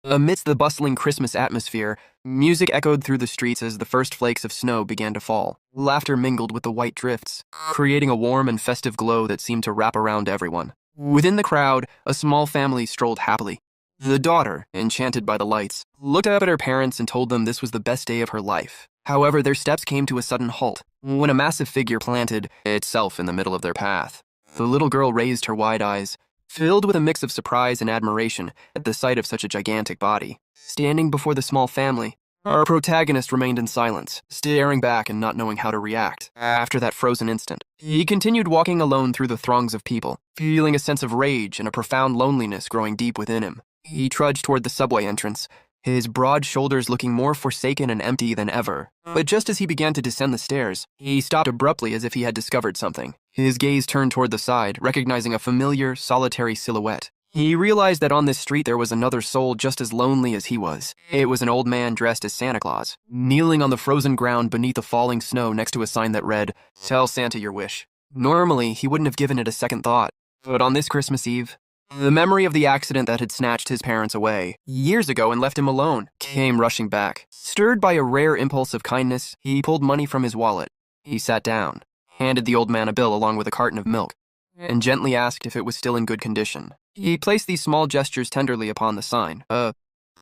Amidst the bustling Christmas atmosphere, music echoed through the streets as the first flakes of snow began to fall. Laughter mingled with the white drifts, creating a warm and festive glow that seemed to wrap around everyone. Within the crowd, a small family strolled happily. The daughter, enchanted by the lights, looked up at her parents and told them this was the best day of her life. However, their steps came to a sudden halt when a massive figure planted itself in the middle of their path. The little girl raised her wide eyes, filled with a mix of surprise and admiration at the sight of such a gigantic body. Standing before the small family, our protagonist remained in silence, staring back and not knowing how to react. After that frozen instant, he continued walking alone through the throngs of people, feeling a sense of rage and a profound loneliness growing deep within him. He trudged toward the subway entrance, his broad shoulders looking more forsaken and empty than ever. But just as he began to descend the stairs, he stopped abruptly as if he had discovered something. His gaze turned toward the side, recognizing a familiar, solitary silhouette. He realized that on this street there was another soul just as lonely as he was. It was an old man dressed as Santa Claus, kneeling on the frozen ground beneath the falling snow next to a sign that read, "Tell Santa your wish." Normally, he wouldn't have given it a second thought, but on this Christmas Eve, the memory of the accident that had snatched his parents away years ago and left him alone came rushing back. Stirred by a rare impulse of kindness, he pulled money from his wallet. He sat down, handed the old man a bill along with a carton of milk, and gently asked if it was still in good condition. He placed these small gestures tenderly upon the sign, a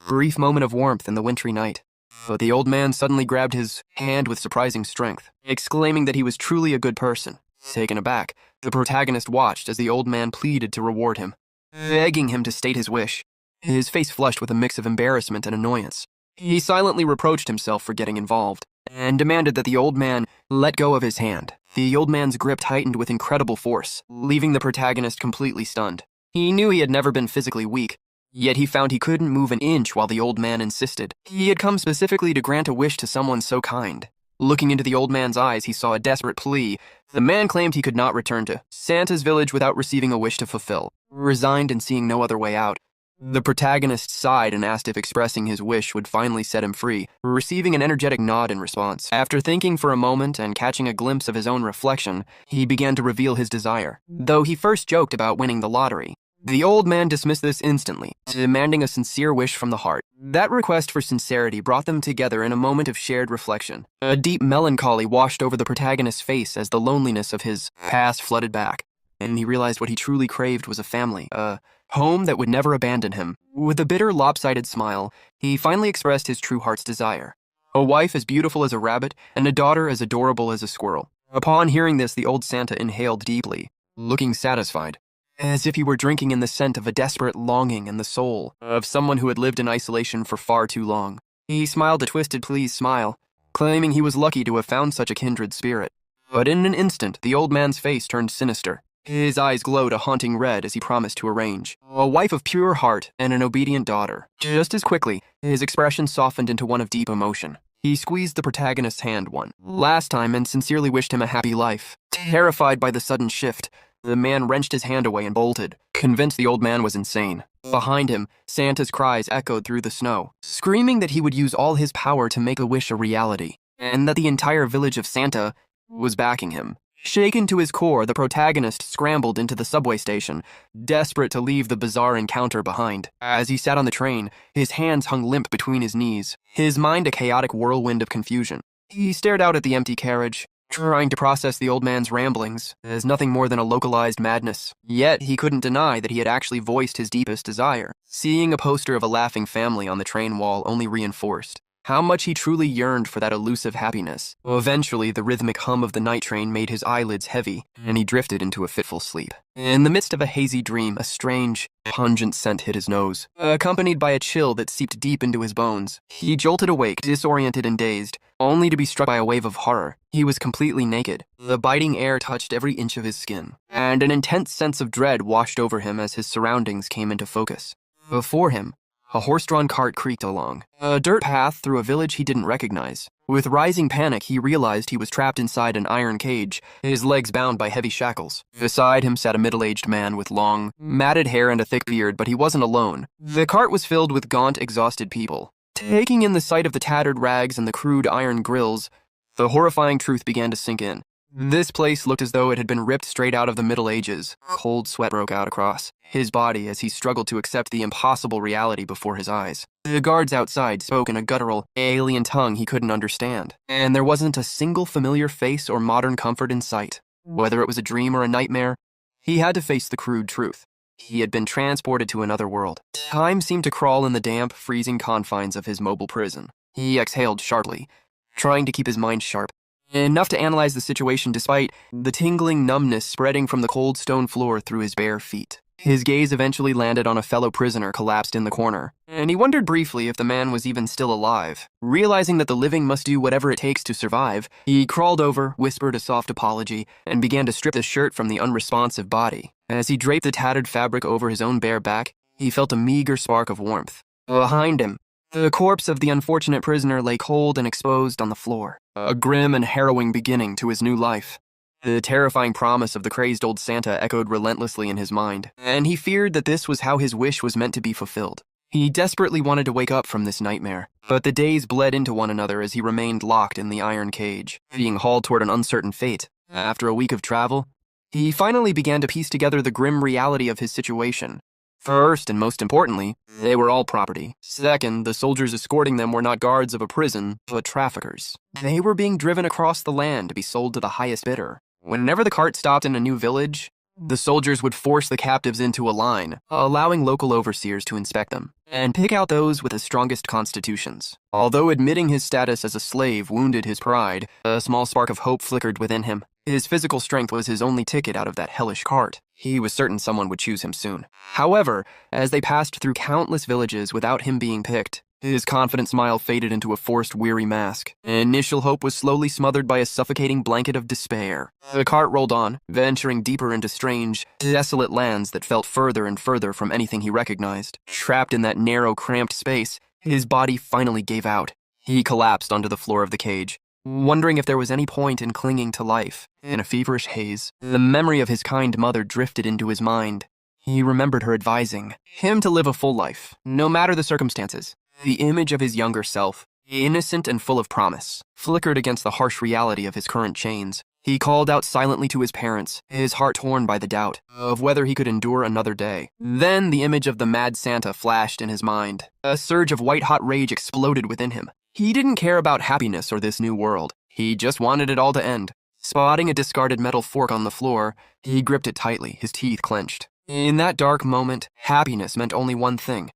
brief moment of warmth in the wintry night. But the old man suddenly grabbed his hand with surprising strength, exclaiming that he was truly a good person. Taken aback, the protagonist watched as the old man pleaded to reward him, begging him to state his wish. His face flushed with a mix of embarrassment and annoyance. He silently reproached himself for getting involved, and demanded that the old man let go of his hand. The old man's grip tightened with incredible force, leaving the protagonist completely stunned. He knew he had never been physically weak, yet he found he couldn't move an inch while the old man insisted. He had come specifically to grant a wish to someone so kind. Looking into the old man's eyes, he saw a desperate plea. The man claimed he could not return to Santa's village without receiving a wish to fulfill. Resigned and seeing no other way out, the protagonist sighed and asked if expressing his wish would finally set him free, receiving an energetic nod in response. After thinking for a moment and catching a glimpse of his own reflection, he began to reveal his desire. Though he first joked about winning the lottery, the old man dismissed this instantly, demanding a sincere wish from the heart. That request for sincerity brought them together in a moment of shared reflection. A deep melancholy washed over the protagonist's face as the loneliness of his past flooded back, and he realized what he truly craved was a family, a home that would never abandon him. With a bitter, lopsided smile, he finally expressed his true heart's desire. A wife as beautiful as a rabbit, and a daughter as adorable as a squirrel. Upon hearing this, the old Santa inhaled deeply, looking satisfied, as if he were drinking in the scent of a desperate longing and the soul of someone who had lived in isolation for far too long. He smiled a twisted, pleased smile, claiming he was lucky to have found such a kindred spirit. But in an instant, the old man's face turned sinister. His eyes glowed a haunting red as he promised to arrange a wife of pure heart and an obedient daughter. Just as quickly, his expression softened into one of deep emotion. He squeezed the protagonist's hand one last time and sincerely wished him a happy life. Terrified by the sudden shift, the man wrenched his hand away and bolted, convinced the old man was insane. Behind him, Santa's cries echoed through the snow, screaming that he would use all his power to make a wish a reality, and that the entire village of Santa was backing him. Shaken to his core, the protagonist scrambled into the subway station, desperate to leave the bizarre encounter behind. As he sat on the train, his hands hung limp between his knees, his mind a chaotic whirlwind of confusion. He stared out at the empty carriage, trying to process the old man's ramblings as nothing more than a localized madness. Yet he couldn't deny that he had actually voiced his deepest desire. Seeing a poster of a laughing family on the train wall only reinforced how much he truly yearned for that elusive happiness. Eventually, the rhythmic hum of the night train made his eyelids heavy, and he drifted into a fitful sleep. In the midst of a hazy dream, a strange, pungent scent hit his nose, accompanied by a chill that seeped deep into his bones. He jolted awake, disoriented and dazed, only to be struck by a wave of horror. He was completely naked. The biting air touched every inch of his skin, and an intense sense of dread washed over him as his surroundings came into focus. Before him, a horse-drawn cart creaked along, a dirt path through a village he didn't recognize. With rising panic, he realized he was trapped inside an iron cage, his legs bound by heavy shackles. Beside him sat a middle-aged man with long, matted hair and a thick beard, but he wasn't alone. The cart was filled with gaunt, exhausted people. Taking in the sight of the tattered rags and the crude iron grills, the horrifying truth began to sink in. This place looked as though it had been ripped straight out of the Middle Ages. Cold sweat broke out across his body as he struggled to accept the impossible reality before his eyes. The guards outside spoke in a guttural, alien tongue he couldn't understand, and there wasn't a single familiar face or modern comfort in sight. Whether it was a dream or a nightmare, he had to face the crude truth. He had been transported to another world. Time seemed to crawl in the damp, freezing confines of his mobile prison. He exhaled sharply, trying to keep his mind sharp, enough to analyze the situation despite the tingling numbness spreading from the cold stone floor through his bare feet. His gaze eventually landed on a fellow prisoner collapsed in the corner, and he wondered briefly if the man was even still alive. Realizing that the living must do whatever it takes to survive, he crawled over, whispered a soft apology, and began to strip the shirt from the unresponsive body. As he draped the tattered fabric over his own bare back, he felt a meager spark of warmth. Behind him, the corpse of the unfortunate prisoner lay cold and exposed on the floor, a grim and harrowing beginning to his new life. The terrifying promise of the crazed old Santa echoed relentlessly in his mind, and he feared that this was how his wish was meant to be fulfilled. He desperately wanted to wake up from this nightmare, but the days bled into one another as he remained locked in the iron cage, being hauled toward an uncertain fate. After a week of travel, he finally began to piece together the grim reality of his situation. First, and most importantly, they were all property. Second, the soldiers escorting them were not guards of a prison, but traffickers. They were being driven across the land to be sold to the highest bidder. Whenever the cart stopped in a new village, the soldiers would force the captives into a line, allowing local overseers to inspect them and pick out those with the strongest constitutions. Although admitting his status as a slave wounded his pride, a small spark of hope flickered within him. His physical strength was his only ticket out of that hellish cart. He was certain someone would choose him soon. However, as they passed through countless villages without him being picked, his confident smile faded into a forced, weary mask. Initial hope was slowly smothered by a suffocating blanket of despair. The cart rolled on, venturing deeper into strange, desolate lands that felt further and further from anything he recognized. Trapped in that narrow, cramped space, his body finally gave out. He collapsed onto the floor of the cage, wondering if there was any point in clinging to life. In a feverish haze, the memory of his kind mother drifted into his mind. He remembered her advising him to live a full life, no matter the circumstances. The image of his younger self, innocent and full of promise, flickered against the harsh reality of his current chains. He called out silently to his parents, his heart torn by the doubt of whether he could endure another day. Then the image of the mad Santa flashed in his mind. A surge of white-hot rage exploded within him. He didn't care about happiness or this new world. He just wanted it all to end. Spotting a discarded metal fork on the floor, he gripped it tightly, his teeth clenched. In that dark moment, happiness meant only one thing: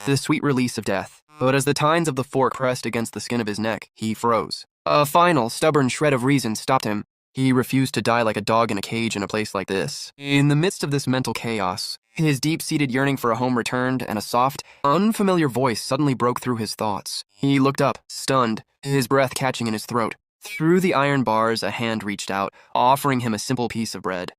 the sweet release of death. But as the tines of the fork pressed against the skin of his neck, he froze. A final, stubborn shred of reason stopped him. He refused to die like a dog in a cage in a place like this. In the midst of this mental chaos, his deep-seated yearning for a home returned, and a soft, unfamiliar voice suddenly broke through his thoughts. He looked up, stunned, his breath catching in his throat. Through the iron bars, a hand reached out, offering him a simple piece of bread.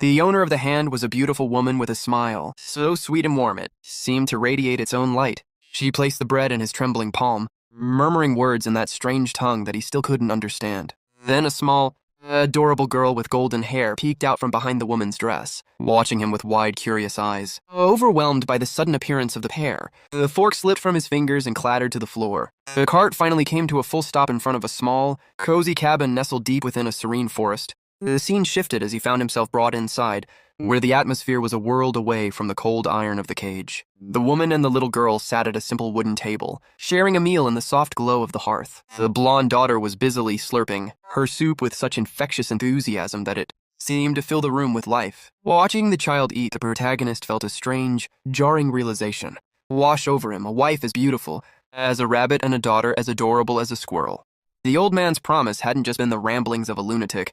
The owner of the hand was a beautiful woman with a smile, so sweet and warm it seemed to radiate its own light. She placed the bread in his trembling palm, murmuring words in that strange tongue that he still couldn't understand. Then a small, adorable girl with golden hair peeked out from behind the woman's dress, watching him with wide, curious eyes. Overwhelmed by the sudden appearance of the pair, the fork slipped from his fingers and clattered to the floor. The cart finally came to a full stop in front of a small, cozy cabin nestled deep within a serene forest. The scene shifted as he found himself brought inside, where the atmosphere was a world away from the cold iron of the cage. The woman and the little girl sat at a simple wooden table, sharing a meal in the soft glow of the hearth. The blonde daughter was busily slurping her soup with such infectious enthusiasm that it seemed to fill the room with life. Watching the child eat, the protagonist felt a strange, jarring realization wash over him: a wife as beautiful as a rabbit and a daughter as adorable as a squirrel. The old man's promise hadn't just been the ramblings of a lunatic.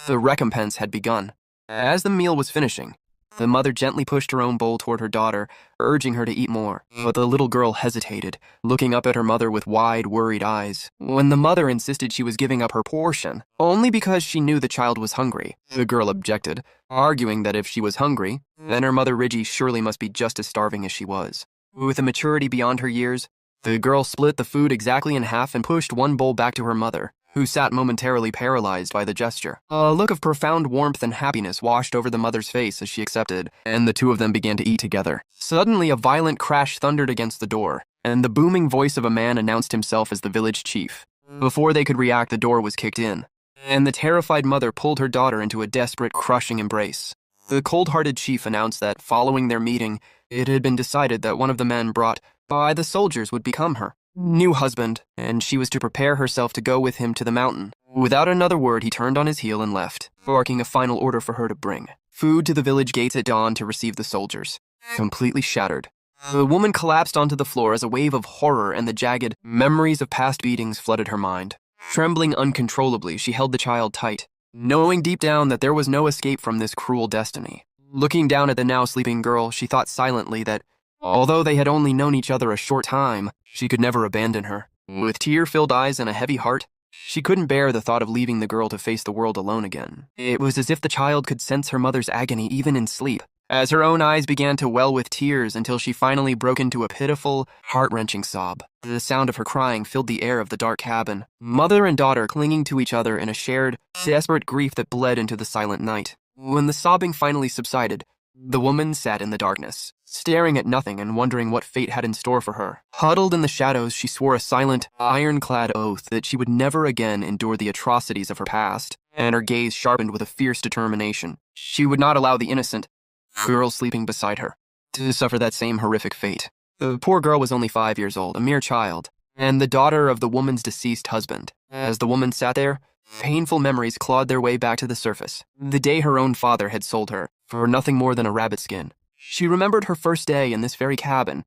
The recompense had begun. As the meal was finishing, the mother gently pushed her own bowl toward her daughter, urging her to eat more. But the little girl hesitated, looking up at her mother with wide, worried eyes. When the mother insisted she was giving up her portion, only because she knew the child was hungry, the girl objected, arguing that if she was hungry, then her mother Ridgie surely must be just as starving as she was. With a maturity beyond her years, the girl split the food exactly in half and pushed one bowl back to her mother, who sat momentarily paralyzed by the gesture. A look of profound warmth and happiness washed over the mother's face as she accepted, and the two of them began to eat together. Suddenly, a violent crash thundered against the door, and the booming voice of a man announced himself as the village chief. Before they could react, the door was kicked in. and the terrified mother pulled her daughter into a desperate, crushing embrace. The cold-hearted chief announced that, following their meeting, it had been decided that one of the men brought by the soldiers would become her new husband, and she was to prepare herself to go with him to the mountain. Without another word, he turned on his heel and left, barking a final order for her to bring food to the village gates at dawn to receive the soldiers. Completely shattered, the woman collapsed onto the floor as a wave of horror and the jagged memories of past beatings flooded her mind. Trembling uncontrollably, she held the child tight, knowing deep down that there was no escape from this cruel destiny. Looking down at the now sleeping girl, she thought silently that, although they had only known each other a short time, she could never abandon her. With tear-filled eyes and a heavy heart, she couldn't bear the thought of leaving the girl to face the world alone again. It was as if the child could sense her mother's agony even in sleep, as her own eyes began to well with tears until she finally broke into a pitiful, heart-wrenching sob. The sound of her crying filled the air of the dark cabin, mother and daughter clinging to each other in a shared, desperate grief that bled into the silent night. When the sobbing finally subsided, the woman sat in the darkness, staring at nothing and wondering what fate had in store for her. Huddled in the shadows, she swore a silent, ironclad oath that she would never again endure the atrocities of her past, and her gaze sharpened with a fierce determination. She would not allow the innocent girl sleeping beside her to suffer that same horrific fate. The poor girl was only 5 years old, a mere child, and the daughter of the woman's deceased husband. As the woman sat there, painful memories clawed their way back to the surface. The day her own father had sold her for nothing more than a rabbit skin. She remembered her first day in this very cabin.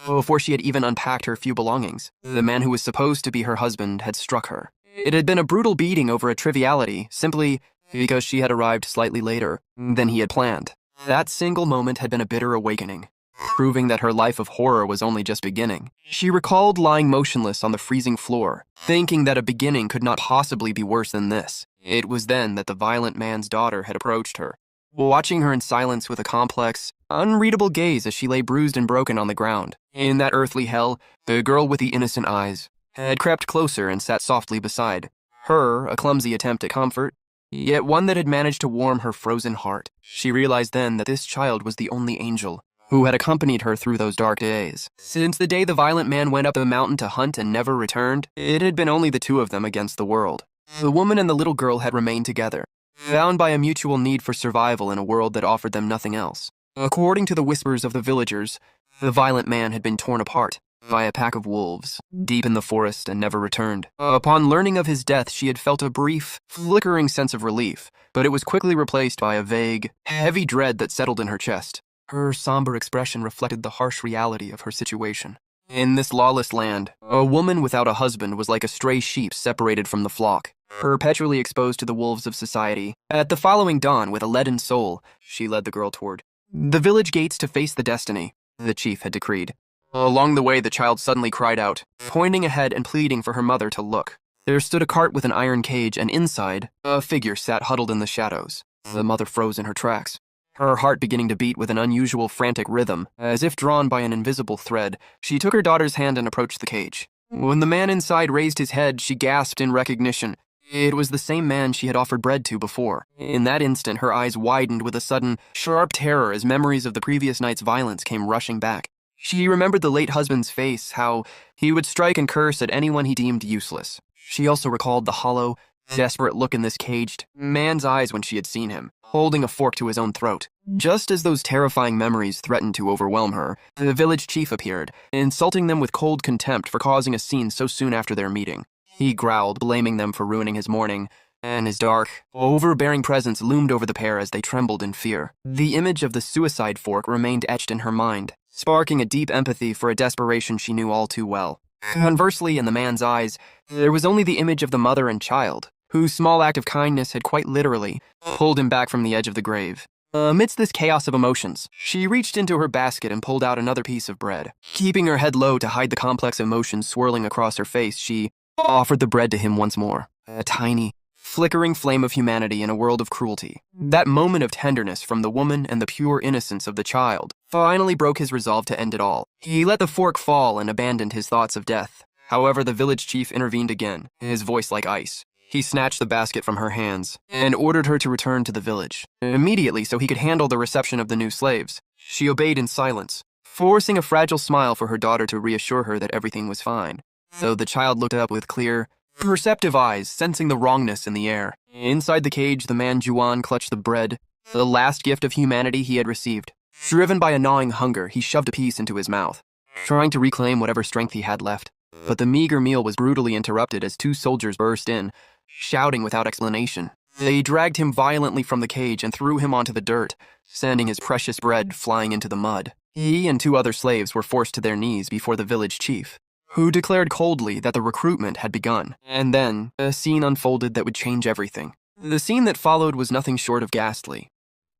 Before she had even unpacked her few belongings, the man who was supposed to be her husband had struck her. It had been a brutal beating over a triviality, simply because she had arrived slightly later than he had planned. That single moment had been a bitter awakening, proving that her life of horror was only just beginning. She recalled lying motionless on the freezing floor, thinking that a beginning could not possibly be worse than this. It was then that the violent man's daughter had approached her, watching her in silence with a complex, unreadable gaze as she lay bruised and broken on the ground. In that earthly hell, the girl with the innocent eyes had crept closer and sat softly beside her, a clumsy attempt at comfort, yet one that had managed to warm her frozen heart. She realized then that this child was the only angel who had accompanied her through those dark days. Since the day the violent man went up the mountain to hunt and never returned, it had been only the two of them against the world. The woman and the little girl had remained together, bound by a mutual need for survival in a world that offered them nothing else. According to the whispers of the villagers, the violent man had been torn apart by a pack of wolves, deep in the forest, and never returned. Upon learning of his death, she had felt a brief, flickering sense of relief, but it was quickly replaced by a vague, heavy dread that settled in her chest. Her somber expression reflected the harsh reality of her situation. In this lawless land, a woman without a husband was like a stray sheep separated from the flock, perpetually exposed to the wolves of society. At the following dawn, with a leaden soul, she led the girl toward the village gates to face the destiny the chief had decreed. Along the way, the child suddenly cried out, pointing ahead and pleading for her mother to look. There stood a cart with an iron cage, and inside, a figure sat huddled in the shadows. The mother froze in her tracks, her heart beginning to beat with an unusual frantic rhythm. As if drawn by an invisible thread, she took her daughter's hand and approached the cage. When the man inside raised his head, she gasped in recognition. It was the same man she had offered bread to before. In that instant, her eyes widened with a sudden, sharp terror as memories of the previous night's violence came rushing back. She remembered the late husband's face, how he would strike and curse at anyone he deemed useless. She also recalled the hollow, desperate look in this caged man's eyes when she had seen him, holding a fork to his own throat. Just as those terrifying memories threatened to overwhelm her, the village chief appeared, insulting them with cold contempt for causing a scene so soon after their meeting. He growled, blaming them for ruining his morning, and his dark, overbearing presence loomed over the pair as they trembled in fear. The image of the suicide fork remained etched in her mind, sparking a deep empathy for a desperation she knew all too well. Conversely, in the man's eyes, there was only the image of the mother and child, whose small act of kindness had quite literally pulled him back from the edge of the grave. Amidst this chaos of emotions, she reached into her basket and pulled out another piece of bread. Keeping her head low to hide the complex emotions swirling across her face, she offered the bread to him once more, a tiny, flickering flame of humanity in a world of cruelty. That moment of tenderness from the woman and the pure innocence of the child finally broke his resolve to end it all. He let the fork fall and abandoned his thoughts of death. However, the village chief intervened again, his voice like ice. He snatched the basket from her hands and ordered her to return to the village immediately so he could handle the reception of the new slaves. She obeyed in silence, forcing a fragile smile for her daughter to reassure her that everything was fine. Though the child looked up with clear, perceptive eyes sensing the wrongness in the air. Inside the cage, the man Juan clutched the bread, the last gift of humanity he had received. Driven by a gnawing hunger, he shoved a piece into his mouth, trying to reclaim whatever strength he had left. But the meager meal was brutally interrupted as two soldiers burst in, shouting without explanation. They dragged him violently from the cage and threw him onto the dirt, sending his precious bread flying into the mud. He and two other slaves were forced to their knees before the village chief, who declared coldly that the recruitment had begun. And then, a scene unfolded that would change everything. The scene that followed was nothing short of ghastly.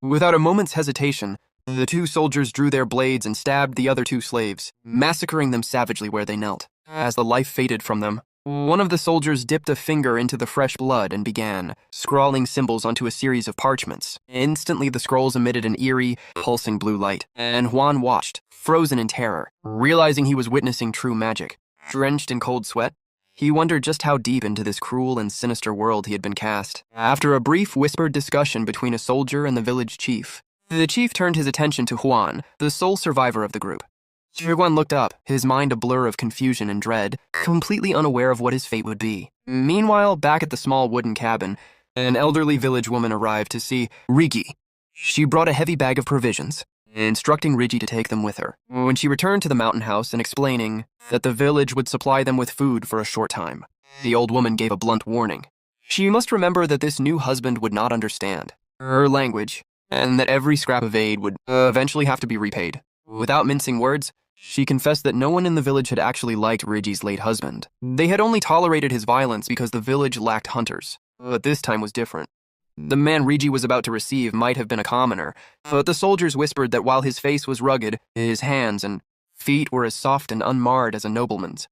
Without a moment's hesitation, the two soldiers drew their blades and stabbed the other two slaves, massacring them savagely where they knelt. As the life faded from them, one of the soldiers dipped a finger into the fresh blood and began scrawling symbols onto a series of parchments. Instantly, the scrolls emitted an eerie, pulsing blue light, and Juan watched, frozen in terror, realizing he was witnessing true magic. Drenched in cold sweat, he wondered just how deep into this cruel and sinister world he had been cast. After a brief whispered discussion between a soldier and the village chief, the chief turned his attention to Juan, the sole survivor of the group. Juan looked up, his mind a blur of confusion and dread, completely unaware of what his fate would be. Meanwhile, back at the small wooden cabin, an elderly village woman arrived to see Rigi. She brought a heavy bag of provisions, instructing Rigi to take them with her. When she returned to the mountain house and explaining that the village would supply them with food for a short time, the old woman gave a blunt warning. She must remember that this new husband would not understand her language, and that every scrap of aid would eventually have to be repaid. Without mincing words, she confessed that no one in the village had actually liked Rigi's late husband. They had only tolerated his violence because the village lacked hunters. But this time was different. The man Rigi was about to receive might have been a commoner, but the soldiers whispered that while his face was rugged, his hands and feet were as soft and unmarred as a nobleman's.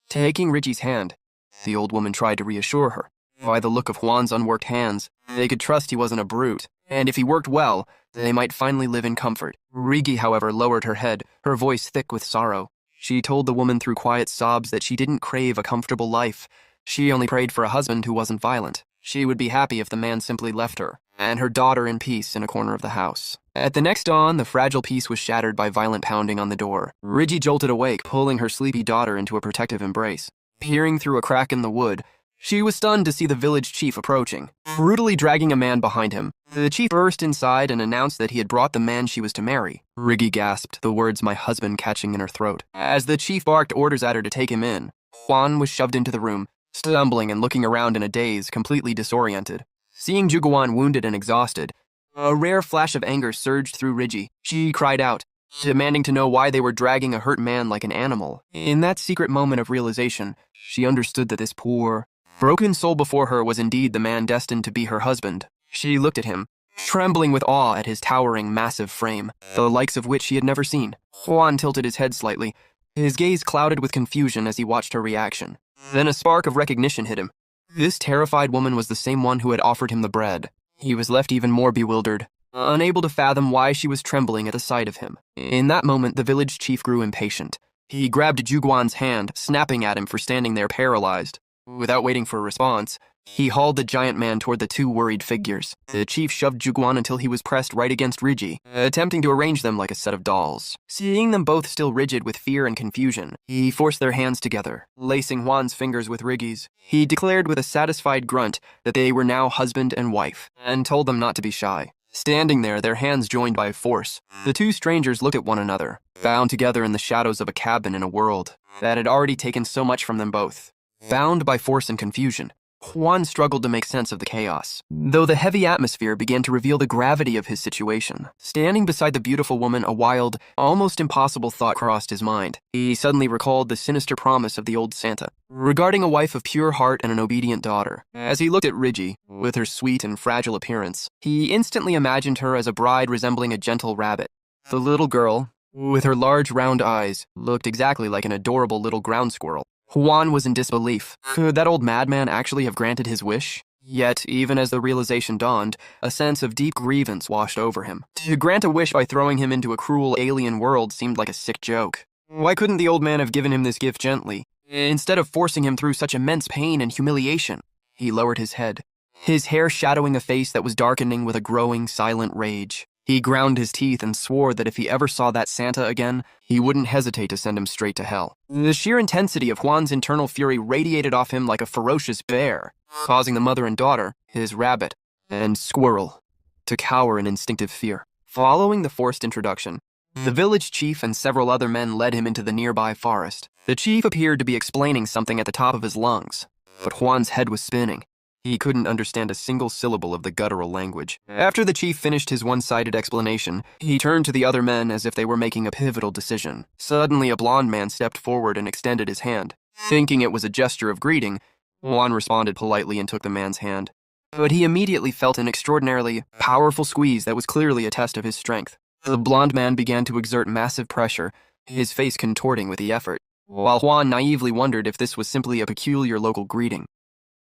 Taking Rigi's hand, the old woman tried to reassure her. By the look of Juan's unworked hands, they could trust he wasn't a brute, and if he worked well, they might finally live in comfort. Rigi, however, lowered her head, her voice thick with sorrow. She told the woman through quiet sobs that she didn't crave a comfortable life. She only prayed for a husband who wasn't violent. She would be happy if the man simply left her, and her daughter in peace in a corner of the house. At the next dawn, the fragile peace was shattered by violent pounding on the door. Rigi jolted awake, pulling her sleepy daughter into a protective embrace. Peering through a crack in the wood, she was stunned to see the village chief approaching, brutally dragging a man behind him. The chief burst inside and announced that he had brought the man she was to marry. Rigi gasped, the words "my husband" catching in her throat. As the chief barked orders at her to take him in, Juan was shoved into the room, stumbling and looking around in a daze, completely disoriented. Seeing Juguan wounded and exhausted, a rare flash of anger surged through Rigi. She cried out, demanding to know why they were dragging a hurt man like an animal. In that secret moment of realization, she understood that this poor, broken soul before her was indeed the man destined to be her husband. She looked at him, trembling with awe at his towering, massive frame, the likes of which she had never seen. Juan tilted his head slightly, his gaze clouded with confusion as he watched her reaction. Then a spark of recognition hit him. This terrified woman was the same one who had offered him the bread. He was left even more bewildered, unable to fathom why she was trembling at the sight of him. In that moment, the village chief grew impatient. He grabbed Juguan's hand, snapping at him for standing there paralyzed. Without waiting for a response, he hauled the giant man toward the two worried figures. The chief shoved Juguan until he was pressed right against Rigi, attempting to arrange them like a set of dolls. Seeing them both still rigid with fear and confusion, he forced their hands together, lacing Juan's fingers with Rigi's. He declared with a satisfied grunt that they were now husband and wife, and told them not to be shy. Standing there, their hands joined by force, the two strangers looked at one another, bound together in the shadows of a cabin in a world that had already taken so much from them both. Bound by force and confusion, Juan struggled to make sense of the chaos, though the heavy atmosphere began to reveal the gravity of his situation. Standing beside the beautiful woman, a wild, almost impossible thought crossed his mind. He suddenly recalled the sinister promise of the old Santa, regarding a wife of pure heart and an obedient daughter. As he looked at Rigi, with her sweet and fragile appearance, he instantly imagined her as a bride resembling a gentle rabbit. The little girl, with her large round eyes, looked exactly like an adorable little ground squirrel. Juan was in disbelief. Could that old madman actually have granted his wish? Yet, even as the realization dawned, a sense of deep grievance washed over him. To grant a wish by throwing him into a cruel alien world seemed like a sick joke. Why couldn't the old man have given him this gift gently, instead of forcing him through such immense pain and humiliation? He lowered his head, his hair shadowing a face that was darkening with a growing, silent rage. He ground his teeth and swore that if he ever saw that Santa again, he wouldn't hesitate to send him straight to hell. The sheer intensity of Juan's internal fury radiated off him like a ferocious bear, causing the mother and daughter, his rabbit, and squirrel, to cower in instinctive fear. Following the forced introduction, the village chief and several other men led him into the nearby forest. The chief appeared to be explaining something at the top of his lungs, but Juan's head was spinning. He couldn't understand a single syllable of the guttural language. After the chief finished his one-sided explanation, he turned to the other men as if they were making a pivotal decision. Suddenly, a blond man stepped forward and extended his hand. Thinking it was a gesture of greeting, Juan responded politely and took the man's hand. But he immediately felt an extraordinarily powerful squeeze that was clearly a test of his strength. The blond man began to exert massive pressure, his face contorting with the effort, while Juan naively wondered if this was simply a peculiar local greeting.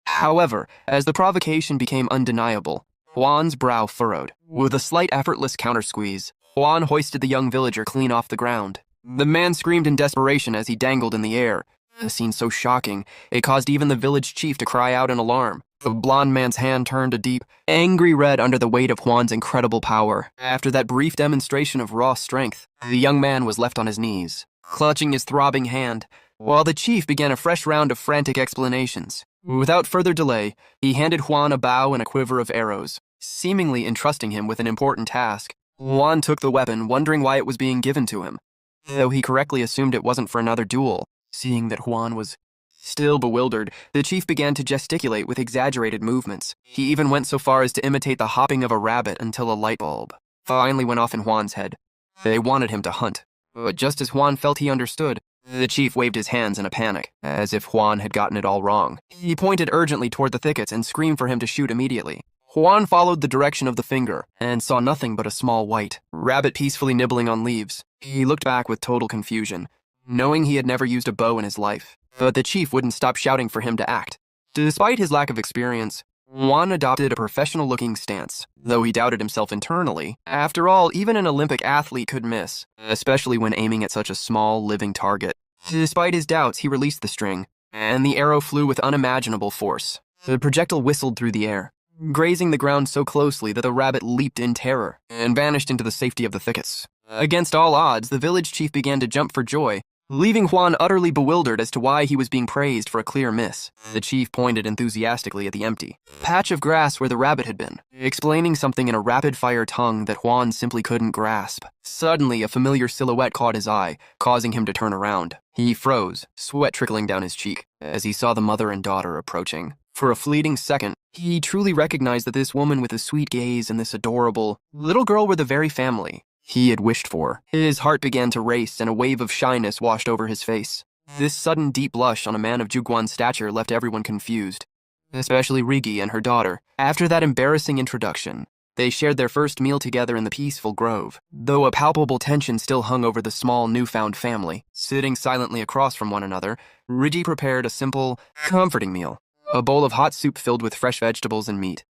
However, as the provocation became undeniable, Juan's brow furrowed. With a slight effortless counter-squeeze, Juan hoisted the young villager clean off the ground. The man screamed in desperation as he dangled in the air. A scene so shocking, it caused even the village chief to cry out in alarm. The blond man's hand turned a deep, angry red under the weight of Juan's incredible power. After that brief demonstration of raw strength, the young man was left on his knees, clutching his throbbing hand, while the chief began a fresh round of frantic explanations. Without further delay, he handed Juan a bow and a quiver of arrows, seemingly entrusting him with an important task. Juan took the weapon, wondering why it was being given to him, though he correctly assumed it wasn't for another duel. Seeing that Juan was still bewildered, the chief began to gesticulate with exaggerated movements. He even went so far as to imitate the hopping of a rabbit until a light bulb finally went off in Juan's head. They wanted him to hunt, but just as Juan felt he understood, the chief waved his hands in a panic, as if Juan had gotten it all wrong. He pointed urgently toward the thickets and screamed for him to shoot immediately. Juan followed the direction of the finger and saw nothing but a small white rabbit peacefully nibbling on leaves. He looked back with total confusion, knowing he had never used a bow in his life. But the chief wouldn't stop shouting for him to act. Despite his lack of experience, Juan adopted a professional-looking stance, though he doubted himself internally. After all, even an Olympic athlete could miss, especially when aiming at such a small, living target. Despite his doubts, he released the string, and the arrow flew with unimaginable force. The projectile whistled through the air, grazing the ground so closely that the rabbit leaped in terror and vanished into the safety of the thickets. Against all odds, the village chief began to jump for joy, leaving Juan utterly bewildered as to why he was being praised for a clear miss. The chief pointed enthusiastically at the empty patch of grass where the rabbit had been, explaining something in a rapid-fire tongue that Juan simply couldn't grasp. Suddenly, a familiar silhouette caught his eye, causing him to turn around. He froze, sweat trickling down his cheek, as he saw the mother and daughter approaching. For a fleeting second, he truly recognized that this woman with the sweet gaze and this adorable little girl were the very family he had wished for. His heart began to race, and a wave of shyness washed over his face. This sudden deep blush on a man of Juguan's stature left everyone confused, especially Rigi and her daughter. After that embarrassing introduction, they shared their first meal together in the peaceful grove, though a palpable tension still hung over the small newfound family. Sitting silently across from one another, Rigi prepared a simple, comforting meal, a bowl of hot soup filled with fresh vegetables and meat.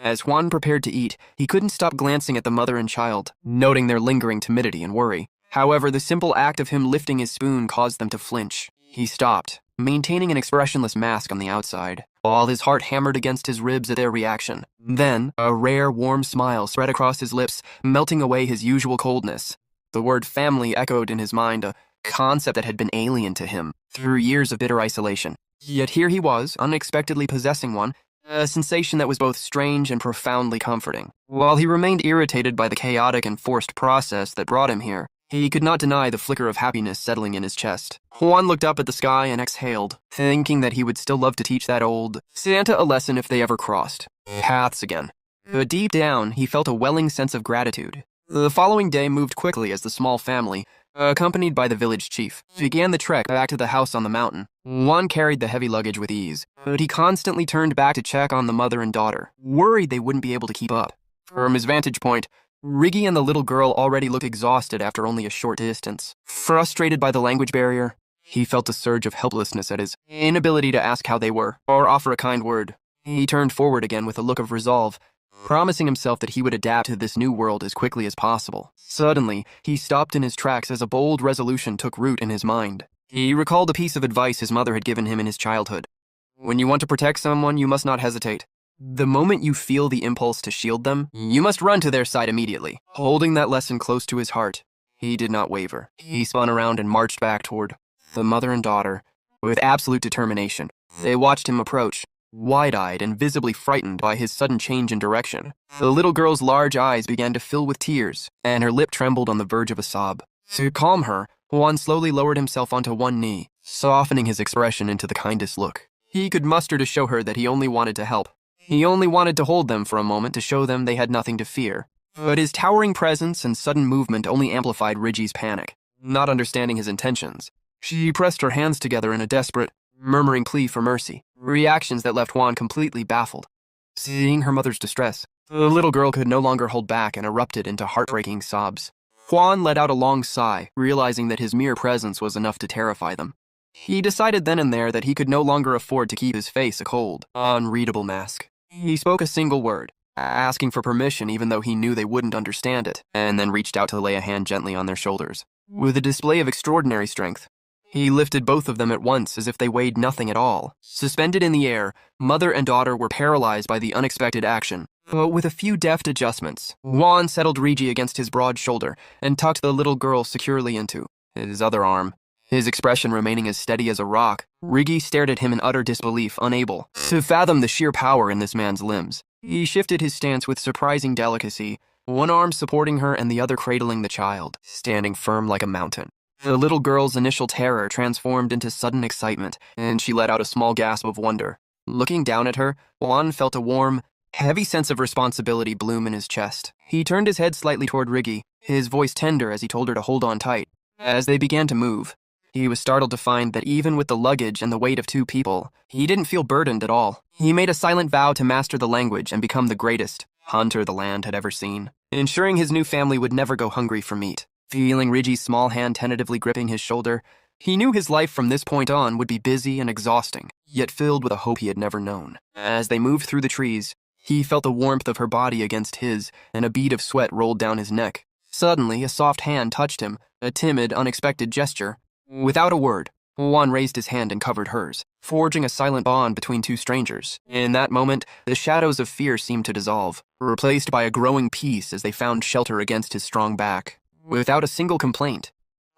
As Juan prepared to eat, he couldn't stop glancing at the mother and child, noting their lingering timidity and worry. However, the simple act of him lifting his spoon caused them to flinch. He stopped, maintaining an expressionless mask on the outside, while his heart hammered against his ribs at their reaction. Then, a rare, warm smile spread across his lips, melting away his usual coldness. The word family echoed in his mind, a concept that had been alien to him through years of bitter isolation. Yet here he was, unexpectedly possessing one, a sensation that was both strange and profoundly comforting. While he remained irritated by the chaotic and forced process that brought him here, he could not deny the flicker of happiness settling in his chest. Juan looked up at the sky and exhaled, thinking that he would still love to teach that old Santa a lesson if they ever crossed paths again. But deep down, he felt a welling sense of gratitude. The following day moved quickly as the small family, accompanied by the village chief, began the trek back to the house on the mountain. Juan carried the heavy luggage with ease, but he constantly turned back to check on the mother and daughter, worried they wouldn't be able to keep up. From his vantage point, Rigi and the little girl already looked exhausted after only a short distance. Frustrated by the language barrier, he felt a surge of helplessness at his inability to ask how they were, or offer a kind word. He turned forward again with a look of resolve, promising himself that he would adapt to this new world as quickly as possible. Suddenly, he stopped in his tracks as a bold resolution took root in his mind. He recalled a piece of advice his mother had given him in his childhood. When you want to protect someone, you must not hesitate. The moment you feel the impulse to shield them, you must run to their side immediately. Holding that lesson close to his heart, he did not waver. He spun around and marched back toward the mother and daughter with absolute determination. They watched him approach, wide-eyed and visibly frightened by his sudden change in direction. The little girl's large eyes began to fill with tears, and her lip trembled on the verge of a sob. To calm her, Juan slowly lowered himself onto one knee, softening his expression into the kindest look he could muster to show her that he only wanted to help. He only wanted to hold them for a moment to show them they had nothing to fear. But his towering presence and sudden movement only amplified Rigi's panic. Not understanding his intentions, she pressed her hands together in a desperate, murmuring plea for mercy, reactions that left Juan completely baffled. Seeing her mother's distress, the little girl could no longer hold back and erupted into heartbreaking sobs. Juan let out a long sigh, realizing that his mere presence was enough to terrify them. He decided then and there that he could no longer afford to keep his face a cold, unreadable mask. He spoke a single word, asking for permission even though he knew they wouldn't understand it, and then reached out to lay a hand gently on their shoulders. With a display of extraordinary strength, he lifted both of them at once as if they weighed nothing at all. Suspended in the air, mother and daughter were paralyzed by the unexpected action. But with a few deft adjustments, Juan settled Rigi against his broad shoulder and tucked the little girl securely into his other arm. His expression remaining as steady as a rock, Rigi stared at him in utter disbelief, unable to fathom the sheer power in this man's limbs. He shifted his stance with surprising delicacy, one arm supporting her and the other cradling the child, standing firm like a mountain. The little girl's initial terror transformed into sudden excitement, and she let out a small gasp of wonder. Looking down at her, Juan felt a warm, heavy sense of responsibility bloom in his chest. He turned his head slightly toward Rigi, his voice tender as he told her to hold on tight. As they began to move, he was startled to find that even with the luggage and the weight of 2 people, he didn't feel burdened at all. He made a silent vow to master the language and become the greatest hunter the land had ever seen, ensuring his new family would never go hungry for meat. Feeling Rigi's small hand tentatively gripping his shoulder, he knew his life from this point on would be busy and exhausting, yet filled with a hope he had never known. As they moved through the trees, he felt the warmth of her body against his, and a bead of sweat rolled down his neck. Suddenly, a soft hand touched him, a timid, unexpected gesture. Without a word, Juan raised his hand and covered hers, forging a silent bond between 2 strangers. In that moment, the shadows of fear seemed to dissolve, replaced by a growing peace as they found shelter against his strong back. Without a single complaint,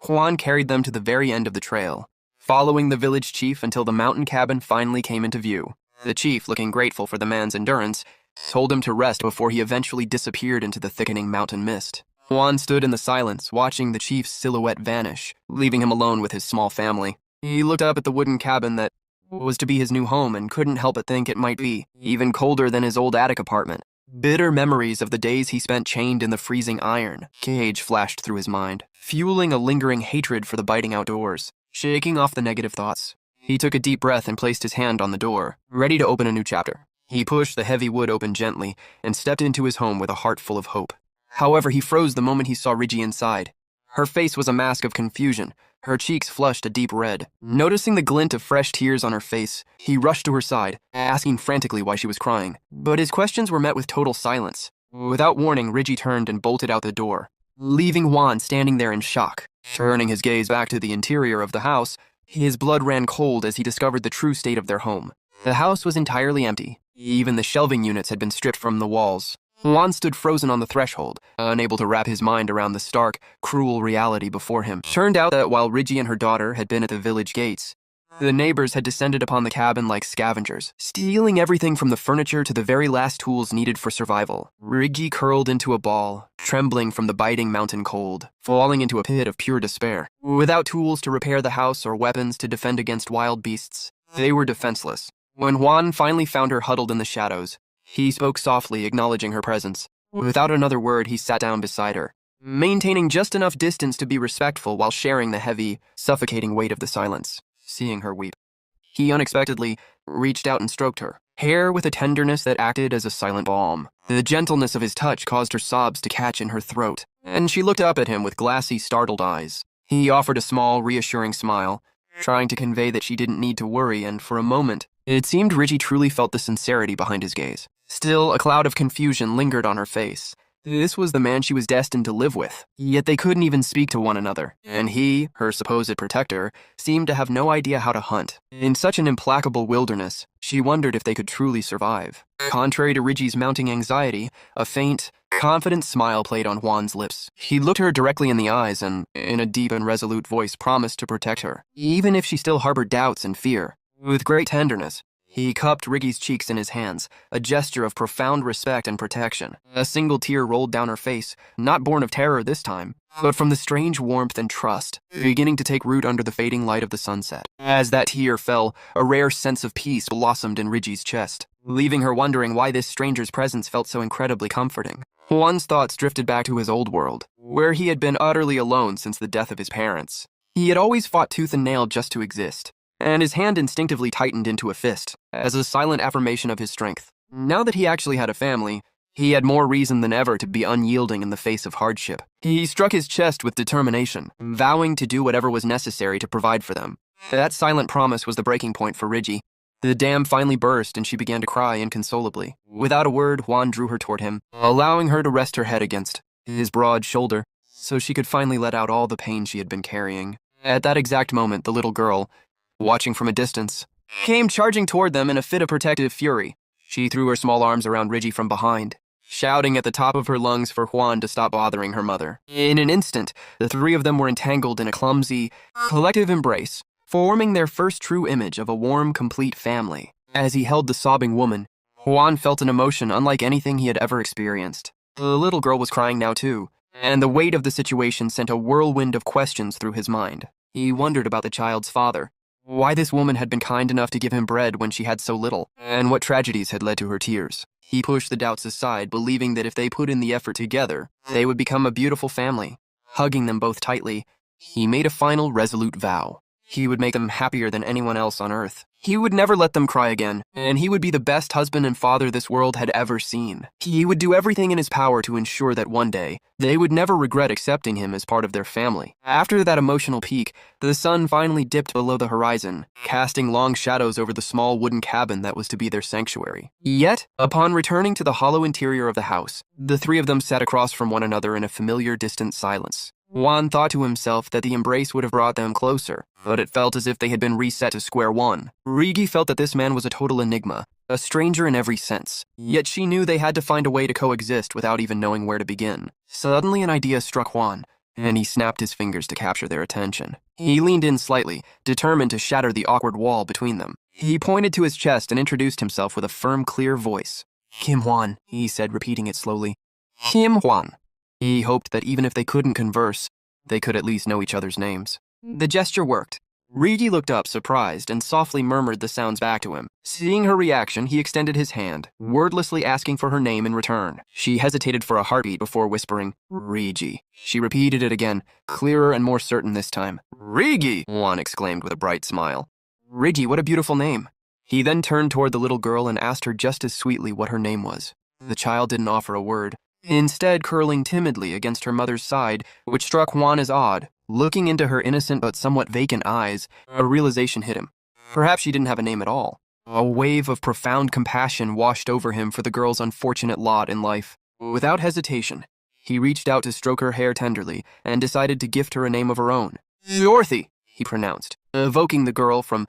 Juan carried them to the very end of the trail, following the village chief until the mountain cabin finally came into view. The chief, looking grateful for the man's endurance, told him to rest before he eventually disappeared into the thickening mountain mist. Juan stood in the silence, watching the chief's silhouette vanish, leaving him alone with his small family. He looked up at the wooden cabin that was to be his new home and couldn't help but think it might be even colder than his old attic apartment. Bitter memories of the days he spent chained in the freezing iron cage flashed through his mind, fueling a lingering hatred for the biting outdoors. Shaking off the negative thoughts, he took a deep breath and placed his hand on the door, ready to open a new chapter. He pushed the heavy wood open gently and stepped into his home with a heart full of hope. However, he froze the moment he saw Rigi inside. Her face was a mask of confusion, her cheeks flushed a deep red. Noticing the glint of fresh tears on her face, he rushed to her side, asking frantically why she was crying. But his questions were met with total silence. Without warning, Rigi turned and bolted out the door, leaving Juan standing there in shock. Turning his gaze back to the interior of the house, his blood ran cold as he discovered the true state of their home. The house was entirely empty. Even the shelving units had been stripped from the walls. Juan stood frozen on the threshold, unable to wrap his mind around the stark, cruel reality before him. Turned out that while Rigi and her daughter had been at the village gates, the neighbors had descended upon the cabin like scavengers, stealing everything from the furniture to the very last tools needed for survival. Rigi curled into a ball, trembling from the biting mountain cold, falling into a pit of pure despair. Without tools to repair the house or weapons to defend against wild beasts, they were defenseless. When Juan finally found her huddled in the shadows, he spoke softly, acknowledging her presence. Without another word, he sat down beside her, maintaining just enough distance to be respectful while sharing the heavy, suffocating weight of the silence. Seeing her weep, he unexpectedly reached out and stroked her hair with a tenderness that acted as a silent balm. The gentleness of his touch caused her sobs to catch in her throat, and she looked up at him with glassy, startled eyes. He offered a small, reassuring smile, trying to convey that she didn't need to worry, and for a moment, it seemed Rigi truly felt the sincerity behind his gaze. Still, a cloud of confusion lingered on her face, This was the man she was destined to live with, yet they couldn't even speak to one another, and he, her supposed protector, seemed to have no idea how to hunt. In such an implacable wilderness, she wondered if they could truly survive. Contrary to Rigi's mounting anxiety, a faint, confident smile played on Juan's lips. He looked her directly in the eyes and, in a deep and resolute voice, promised to protect her, even if she still harbored doubts and fear. With great tenderness, he cupped Rigi's cheeks in his hands, a gesture of profound respect and protection. A single tear rolled down her face, not born of terror this time, but from the strange warmth and trust, beginning to take root under the fading light of the sunset. As that tear fell, a rare sense of peace blossomed in Rigi's chest, leaving her wondering why this stranger's presence felt so incredibly comforting. Juan's thoughts drifted back to his old world, where he had been utterly alone since the death of his parents. He had always fought tooth and nail just to exist, and his hand instinctively tightened into a fist, as a silent affirmation of his strength. Now that he actually had a family, he had more reason than ever to be unyielding in the face of hardship. He struck his chest with determination, vowing to do whatever was necessary to provide for them. That silent promise was the breaking point for Rigi. The dam finally burst and she began to cry inconsolably. Without a word, Juan drew her toward him, allowing her to rest her head against his broad shoulder, so she could finally let out all the pain she had been carrying. At that exact moment, the little girl, watching from a distance, came charging toward them in a fit of protective fury. She threw her small arms around Rigi from behind, shouting at the top of her lungs for Juan to stop bothering her mother. In an instant, the three of them were entangled in a clumsy, collective embrace, forming their first true image of a warm, complete family. As he held the sobbing woman, Juan felt an emotion unlike anything he had ever experienced. The little girl was crying now too, and the weight of the situation sent a whirlwind of questions through his mind. He wondered about the child's father, why this woman had been kind enough to give him bread when she had so little, and what tragedies had led to her tears. He pushed the doubts aside, believing that if they put in the effort together, they would become a beautiful family. Hugging them both tightly, he made a final resolute vow. He would make them happier than anyone else on earth. He would never let them cry again, and he would be the best husband and father this world had ever seen. He would do everything in his power to ensure that one day, they would never regret accepting him as part of their family. After that emotional peak, the sun finally dipped below the horizon, casting long shadows over the small wooden cabin that was to be their sanctuary. Yet, upon returning to the hollow interior of the house, the three of them sat across from one another in a familiar, distant silence. Juan thought to himself that the embrace would have brought them closer, but it felt as if they had been reset to square one. Rigi felt that this man was a total enigma, a stranger in every sense, yet she knew they had to find a way to coexist without even knowing where to begin. Suddenly an idea struck Juan, and he snapped his fingers to capture their attention. He leaned in slightly, determined to shatter the awkward wall between them. He pointed to his chest and introduced himself with a firm, clear voice. "Kim Juan," he said, repeating it slowly. "Kim Juan." He hoped that even if they couldn't converse, they could at least know each other's names. The gesture worked. Rigi looked up, surprised, and softly murmured the sounds back to him. Seeing her reaction, he extended his hand, wordlessly asking for her name in return. She hesitated for a heartbeat before whispering, "Rigi." She repeated it again, clearer and more certain this time. "Rigi!" Juan exclaimed with a bright smile. "Rigi, what a beautiful name." He then turned toward the little girl and asked her just as sweetly what her name was. The child didn't offer a word, instead curling timidly against her mother's side, which struck Juan as odd. Looking into her innocent but somewhat vacant eyes, a realization hit him. Perhaps she didn't have a name at all. A wave of profound compassion washed over him for the girl's unfortunate lot in life. Without hesitation, he reached out to stroke her hair tenderly and decided to gift her a name of her own. "Dorothy," he pronounced, evoking the girl from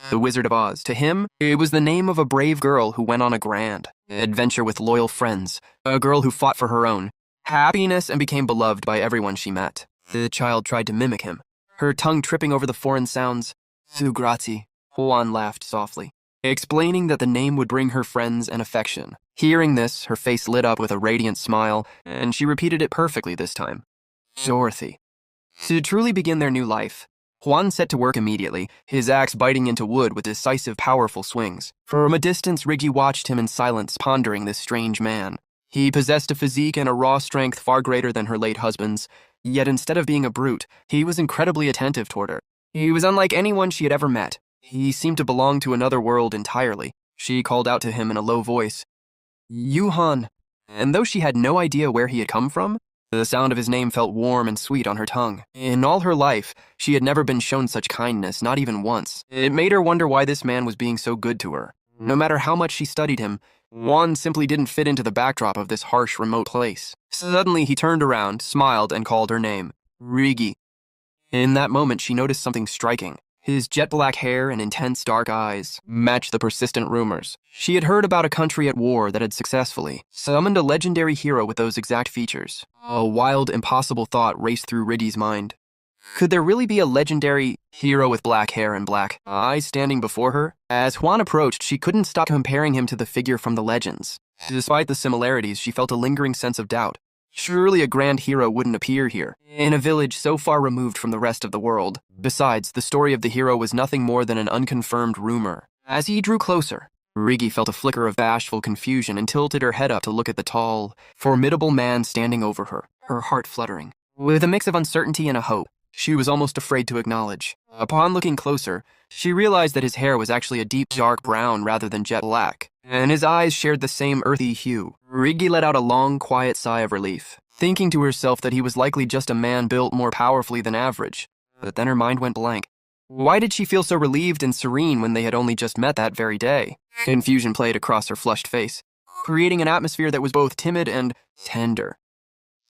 The Wizard of Oz. To him, it was the name of a brave girl who went on a grand adventure with loyal friends, a girl who fought for her own happiness and became beloved by everyone she met. The child tried to mimic him, her tongue tripping over the foreign sounds. "Su grazie," Juan laughed softly, explaining that the name would bring her friends and affection. Hearing this, her face lit up with a radiant smile, and she repeated it perfectly this time. "Dorothy." To truly begin their new life, Juan set to work immediately, his axe biting into wood with decisive, powerful swings. From a distance, Rigi watched him in silence, pondering this strange man. He possessed a physique and a raw strength far greater than her late husband's, yet instead of being a brute, he was incredibly attentive toward her. He was unlike anyone she had ever met. He seemed to belong to another world entirely. She called out to him in a low voice, "Yuhan," and though she had no idea where he had come from, the sound of his name felt warm and sweet on her tongue. In all her life, she had never been shown such kindness, not even once. It made her wonder why this man was being so good to her. No matter how much she studied him, Juan simply didn't fit into the backdrop of this harsh, remote place. Suddenly, he turned around, smiled, and called her name. Rigi. In that moment, she noticed something striking. His jet-black hair and intense dark eyes matched the persistent rumors. She had heard about a country at war that had successfully summoned a legendary hero with those exact features. A wild, impossible thought raced through Rigi's mind. Could there really be a legendary hero with black hair and black eyes standing before her? As Juan approached, she couldn't stop comparing him to the figure from the legends. Despite the similarities, she felt a lingering sense of doubt. Surely a grand hero wouldn't appear here, in a village so far removed from the rest of the world. Besides, the story of the hero was nothing more than an unconfirmed rumor. As he drew closer, Rigi felt a flicker of bashful confusion and tilted her head up to look at the tall, formidable man standing over her, her heart fluttering. With a mix of uncertainty and a hope, she was almost afraid to acknowledge. Upon looking closer, she realized that his hair was actually a deep dark brown rather than jet black, and his eyes shared the same earthy hue. Rigi let out a long, quiet sigh of relief, thinking to herself that he was likely just a man built more powerfully than average. But then her mind went blank. Why did she feel so relieved and serene when they had only just met that very day? Confusion played across her flushed face, creating an atmosphere that was both timid and tender.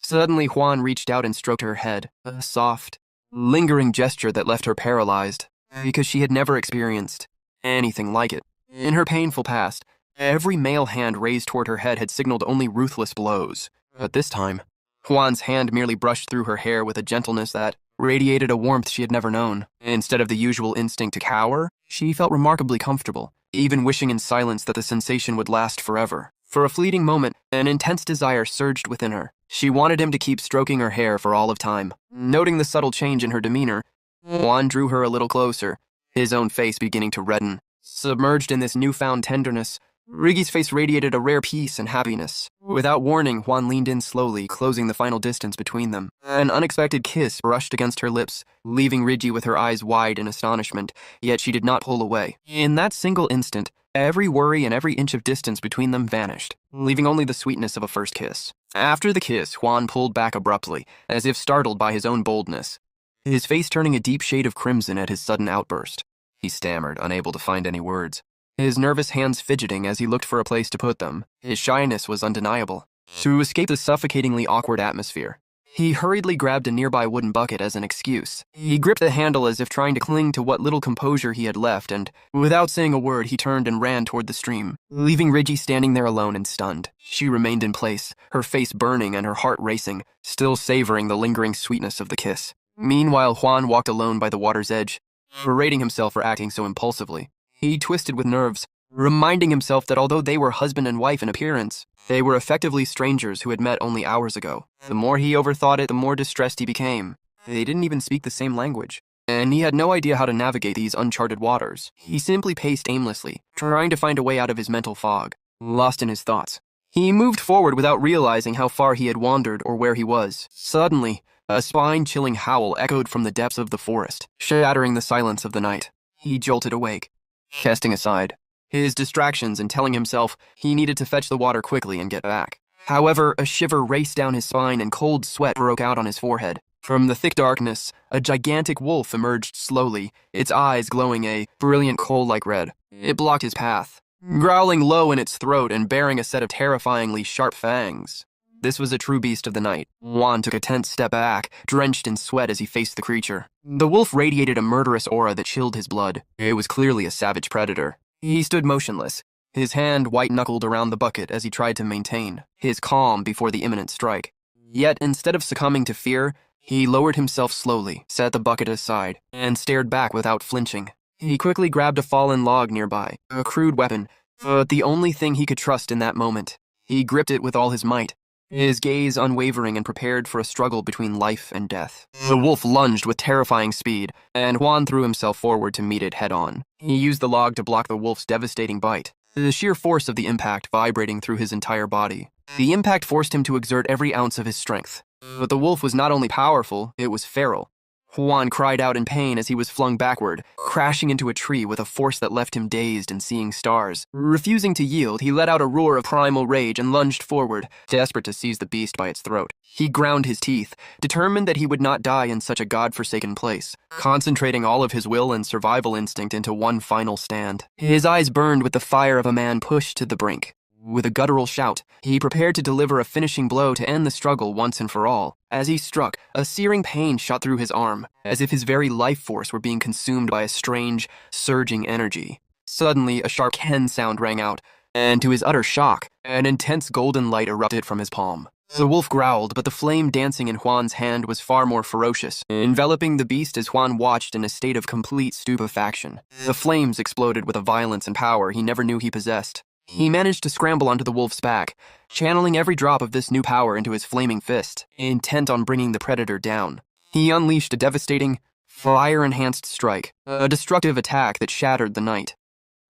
Suddenly, Juan reached out and stroked her head, a soft, lingering gesture that left her paralyzed, because she had never experienced anything like it. In her painful past, every male hand raised toward her head had signaled only ruthless blows. But this time, Juan's hand merely brushed through her hair with a gentleness that radiated a warmth she had never known. Instead of the usual instinct to cower, she felt remarkably comfortable, even wishing in silence that the sensation would last forever. For a fleeting moment, an intense desire surged within her. She wanted him to keep stroking her hair for all of time. Noting the subtle change in her demeanor, Juan drew her a little closer, his own face beginning to redden. Submerged in this newfound tenderness, Rigi's face radiated a rare peace and happiness. Without warning, Juan leaned in slowly, closing the final distance between them. An unexpected kiss brushed against her lips, leaving Rigi with her eyes wide in astonishment, yet she did not pull away. In that single instant, every worry and every inch of distance between them vanished, leaving only the sweetness of a first kiss. After the kiss, Juan pulled back abruptly, as if startled by his own boldness, his face turning a deep shade of crimson at his sudden outburst. He stammered, unable to find any words, his nervous hands fidgeting as he looked for a place to put them. His shyness was undeniable. To escape the suffocatingly awkward atmosphere, he hurriedly grabbed a nearby wooden bucket as an excuse. He gripped the handle as if trying to cling to what little composure he had left, and, without saying a word, he turned and ran toward the stream, leaving Rigi standing there alone and stunned. She remained in place, her face burning and her heart racing, still savoring the lingering sweetness of the kiss. Meanwhile, Juan walked alone by the water's edge, berating himself for acting so impulsively. He twisted with nerves, reminding himself that although they were husband and wife in appearance, they were effectively strangers who had met only hours ago. The more he overthought it, the more distressed he became. They didn't even speak the same language, and he had no idea how to navigate these uncharted waters. He simply paced aimlessly, trying to find a way out of his mental fog, lost in his thoughts. He moved forward without realizing how far he had wandered or where he was. Suddenly, a spine-chilling howl echoed from the depths of the forest, shattering the silence of the night. He jolted awake, casting aside his distractions and telling himself he needed to fetch the water quickly and get back. However, a shiver raced down his spine and cold sweat broke out on his forehead. From the thick darkness, a gigantic wolf emerged slowly, its eyes glowing a brilliant coal-like red. It blocked his path, growling low in its throat and bearing a set of terrifyingly sharp fangs. This was a true beast of the night. Juan took a tense step back, drenched in sweat as he faced the creature. The wolf radiated a murderous aura that chilled his blood. It was clearly a savage predator. He stood motionless, his hand white-knuckled around the bucket as he tried to maintain his calm before the imminent strike. Yet, instead of succumbing to fear, he lowered himself slowly, set the bucket aside, and stared back without flinching. He quickly grabbed a fallen log nearby, a crude weapon, but the only thing he could trust in that moment. He gripped it with all his might, his gaze unwavering and prepared for a struggle between life and death. The wolf lunged with terrifying speed, and Juan threw himself forward to meet it head-on. He used the log to block the wolf's devastating bite, the sheer force of the impact vibrating through his entire body. The impact forced him to exert every ounce of his strength. But the wolf was not only powerful, it was feral. Juan cried out in pain as he was flung backward, crashing into a tree with a force that left him dazed and seeing stars. Refusing to yield, he let out a roar of primal rage and lunged forward, desperate to seize the beast by its throat. He ground his teeth, determined that he would not die in such a god-forsaken place, concentrating all of his will and survival instinct into one final stand. His eyes burned with the fire of a man pushed to the brink. With a guttural shout, he prepared to deliver a finishing blow to end the struggle once and for all. As he struck, a searing pain shot through his arm, as if his very life force were being consumed by a strange, surging energy. Suddenly, a sharp Ken sound rang out, and to his utter shock, an intense golden light erupted from his palm. The wolf growled, but the flame dancing in Juan's hand was far more ferocious, enveloping the beast as Juan watched in a state of complete stupefaction. The flames exploded with a violence and power he never knew he possessed. He managed to scramble onto the wolf's back, channeling every drop of this new power into his flaming fist, intent on bringing the predator down. He unleashed a devastating, fire-enhanced strike, a destructive attack that shattered the night.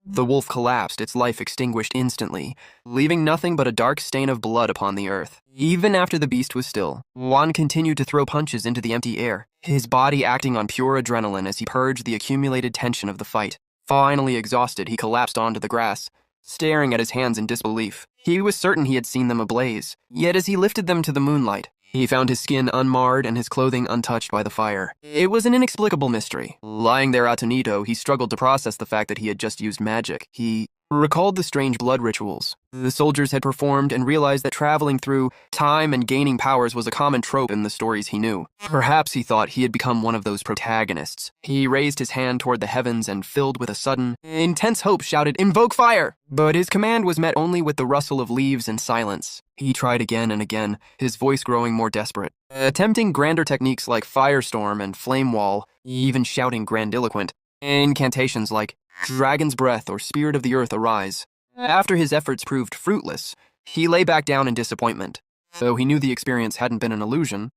The wolf collapsed, its life extinguished instantly, leaving nothing but a dark stain of blood upon the earth. Even after the beast was still, Juan continued to throw punches into the empty air, his body acting on pure adrenaline as he purged the accumulated tension of the fight. Finally exhausted, he collapsed onto the grass, staring at his hands in disbelief. He was certain he had seen them ablaze, yet as he lifted them to the moonlight, he found his skin unmarred and his clothing untouched by the fire. It was an inexplicable mystery. Lying there attonito, he struggled to process the fact that he had just used magic. He recalled the strange blood rituals the soldiers had performed and realized that traveling through time and gaining powers was a common trope in the stories he knew. Perhaps he thought he had become one of those protagonists. He raised his hand toward the heavens and, filled with a sudden, intense hope, shouted, "Invoke fire!" But his command was met only with the rustle of leaves and silence. He tried again and again, his voice growing more desperate, attempting grander techniques like firestorm and flame wall, even shouting grandiloquent incantations like Dragon's Breath or Spirit of the Earth Arise. After his efforts proved fruitless, he lay back down in disappointment. Though he knew the experience hadn't been an illusion,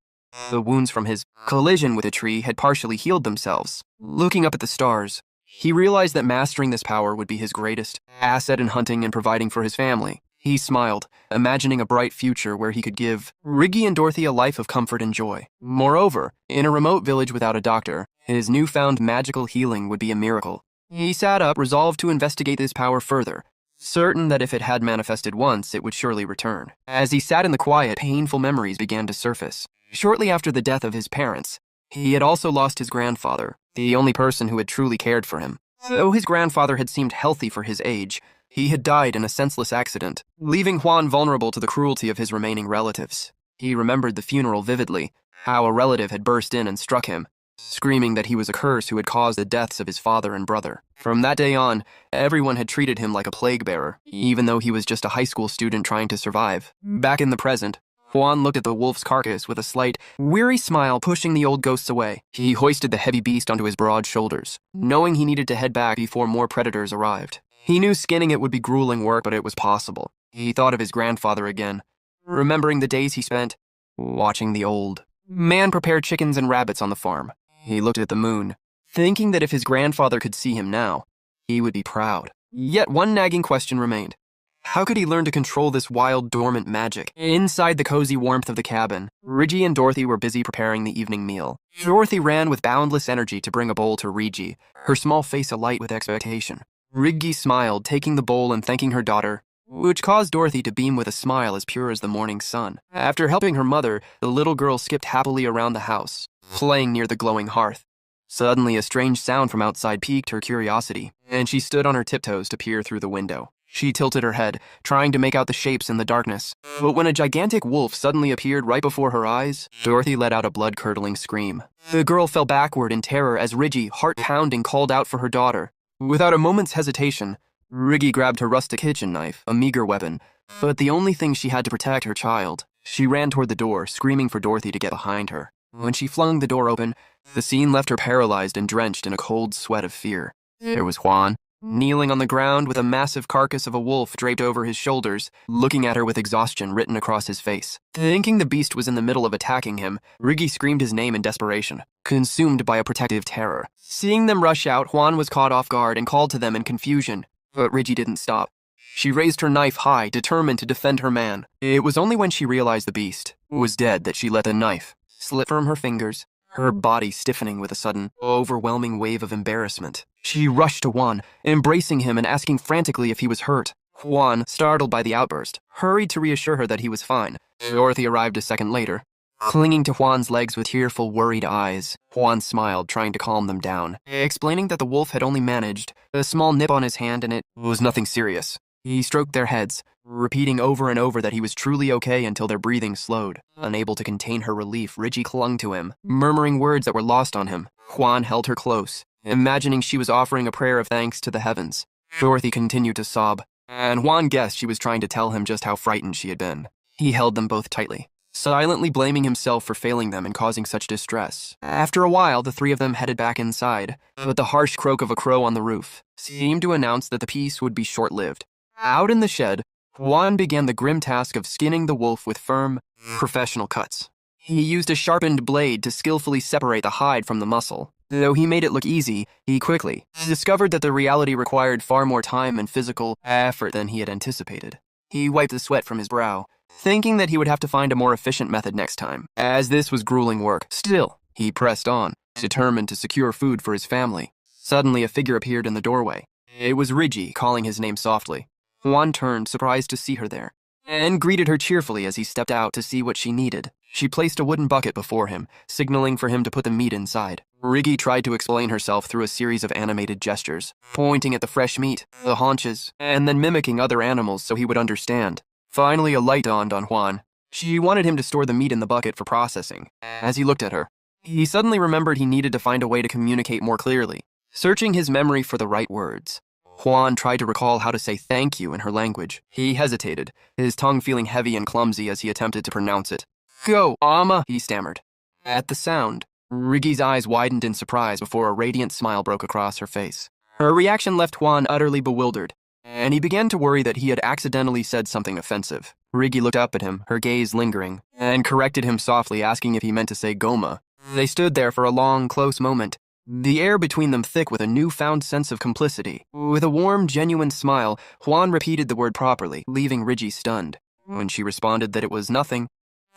the wounds from his collision with a tree had partially healed themselves. Looking up at the stars, he realized that mastering this power would be his greatest asset in hunting and providing for his family. He smiled, imagining a bright future where he could give Riggy and Dorothy a life of comfort and joy. Moreover, in a remote village without a doctor, his newfound magical healing would be a miracle. He sat up, resolved to investigate this power further, certain that if it had manifested once, it would surely return. As he sat in the quiet, painful memories began to surface. Shortly after the death of his parents, he had also lost his grandfather, the only person who had truly cared for him. Though his grandfather had seemed healthy for his age, he had died in a senseless accident, leaving Juan vulnerable to the cruelty of his remaining relatives. He remembered the funeral vividly, how a relative had burst in and struck him, screaming that he was a curse who had caused the deaths of his father and brother. From that day on, everyone had treated him like a plague bearer, even though he was just a high school student trying to survive. Back in the present, Juan looked at the wolf's carcass with a slight, weary smile, pushing the old ghosts away. He hoisted the heavy beast onto his broad shoulders, knowing he needed to head back before more predators arrived. He knew skinning it would be grueling work, but it was possible. He thought of his grandfather again, remembering the days he spent watching the old man prepare chickens and rabbits on the farm. He looked at the moon, thinking that if his grandfather could see him now, he would be proud. Yet one nagging question remained. How could he learn to control this wild, dormant magic? Inside the cozy warmth of the cabin, Riggy and Dorothy were busy preparing the evening meal. Dorothy ran with boundless energy to bring a bowl to Riggy, her small face alight with expectation. Riggy smiled, taking the bowl and thanking her daughter, which caused Dorothy to beam with a smile as pure as the morning sun. After helping her mother, the little girl skipped happily around the house, playing near the glowing hearth. Suddenly, a strange sound from outside piqued her curiosity, and she stood on her tiptoes to peer through the window. She tilted her head, trying to make out the shapes in the darkness. But when a gigantic wolf suddenly appeared right before her eyes, Dorothy let out a blood-curdling scream. The girl fell backward in terror as Riggy, heart-pounding, called out for her daughter. Without a moment's hesitation, Riggy grabbed her rustic kitchen knife, a meager weapon, but the only thing she had to protect her child. She ran toward the door, screaming for Dorothy to get behind her. When she flung the door open, the scene left her paralyzed and drenched in a cold sweat of fear. There was Juan, kneeling on the ground with a massive carcass of a wolf draped over his shoulders, looking at her with exhaustion written across his face. Thinking the beast was in the middle of attacking him, Riggy screamed his name in desperation, consumed by a protective terror. Seeing them rush out, Juan was caught off guard and called to them in confusion. But Riggy didn't stop. She raised her knife high, determined to defend her man. It was only when she realized the beast was dead that she let the knife slip from her fingers, her body stiffening with a sudden, overwhelming wave of embarrassment. She rushed to Juan, embracing him and asking frantically if he was hurt. Juan, startled by the outburst, hurried to reassure her that he was fine. Dorothy arrived a second later, clinging to Juan's legs with tearful, worried eyes. Juan smiled, trying to calm them down, explaining that the wolf had only managed a small nip on his hand and it was nothing serious. He stroked their heads, repeating over and over that he was truly okay until their breathing slowed. Unable to contain her relief, Reggie clung to him, murmuring words that were lost on him. Juan held her close, imagining she was offering a prayer of thanks to the heavens. Dorothy continued to sob, and Juan guessed she was trying to tell him just how frightened she had been. He held them both tightly, silently blaming himself for failing them and causing such distress. After a while, the three of them headed back inside, but the harsh croak of a crow on the roof seemed to announce that the peace would be short-lived. Out in the shed, Juan began the grim task of skinning the wolf with firm, professional cuts. He used a sharpened blade to skillfully separate the hide from the muscle. Though he made it look easy, he quickly discovered that the reality required far more time and physical effort than he had anticipated. He wiped the sweat from his brow, thinking that he would have to find a more efficient method next time, as this was grueling work. Still, he pressed on, determined to secure food for his family. Suddenly, a figure appeared in the doorway. It was Reggie, calling his name softly. Juan turned, surprised to see her there, and greeted her cheerfully as he stepped out to see what she needed. She placed a wooden bucket before him, signaling for him to put the meat inside. Riggy tried to explain herself through a series of animated gestures, pointing at the fresh meat, the haunches, and then mimicking other animals so he would understand. Finally, a light dawned on Juan. She wanted him to store the meat in the bucket for processing. As he looked at her, he suddenly remembered he needed to find a way to communicate more clearly. Searching his memory for the right words, Juan tried to recall how to say thank you in her language. He hesitated, his tongue feeling heavy and clumsy as he attempted to pronounce it. Go, Ama, he stammered. At the sound, Riggy's eyes widened in surprise before a radiant smile broke across her face. Her reaction left Juan utterly bewildered, and he began to worry that he had accidentally said something offensive. Riggy looked up at him, her gaze lingering, and corrected him softly, asking if he meant to say Goma. They stood there for a long, close moment, the air between them thick with a newfound sense of complicity. With a warm, genuine smile, Juan repeated the word properly, leaving Riggy stunned. When she responded that it was nothing,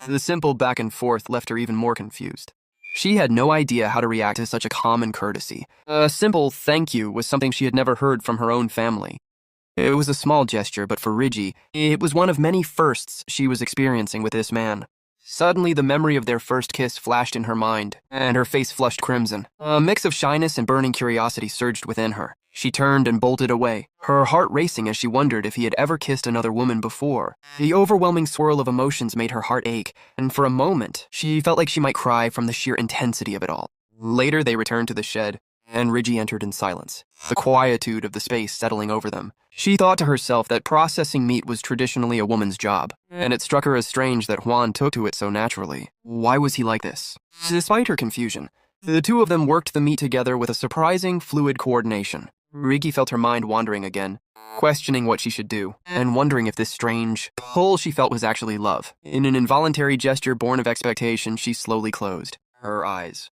the simple back and forth left her even more confused. She had no idea how to react to such a common courtesy. A simple thank you was something she had never heard from her own family. It was a small gesture, but for Riggy, it was one of many firsts she was experiencing with this man. Suddenly, the memory of their first kiss flashed in her mind, and her face flushed crimson. A mix of shyness and burning curiosity surged within her. She turned and bolted away, her heart racing as she wondered if he had ever kissed another woman before. The overwhelming swirl of emotions made her heart ache, and for a moment, she felt like she might cry from the sheer intensity of it all. Later, they returned to the shed, and Riggy entered in silence, the quietude of the space settling over them. She thought to herself that processing meat was traditionally a woman's job, and it struck her as strange that Juan took to it so naturally. Why was he like this? Despite her confusion, the two of them worked the meat together with a surprising, fluid coordination. Riggy felt her mind wandering again, questioning what she should do, and wondering if this strange pull she felt was actually love. In an involuntary gesture born of expectation, she slowly closed her eyes.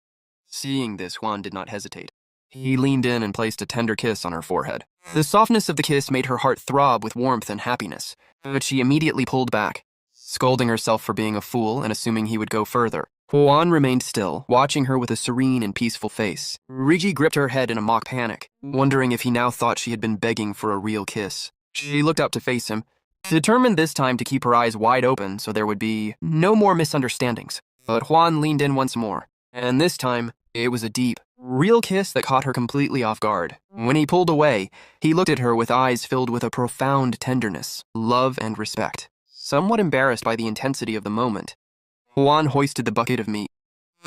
Seeing this, Juan did not hesitate. He leaned in and placed a tender kiss on her forehead. The softness of the kiss made her heart throb with warmth and happiness, but she immediately pulled back, scolding herself for being a fool and assuming he would go further. Juan remained still, watching her with a serene and peaceful face. Riggy gripped her head in a mock panic, wondering if he now thought she had been begging for a real kiss. She looked up to face him, determined this time to keep her eyes wide open so there would be no more misunderstandings. But Juan leaned in once more, and this time, it was a deep, real kiss that caught her completely off guard. When he pulled away, he looked at her with eyes filled with a profound tenderness, love, and respect. Somewhat embarrassed by the intensity of the moment, Juan hoisted the bucket of meat.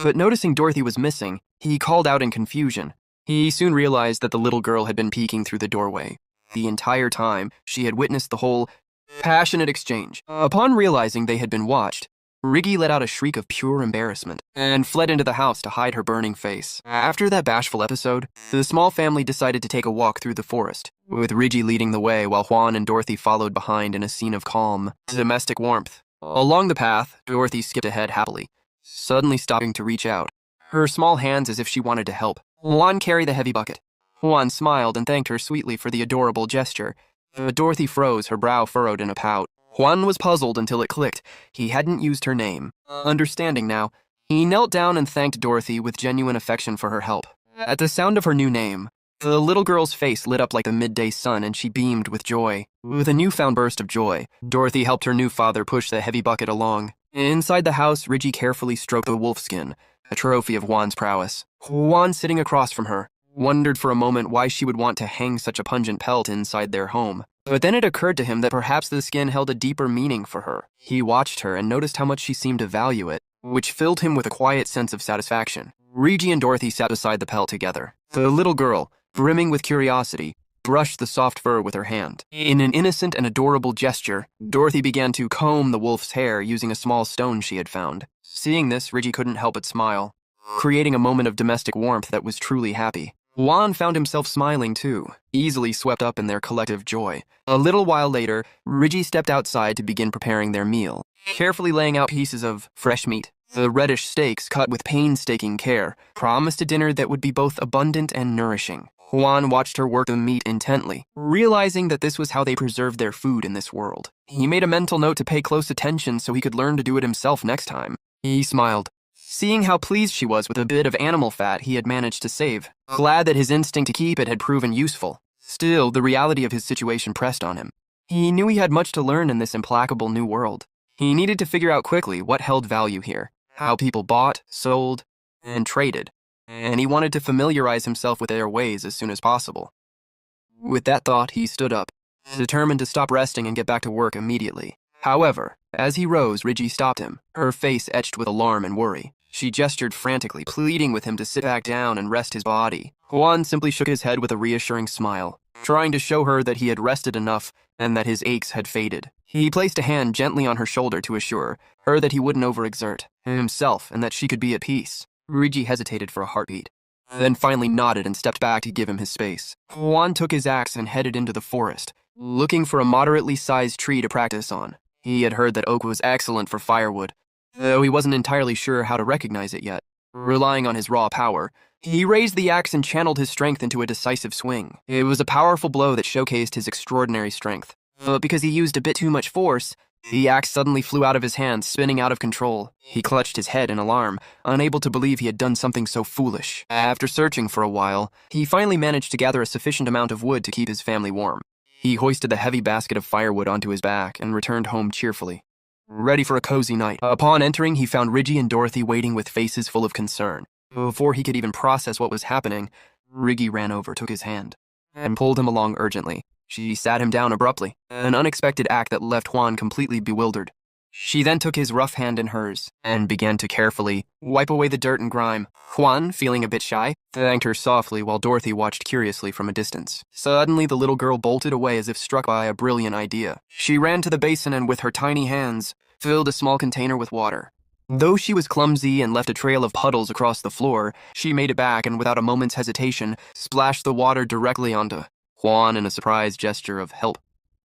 But noticing Dorothy was missing, he called out in confusion. He soon realized that the little girl had been peeking through the doorway. The entire time, she had witnessed the whole passionate exchange. Upon realizing they had been watched, Riggy let out a shriek of pure embarrassment and fled into the house to hide her burning face. After that bashful episode, the small family decided to take a walk through the forest, with Riggy leading the way while Juan and Dorothy followed behind in a scene of calm, domestic warmth. Along the path, Dorothy skipped ahead happily, suddenly stopping to reach out, her small hands as if she wanted to help. Juan carried the heavy bucket. Juan smiled and thanked her sweetly for the adorable gesture. Dorothy froze, her brow furrowed in a pout. Juan was puzzled until it clicked. He hadn't used her name. Understanding now, he knelt down and thanked Dorothy with genuine affection for her help. At the sound of her new name, the little girl's face lit up like the midday sun and she beamed with joy. With a newfound burst of joy, Dorothy helped her new father push the heavy bucket along. Inside the house, Riggy carefully stroked the wolfskin, a trophy of Juan's prowess. Juan, sitting across from her, wondered for a moment why she would want to hang such a pungent pelt inside their home. But then it occurred to him that perhaps the skin held a deeper meaning for her. He watched her and noticed how much she seemed to value it, which filled him with a quiet sense of satisfaction. Regi and Dorothy sat beside the pelt together. The little girl, brimming with curiosity, brushed the soft fur with her hand. In an innocent and adorable gesture, Dorothy began to comb the wolf's hair using a small stone she had found. Seeing this, Regi couldn't help but smile, creating a moment of domestic warmth that was truly happy. Juan found himself smiling too, easily swept up in their collective joy. A little while later, Regi stepped outside to begin preparing their meal, carefully laying out pieces of fresh meat. The reddish steaks, cut with painstaking care, promised a dinner that would be both abundant and nourishing. Juan watched her work the meat intently, realizing that this was how they preserved their food in this world. He made a mental note to pay close attention so he could learn to do it himself next time. He smiled, seeing how pleased she was with the bit of animal fat he had managed to save, glad that his instinct to keep it had proven useful. Still, the reality of his situation pressed on him. He knew he had much to learn in this implacable new world. He needed to figure out quickly what held value here, how people bought, sold, and traded, and he wanted to familiarize himself with their ways as soon as possible. With that thought, he stood up, determined to stop resting and get back to work immediately. However, as he rose, Regi stopped him, her face etched with alarm and worry. She gestured frantically, pleading with him to sit back down and rest his body. Juan simply shook his head with a reassuring smile, trying to show her that he had rested enough and that his aches had faded. He placed a hand gently on her shoulder to assure her that he wouldn't overexert himself and that she could be at peace. Regi hesitated for a heartbeat, then finally nodded and stepped back to give him his space. Juan took his axe and headed into the forest, looking for a moderately sized tree to practice on. He had heard that oak was excellent for firewood, though he wasn't entirely sure how to recognize it yet. Relying on his raw power, he raised the axe and channeled his strength into a decisive swing. It was a powerful blow that showcased his extraordinary strength. But because he used a bit too much force, the axe suddenly flew out of his hand, spinning out of control. He clutched his head in alarm, unable to believe he had done something so foolish. After searching for a while, he finally managed to gather a sufficient amount of wood to keep his family warm. He hoisted the heavy basket of firewood onto his back and returned home cheerfully, ready for a cozy night. Upon entering, he found Regi and Dorothy waiting with faces full of concern. Before he could even process what was happening, Regi ran over, took his hand, and pulled him along urgently. She sat him down abruptly, an unexpected act that left Juan completely bewildered. She then took his rough hand in hers and began to carefully wipe away the dirt and grime. Juan, feeling a bit shy, thanked her softly while Dorothy watched curiously from a distance. Suddenly, the little girl bolted away as if struck by a brilliant idea. She ran to the basin and with her tiny hands, filled a small container with water. Though she was clumsy and left a trail of puddles across the floor, she made it back and without a moment's hesitation, splashed the water directly onto Juan in a surprised gesture of help.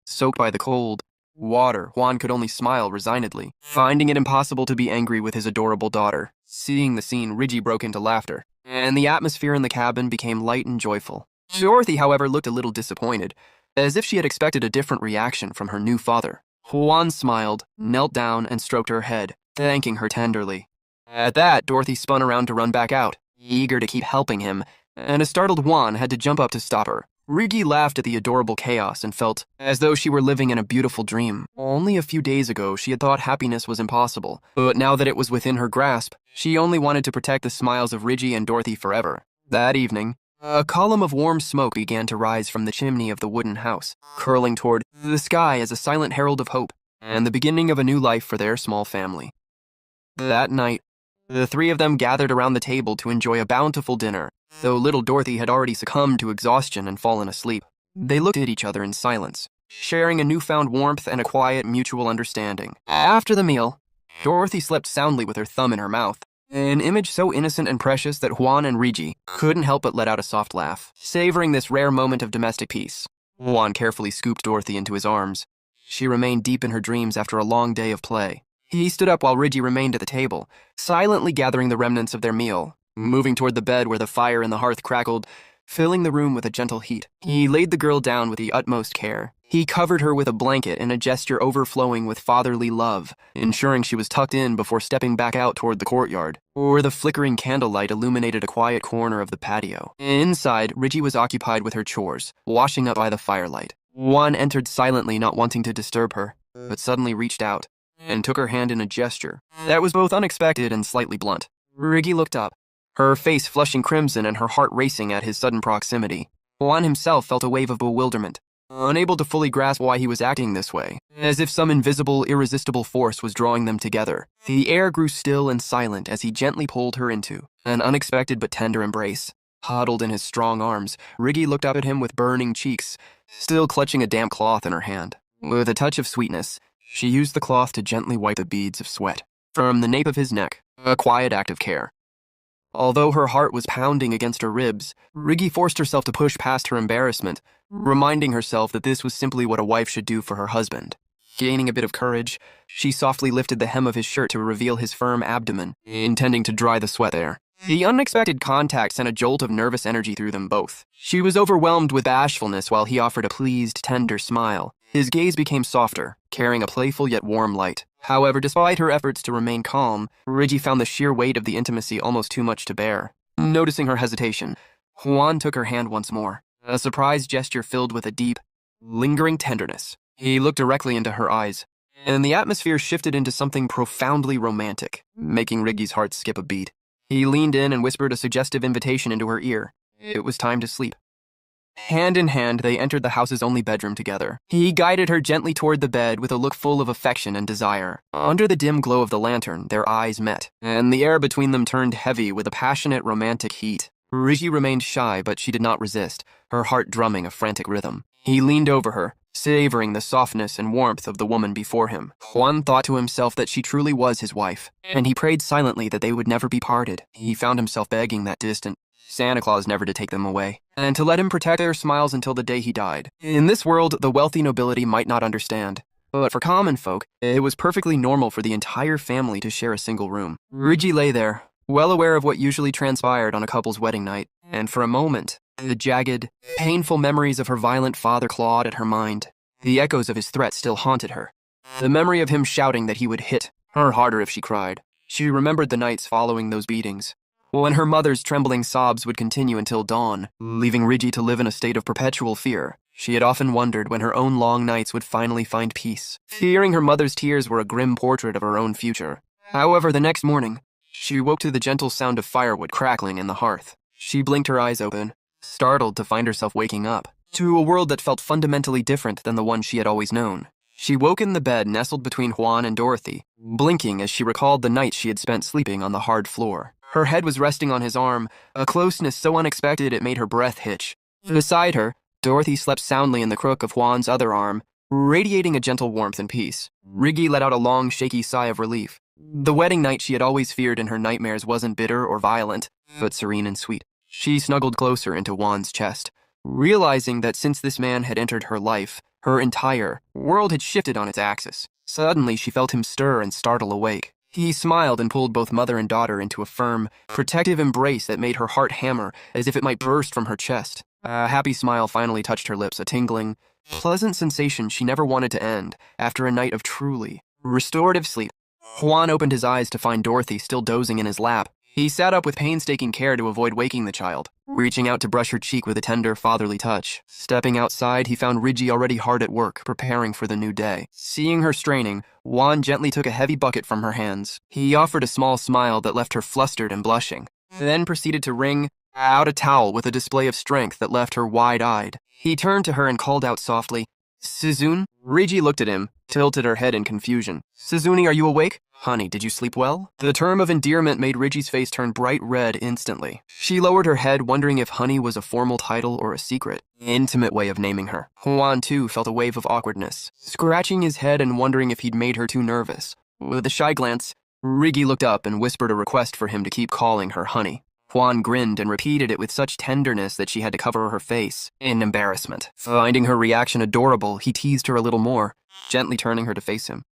Soaked by the cold water, Juan could only smile resignedly, finding it impossible to be angry with his adorable daughter. Seeing the scene, Regi broke into laughter, and the atmosphere in the cabin became light and joyful. Dorothy, however, looked a little disappointed, as if she had expected a different reaction from her new father. Juan smiled, knelt down, and stroked her head, thanking her tenderly. At that, Dorothy spun around to run back out, eager to keep helping him, and a startled Juan had to jump up to stop her. Regi laughed at the adorable chaos and felt as though she were living in a beautiful dream. Only a few days ago, she had thought happiness was impossible, but now that it was within her grasp, she only wanted to protect the smiles of Regi and Dorothy forever. That evening, a column of warm smoke began to rise from the chimney of the wooden house, curling toward the sky as a silent herald of hope and the beginning of a new life for their small family. That night, the three of them gathered around the table to enjoy a bountiful dinner. Though little Dorothy had already succumbed to exhaustion and fallen asleep, they looked at each other in silence, sharing a newfound warmth and a quiet mutual understanding. After the meal, Dorothy slept soundly with her thumb in her mouth, an image so innocent and precious that Juan and Regi couldn't help but let out a soft laugh. Savoring this rare moment of domestic peace, Juan carefully scooped Dorothy into his arms. She remained deep in her dreams after a long day of play. He stood up while Regi remained at the table, silently gathering the remnants of their meal, moving toward the bed where the fire in the hearth crackled, filling the room with a gentle heat. He laid the girl down with the utmost care. He covered her with a blanket in a gesture overflowing with fatherly love, ensuring she was tucked in before stepping back out toward the courtyard, where the flickering candlelight illuminated a quiet corner of the patio. Inside, Regi was occupied with her chores, washing up by the firelight. Juan entered silently, not wanting to disturb her, but suddenly reached out and took her hand in a gesture that was both unexpected and slightly blunt. Regi looked up, her face flushing crimson and her heart racing at his sudden proximity. Juan himself felt a wave of bewilderment, unable to fully grasp why he was acting this way, as if some invisible, irresistible force was drawing them together. The air grew still and silent as he gently pulled her into an unexpected but tender embrace. Huddled in his strong arms, Riggy looked up at him with burning cheeks, still clutching a damp cloth in her hand. With a touch of sweetness, she used the cloth to gently wipe the beads of sweat from the nape of his neck, a quiet act of care. Although her heart was pounding against her ribs, Riggy forced herself to push past her embarrassment, reminding herself that this was simply what a wife should do for her husband. Gaining a bit of courage, she softly lifted the hem of his shirt to reveal his firm abdomen, intending to dry the sweat there. The unexpected contact sent a jolt of nervous energy through them both. She was overwhelmed with bashfulness while he offered a pleased, tender smile. His gaze became softer, carrying a playful yet warm light. However, despite her efforts to remain calm, Riggy found the sheer weight of the intimacy almost too much to bear. Noticing her hesitation, Juan took her hand once more, a surprise gesture filled with a deep, lingering tenderness. He looked directly into her eyes, and the atmosphere shifted into something profoundly romantic, making Riggy's heart skip a beat. He leaned in and whispered a suggestive invitation into her ear. It was time to sleep. Hand in hand, they entered the house's only bedroom together. He guided her gently toward the bed with a look full of affection and desire. Under the dim glow of the lantern, their eyes met, and the air between them turned heavy with a passionate, romantic heat. Riggy remained shy, but she did not resist, her heart drumming a frantic rhythm. He leaned over her, savoring the softness and warmth of the woman before him. Juan thought to himself that she truly was his wife, and he prayed silently that they would never be parted. He found himself begging that distant Santa Claus never to take them away, and to let him protect their smiles until the day he died. In this world, the wealthy nobility might not understand, but for common folk, it was perfectly normal for the entire family to share a single room. Riggy lay there, well aware of what usually transpired on a couple's wedding night, and for a moment, the jagged, painful memories of her violent father clawed at her mind. The echoes of his threat still haunted her. The memory of him shouting that he would hit her harder if she cried. She remembered the nights following those beatings, when her mother's trembling sobs would continue until dawn, leaving Riggy to live in a state of perpetual fear. She had often wondered when her own long nights would finally find peace. Fearing her mother's tears were a grim portrait of her own future. However, the next morning, she woke to the gentle sound of firewood crackling in the hearth. She blinked her eyes open, startled to find herself waking up to a world that felt fundamentally different than the one she had always known. She woke in the bed nestled between Juan and Dorothy, blinking as she recalled the night she had spent sleeping on the hard floor. Her head was resting on his arm, a closeness so unexpected it made her breath hitch. Beside her, Dorothy slept soundly in the crook of Juan's other arm, radiating a gentle warmth and peace. Riggy let out a long, shaky sigh of relief. The wedding night she had always feared in her nightmares wasn't bitter or violent, but serene and sweet. She snuggled closer into Juan's chest, realizing that since this man had entered her life, her entire world had shifted on its axis. Suddenly, she felt him stir and startle awake. He smiled and pulled both mother and daughter into a firm, protective embrace that made her heart hammer as if it might burst from her chest. A happy smile finally touched her lips, a tingling, pleasant sensation she never wanted to end after a night of truly restorative sleep. Juan opened his eyes to find Dorothy still dozing in his lap. He sat up with painstaking care to avoid waking the child, reaching out to brush her cheek with a tender, fatherly touch. Stepping outside, he found Riggy already hard at work, preparing for the new day. Seeing her straining, Juan gently took a heavy bucket from her hands. He offered a small smile that left her flustered and blushing, then proceeded to wring out a towel with a display of strength that left her wide-eyed. He turned to her and called out softly, "Suzune?" Riggy looked at him, tilted her head in confusion. "Suzune, are you awake? Honey, did you sleep well?" The term of endearment made Riggy's face turn bright red instantly. She lowered her head, wondering if Honey was a formal title or a secret, intimate way of naming her. Juan, too, felt a wave of awkwardness, scratching his head and wondering if he'd made her too nervous. With a shy glance, Riggy looked up and whispered a request for him to keep calling her Honey. Juan grinned and repeated it with such tenderness that she had to cover her face in embarrassment. Finding her reaction adorable, he teased her a little more, gently turning her to face him.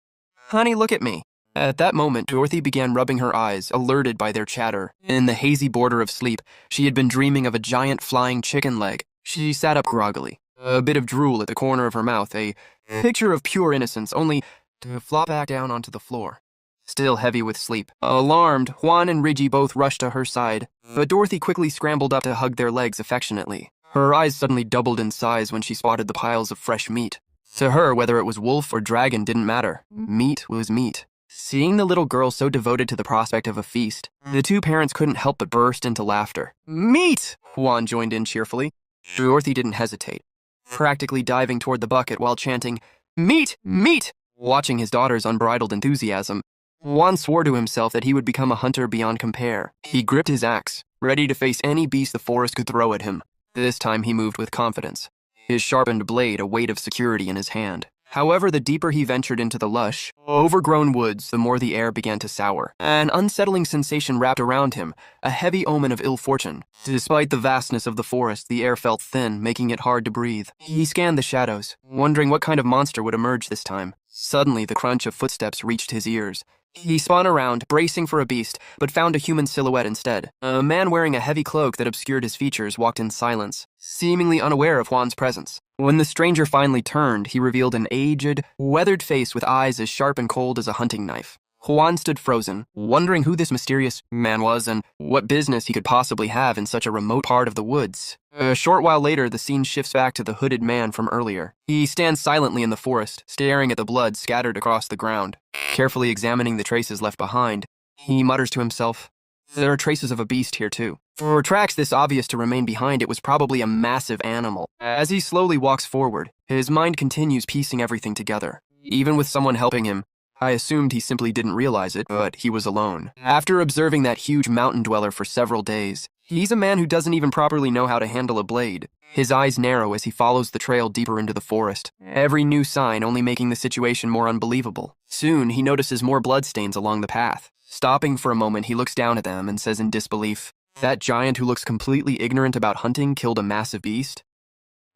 "Honey, look at me." At that moment, Dorothy began rubbing her eyes, alerted by their chatter. In the hazy border of sleep, she had been dreaming of a giant flying chicken leg. She sat up groggily, a bit of drool at the corner of her mouth, a picture of pure innocence, only to flop back down onto the floor. Still heavy with sleep. Alarmed, Juan and Riggy both rushed to her side, but Dorothy quickly scrambled up to hug their legs affectionately. Her eyes suddenly doubled in size when she spotted the piles of fresh meat. To her, whether it was wolf or dragon didn't matter. Meat was meat. Seeing the little girl so devoted to the prospect of a feast, the two parents couldn't help but burst into laughter. "Meat!" Juan joined in cheerfully. Dorothy didn't hesitate. practically diving toward the bucket while chanting, "Meat! Meat!" Watching his daughter's unbridled enthusiasm, Juan swore to himself that he would become a hunter beyond compare. He gripped his axe, ready to face any beast the forest could throw at him. This time he moved with confidence, his sharpened blade a weight of security in his hand. However, the deeper he ventured into the lush, overgrown woods, the more the air began to sour. An unsettling sensation wrapped around him, a heavy omen of ill fortune. Despite the vastness of the forest, the air felt thin, making it hard to breathe. He scanned the shadows, wondering what kind of monster would emerge this time. Suddenly, the crunch of footsteps reached his ears. He spun around, bracing for a beast, but found a human silhouette instead. A man wearing a heavy cloak that obscured his features walked in silence, seemingly unaware of Juan's presence. When the stranger finally turned, he revealed an aged, weathered face with eyes as sharp and cold as a hunting knife. Juan stood frozen, wondering who this mysterious man was and what business he could possibly have in such a remote part of the woods. A short while later, the scene shifts back to the hooded man from earlier. He stands silently in the forest, staring at the blood scattered across the ground. Carefully examining the traces left behind, he mutters to himself, "There are traces of a beast here too." For tracks this obvious to remain behind, it was probably a massive animal. As he slowly walks forward, his mind continues piecing everything together. Even with someone helping him, I assumed he simply didn't realize it, but he was alone. After observing that huge mountain dweller for several days, he's a man who doesn't even properly know how to handle a blade. His eyes narrow as he follows the trail deeper into the forest, every new sign only making the situation more unbelievable. Soon, he notices more bloodstains along the path. Stopping for a moment, he looks down at them and says in disbelief, "That giant who looks completely ignorant about hunting killed a massive beast?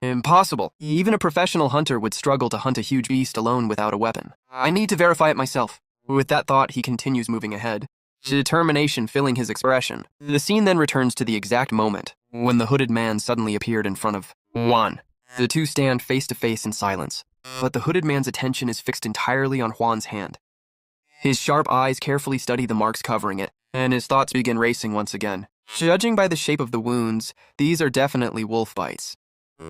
Impossible. Even a professional hunter would struggle to hunt a huge beast alone without a weapon. I need to verify it myself." With that thought, he continues moving ahead, determination filling his expression. The scene then returns to the exact moment when the hooded man suddenly appeared in front of Juan. The two stand face to face in silence, but the hooded man's attention is fixed entirely on Juan's hand. His sharp eyes carefully study the marks covering it, and his thoughts begin racing once again. Judging by the shape of the wounds, these are definitely wolf bites.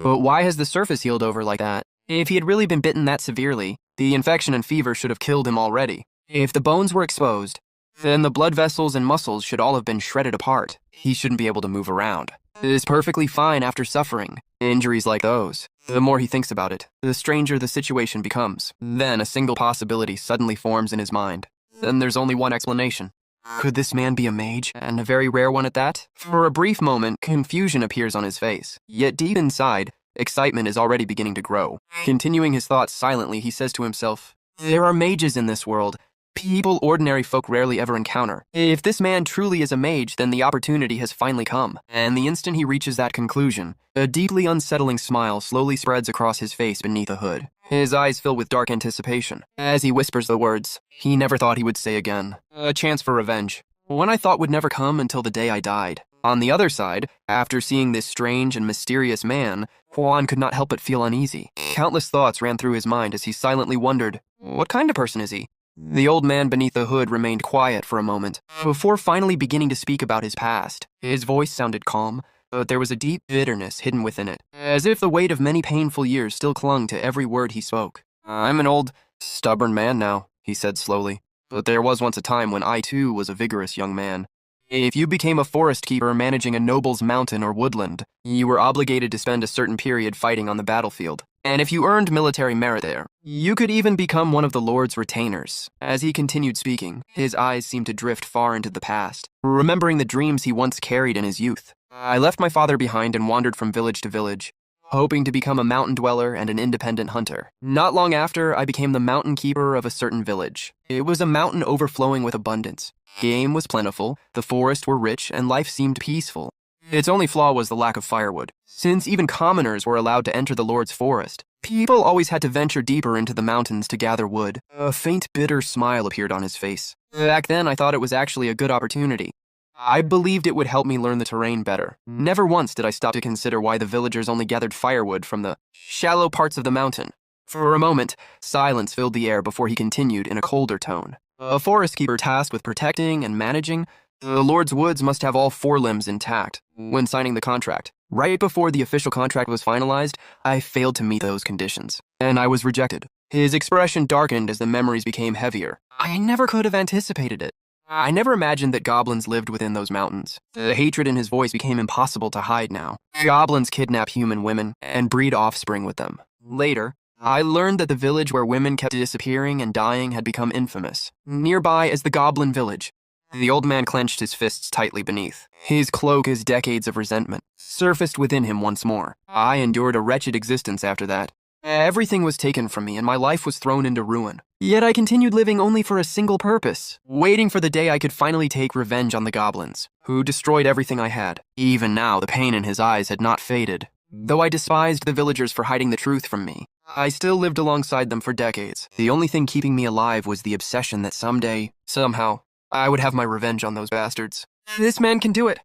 But why has the surface healed over like that? If he had really been bitten that severely, the infection and fever should have killed him already. If the bones were exposed, then the blood vessels and muscles should all have been shredded apart. He shouldn't be able to move around. It is perfectly fine after suffering injuries like those. The more he thinks about it, the stranger the situation becomes. Then a single possibility suddenly forms in his mind. Then there's only one explanation. Could this man be a mage, and a very rare one at that? For a brief moment, confusion appears on his face. Yet deep inside, excitement is already beginning to grow. Continuing his thoughts silently, he says to himself, "There are mages in this world, people ordinary folk rarely ever encounter. If this man truly is a mage, then the opportunity has finally come." And the instant he reaches that conclusion, a deeply unsettling smile slowly spreads across his face beneath a hood. His eyes fill with dark anticipation as he whispers the words he never thought he would say again. A chance for revenge. One I thought would never come until the day I died. On the other side, after seeing this strange and mysterious man, Juan could not help but feel uneasy. Countless thoughts ran through his mind as he silently wondered, what kind of person is he? The old man beneath the hood remained quiet for a moment, before finally beginning to speak about his past. His voice sounded calm, but there was a deep bitterness hidden within it, as if the weight of many painful years still clung to every word he spoke. "I'm an old, stubborn man now," he said slowly, "but there was once a time when I too was a vigorous young man. If you became a forest keeper managing a noble's mountain or woodland, you were obligated to spend a certain period fighting on the battlefield. And if you earned military merit there, you could even become one of the Lord's retainers." As he continued speaking, his eyes seemed to drift far into the past, remembering the dreams he once carried in his youth. "I left my father behind and wandered from village to village, hoping to become a mountain dweller and an independent hunter. Not long after, I became the mountain keeper of a certain village. It was a mountain overflowing with abundance. Game was plentiful, the forests were rich, and life seemed peaceful. Its only flaw was the lack of firewood. Since even commoners were allowed to enter the Lord's forest, people always had to venture deeper into the mountains to gather wood." A faint, bitter smile appeared on his face. "Back then, I thought it was actually a good opportunity. I believed it would help me learn the terrain better. Never once did I stop to consider why the villagers only gathered firewood from the shallow parts of the mountain." For a moment, silence filled the air before he continued in a colder tone. "A forest keeper tasked with protecting and managing the Lord's woods must have all four limbs intact when signing the contract. Right before the official contract was finalized, I failed to meet those conditions, and I was rejected." His expression darkened as the memories became heavier. "I never could have anticipated it. I never imagined that goblins lived within those mountains. The hatred in his voice became impossible to hide now. Goblins kidnap human women and breed offspring with them. Later, I learned that the village where women kept disappearing and dying had become infamous. Nearby is the Goblin Village. The old man clenched his fists tightly beneath. His cloak, his decades of resentment, surfaced within him once more. I endured a wretched existence after that. Everything was taken from me and my life was thrown into ruin. Yet I continued living only for a single purpose, waiting for the day I could finally take revenge on the goblins, who destroyed everything I had. Even now, the pain in his eyes had not faded. Though I despised the villagers for hiding the truth from me, I still lived alongside them for decades. The only thing keeping me alive was the obsession that someday, somehow, I would have my revenge on those bastards. This man can do it.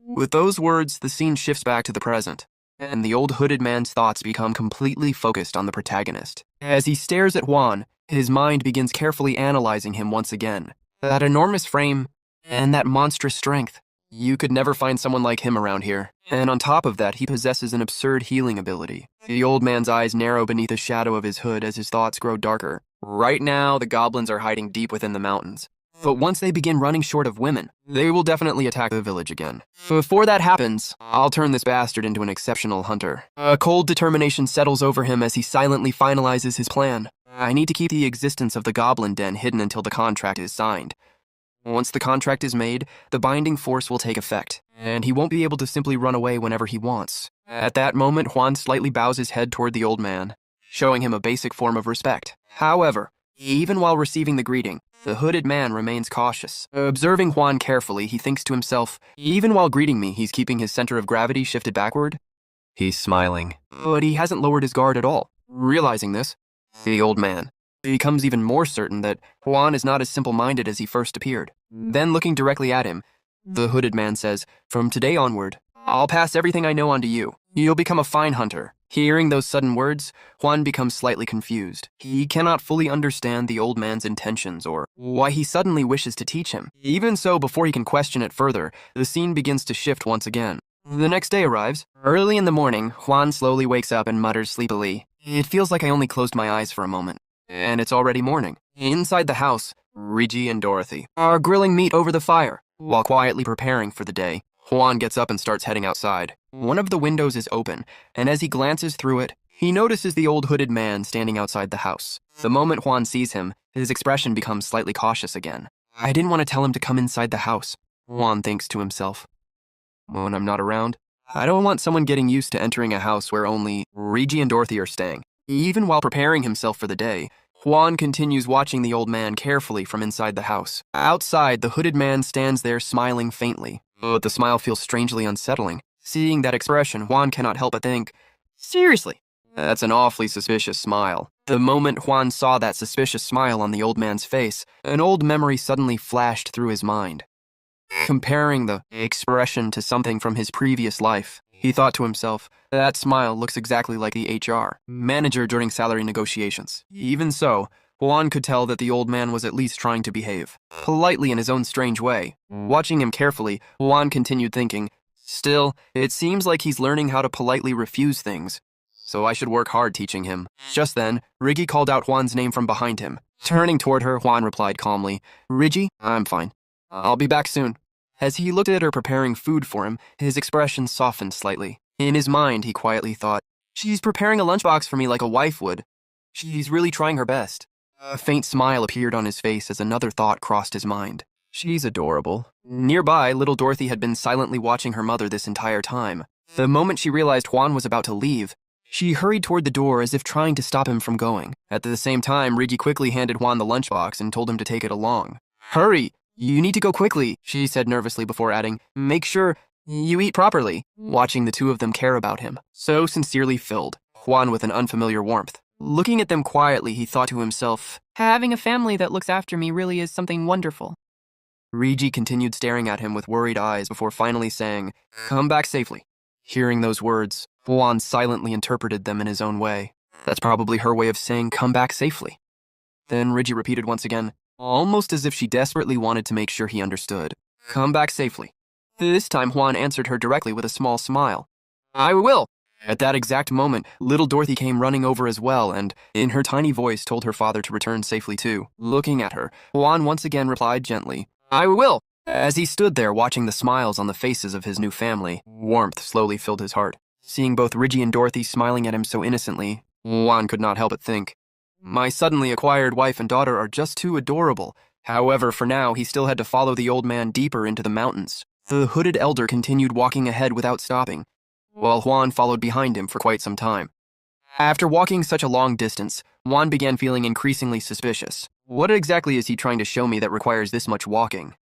With those words, the scene shifts back to the present, and the old hooded man's thoughts become completely focused on the protagonist. As he stares at Juan, his mind begins carefully analyzing him once again. That enormous frame, and that monstrous strength. You could never find someone like him around here. And on top of that, he possesses an absurd healing ability. The old man's eyes narrow beneath the shadow of his hood as his thoughts grow darker. Right now, the goblins are hiding deep within the mountains. But once they begin running short of women, they will definitely attack the village again. Before that happens, I'll turn this bastard into an exceptional hunter. A cold determination settles over him as he silently finalizes his plan. I need to keep the existence of the goblin den hidden until the contract is signed. Once the contract is made, the binding force will take effect, and he won't be able to simply run away whenever he wants. At that moment, Juan slightly bows his head toward the old man, showing him a basic form of respect. However, even while receiving the greeting, the hooded man remains cautious. Observing Juan carefully, he thinks to himself, even while greeting me, he's keeping his center of gravity shifted backward. He's smiling, but he hasn't lowered his guard at all. Realizing this, the old man becomes even more certain that Juan is not as simple-minded as he first appeared. Then looking directly at him, the hooded man says, "From today onward, I'll pass everything I know on to you. You'll become a fine hunter." Hearing those sudden words, Juan becomes slightly confused. He cannot fully understand the old man's intentions or why he suddenly wishes to teach him. Even so, before he can question it further, the scene begins to shift once again. The next day arrives. Early in the morning, Juan slowly wakes up and mutters sleepily, "It feels like I only closed my eyes for a moment." And it's already morning. Inside the house, Rigi and Dorothy are grilling meat over the fire. While quietly preparing for the day, Juan gets up and starts heading outside. One of the windows is open, and as he glances through it, he notices the old hooded man standing outside the house. The moment Juan sees him, his expression becomes slightly cautious again. I didn't want to tell him to come inside the house, Juan thinks to himself. When I'm not around, I don't want someone getting used to entering a house where only Rigi and Dorothy are staying. Even while preparing himself for the day, Juan continues watching the old man carefully from inside the house. Outside, the hooded man stands there smiling faintly, but the smile feels strangely unsettling. Seeing that expression, Juan cannot help but think, seriously, that's an awfully suspicious smile. The moment Juan saw that suspicious smile on the old man's face, an old memory suddenly flashed through his mind. Comparing the expression to something from his previous life, he thought to himself, that smile looks exactly like the HR manager during salary negotiations. Even so, Juan could tell that the old man was at least trying to behave politely in his own strange way. Watching him carefully, Juan continued thinking, still, it seems like he's learning how to politely refuse things, so I should work hard teaching him. Just then, Rigi called out Juan's name from behind him. Turning toward her, Juan replied calmly, "Rigi, I'm fine. I'll be back soon." As he looked at her preparing food for him, his expression softened slightly. In his mind, he quietly thought, she's preparing a lunchbox for me like a wife would. She's really trying her best. A faint smile appeared on his face as another thought crossed his mind. She's adorable. Nearby, little Dorothy had been silently watching her mother this entire time. The moment she realized Juan was about to leave, she hurried toward the door as if trying to stop him from going. At the same time, Rigi quickly handed Juan the lunchbox and told him to take it along. "Hurry! You need to go quickly," she said nervously before adding, "Make sure you eat properly." Watching the two of them care about him, so sincerely filled Juan with an unfamiliar warmth. Looking at them quietly, he thought to himself, having a family that looks after me really is something wonderful. Rigi continued staring at him with worried eyes before finally saying, "Come back safely." Hearing those words, Juan silently interpreted them in his own way. That's probably her way of saying, "Come back safely." Then Rigi repeated once again, almost as if she desperately wanted to make sure he understood. "Come back safely." This time Juan answered her directly with a small smile. "I will." At that exact moment, little Dorothy came running over as well and, in her tiny voice, told her father to return safely too. Looking at her, Juan once again replied gently, I will. As he stood there watching the smiles on the faces of his new family, warmth slowly filled his heart. Seeing both Reggie and Dorothy smiling at him so innocently, Juan could not help but think, my suddenly acquired wife and daughter are just too adorable. However, for now, he still had to follow the old man deeper into the mountains. The hooded elder continued walking ahead without stopping, while Juan followed behind him for quite some time. After walking such a long distance, Juan began feeling increasingly suspicious. What exactly is he trying to show me that requires this much walking?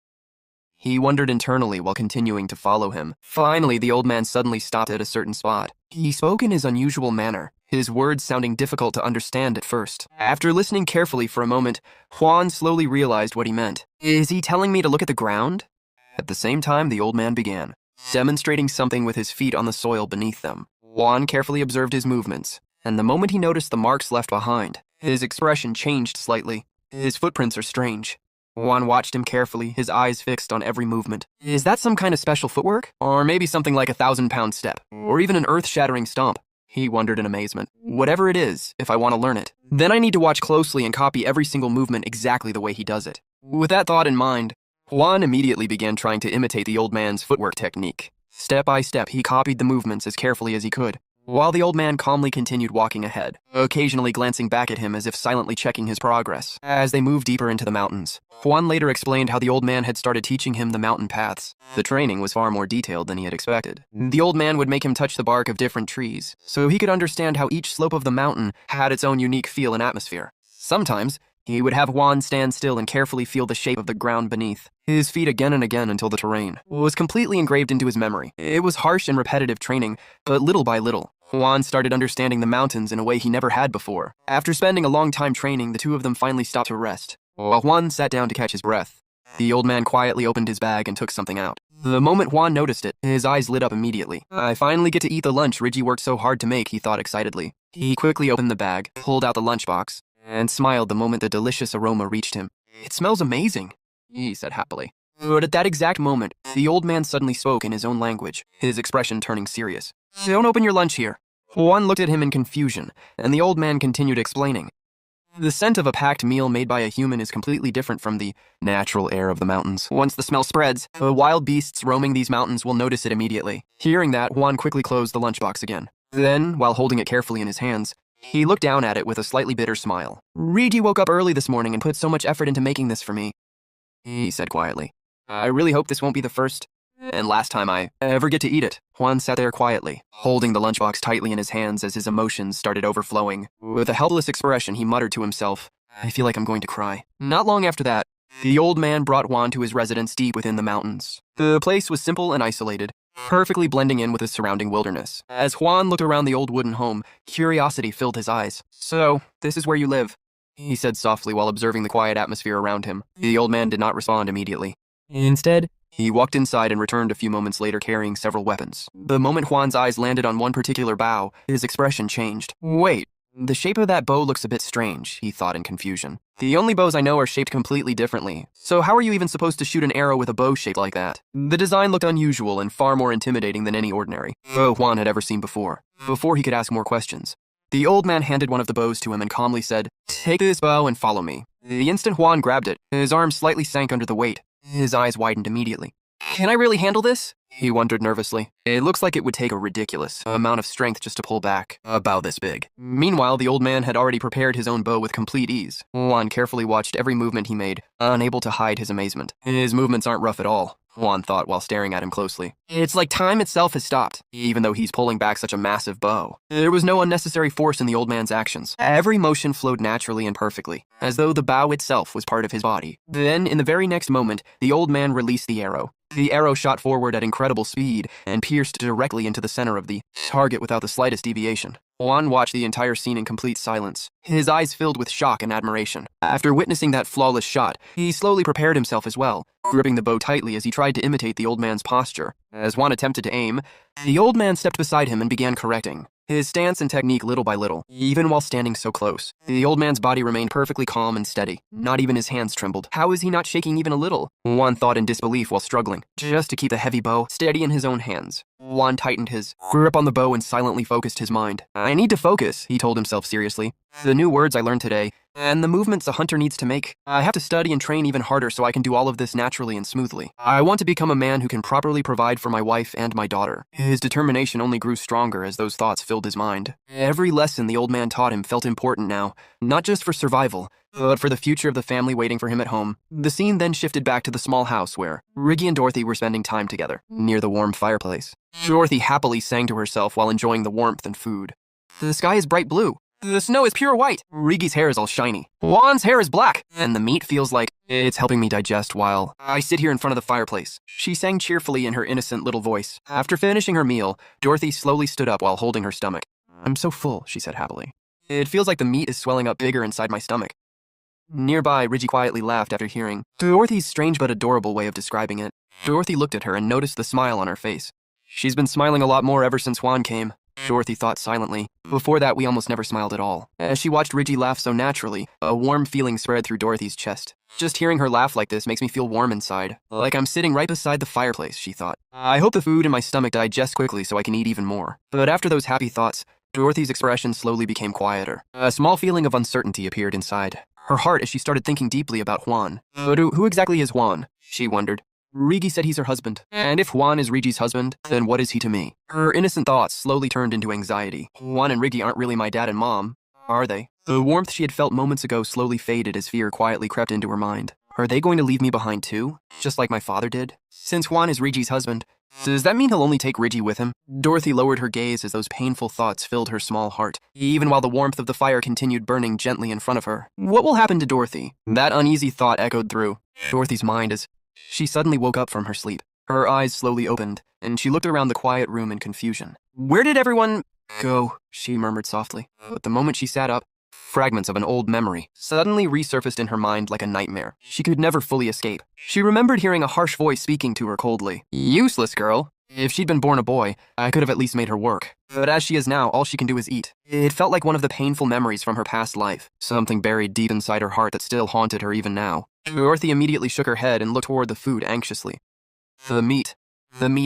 He wondered internally while continuing to follow him. Finally, the old man suddenly stopped at a certain spot. He spoke in his unusual manner, his words sounding difficult to understand at first. After listening carefully for a moment, Juan slowly realized what he meant. Is he telling me to look at the ground? At the same time, the old man began, demonstrating something with his feet on the soil beneath them. Juan carefully observed his movements, and the moment he noticed the marks left behind, his expression changed slightly. His footprints are strange. Juan watched him carefully, his eyes fixed on every movement. Is that some kind of special footwork? Or maybe something like a 1,000-pound step? Or even an earth-shattering stomp? He wondered in amazement. Whatever it is, if I want to learn it, then I need to watch closely and copy every single movement exactly the way he does it. With that thought in mind, Juan immediately began trying to imitate the old man's footwork technique. Step by step, he copied the movements as carefully as he could, while the old man calmly continued walking ahead, occasionally glancing back at him as if silently checking his progress. As they moved deeper into the mountains, Juan later explained how the old man had started teaching him the mountain paths. The training was far more detailed than he had expected. The old man would make him touch the bark of different trees, so he could understand how each slope of the mountain had its own unique feel and atmosphere. Sometimes, he would have Juan stand still and carefully feel the shape of the ground beneath his feet again and again until the terrain was completely engraved into his memory. It was harsh and repetitive training, but little by little, Juan started understanding the mountains in a way he never had before. After spending a long time training, the two of them finally stopped to rest, while Juan sat down to catch his breath. The old man quietly opened his bag and took something out. The moment Juan noticed it, his eyes lit up immediately. I finally get to eat the lunch Reggie worked so hard to make, he thought excitedly. He quickly opened the bag, pulled out the lunchbox, and smiled the moment the delicious aroma reached him. It smells amazing, he said happily. But at that exact moment, the old man suddenly spoke in his own language, his expression turning serious. Don't open your lunch here. Juan looked at him in confusion, and the old man continued explaining. The scent of a packed meal made by a human is completely different from the natural air of the mountains. Once the smell spreads, the wild beasts roaming these mountains will notice it immediately. Hearing that, Juan quickly closed the lunchbox again. Then, while holding it carefully in his hands, he looked down at it with a slightly bitter smile. Reggie woke up early this morning and put so much effort into making this for me, he said quietly. I really hope this won't be the first and last time I ever get to eat it. Juan sat there quietly, holding the lunchbox tightly in his hands as his emotions started overflowing. With a helpless expression, he muttered to himself, I feel like I'm going to cry. Not long after that, the old man brought Juan to his residence deep within the mountains. The place was simple and isolated, perfectly blending in with the surrounding wilderness. As Juan looked around the old wooden home, curiosity filled his eyes. So, this is where you live, he said softly while observing the quiet atmosphere around him. The old man did not respond immediately. Instead, he walked inside and returned a few moments later carrying several weapons. The moment Juan's eyes landed on one particular bow, his expression changed. Wait, the shape of that bow looks a bit strange, he thought in confusion. The only bows I know are shaped completely differently. So how are you even supposed to shoot an arrow with a bow shaped like that? The design looked unusual and far more intimidating than any ordinary bow Juan had ever seen before. Before he could ask more questions, the old man handed one of the bows to him and calmly said, Take this bow and follow me. The instant Juan grabbed it, his arm slightly sank under the weight. His eyes widened immediately. Can I really handle this? He wondered nervously. It looks like it would take a ridiculous amount of strength just to pull back a bow this big. Meanwhile, the old man had already prepared his own bow with complete ease. Juan carefully watched every movement he made, unable to hide his amazement. His movements aren't rough at all, Juan thought while staring at him closely. It's like time itself has stopped, even though he's pulling back such a massive bow. There was no unnecessary force in the old man's actions. Every motion flowed naturally and perfectly, as though the bow itself was part of his body. Then, in the very next moment, the old man released the arrow. The arrow shot forward at incredible speed and pierced directly into the center of the target without the slightest deviation. Juan watched the entire scene in complete silence, his eyes filled with shock and admiration. After witnessing that flawless shot, he slowly prepared himself as well, gripping the bow tightly as he tried to imitate the old man's posture. As Juan attempted to aim, the old man stepped beside him and began correcting his stance and technique little by little, even while standing so close. The old man's body remained perfectly calm and steady. Not even his hands trembled. How is he not shaking even a little? Juan thought in disbelief while struggling, just to keep the heavy bow steady in his own hands. Juan tightened his grip on the bow and silently focused his mind. I need to focus, he told himself seriously. The new words I learned today, and the movements a hunter needs to make. I have to study and train even harder so I can do all of this naturally and smoothly. I want to become a man who can properly provide for my wife and my daughter. His determination only grew stronger as those thoughts filled his mind. Every lesson the old man taught him felt important now, not just for survival, but for the future of the family waiting for him at home. The scene then shifted back to the small house where Riggy and Dorothy were spending time together, near the warm fireplace. Dorothy happily sang to herself while enjoying the warmth and food. The sky is bright blue. The snow is pure white. Riggy's hair is all shiny. Juan's hair is black. And the meat feels like it's helping me digest while I sit here in front of the fireplace. She sang cheerfully in her innocent little voice. After finishing her meal, Dorothy slowly stood up while holding her stomach. I'm so full, she said happily. It feels like the meat is swelling up bigger inside my stomach. Nearby, Riggy quietly laughed after hearing Dorothy's strange but adorable way of describing it. Dorothy looked at her and noticed the smile on her face. She's been smiling a lot more ever since Juan came, Dorothy thought silently. Before that, we almost never smiled at all. As she watched Riggy laugh so naturally, a warm feeling spread through Dorothy's chest. Just hearing her laugh like this makes me feel warm inside. Like I'm sitting right beside the fireplace, she thought. I hope the food in my stomach digests quickly so I can eat even more. But after those happy thoughts, Dorothy's expression slowly became quieter. A small feeling of uncertainty appeared inside her heart as she started thinking deeply about Juan. But who exactly is Juan? She wondered. Riggy said he's her husband. And if Juan is Riggy's husband, then what is he to me? Her innocent thoughts slowly turned into anxiety. Juan and Riggy aren't really my dad and mom, are they? The warmth she had felt moments ago slowly faded as fear quietly crept into her mind. Are they going to leave me behind too? Just like my father did? Since Juan is Riggy's husband, does that mean he'll only take Riggy with him? Dorothy lowered her gaze as those painful thoughts filled her small heart, even while the warmth of the fire continued burning gently in front of her. What will happen to Dorothy? That uneasy thought echoed through Dorothy's mind as she suddenly woke up from her sleep. Her eyes slowly opened, and she looked around the quiet room in confusion. Where did everyone go? She murmured softly. But the moment she sat up, fragments of an old memory suddenly resurfaced in her mind like a nightmare. She could never fully escape. She remembered hearing a harsh voice speaking to her coldly. Useless girl. If she'd been born a boy, I could have at least made her work. But as she is now, all she can do is eat. It felt like one of the painful memories from her past life, something buried deep inside her heart that still haunted her even now. Dorothy immediately shook her head and looked toward the food anxiously. The meat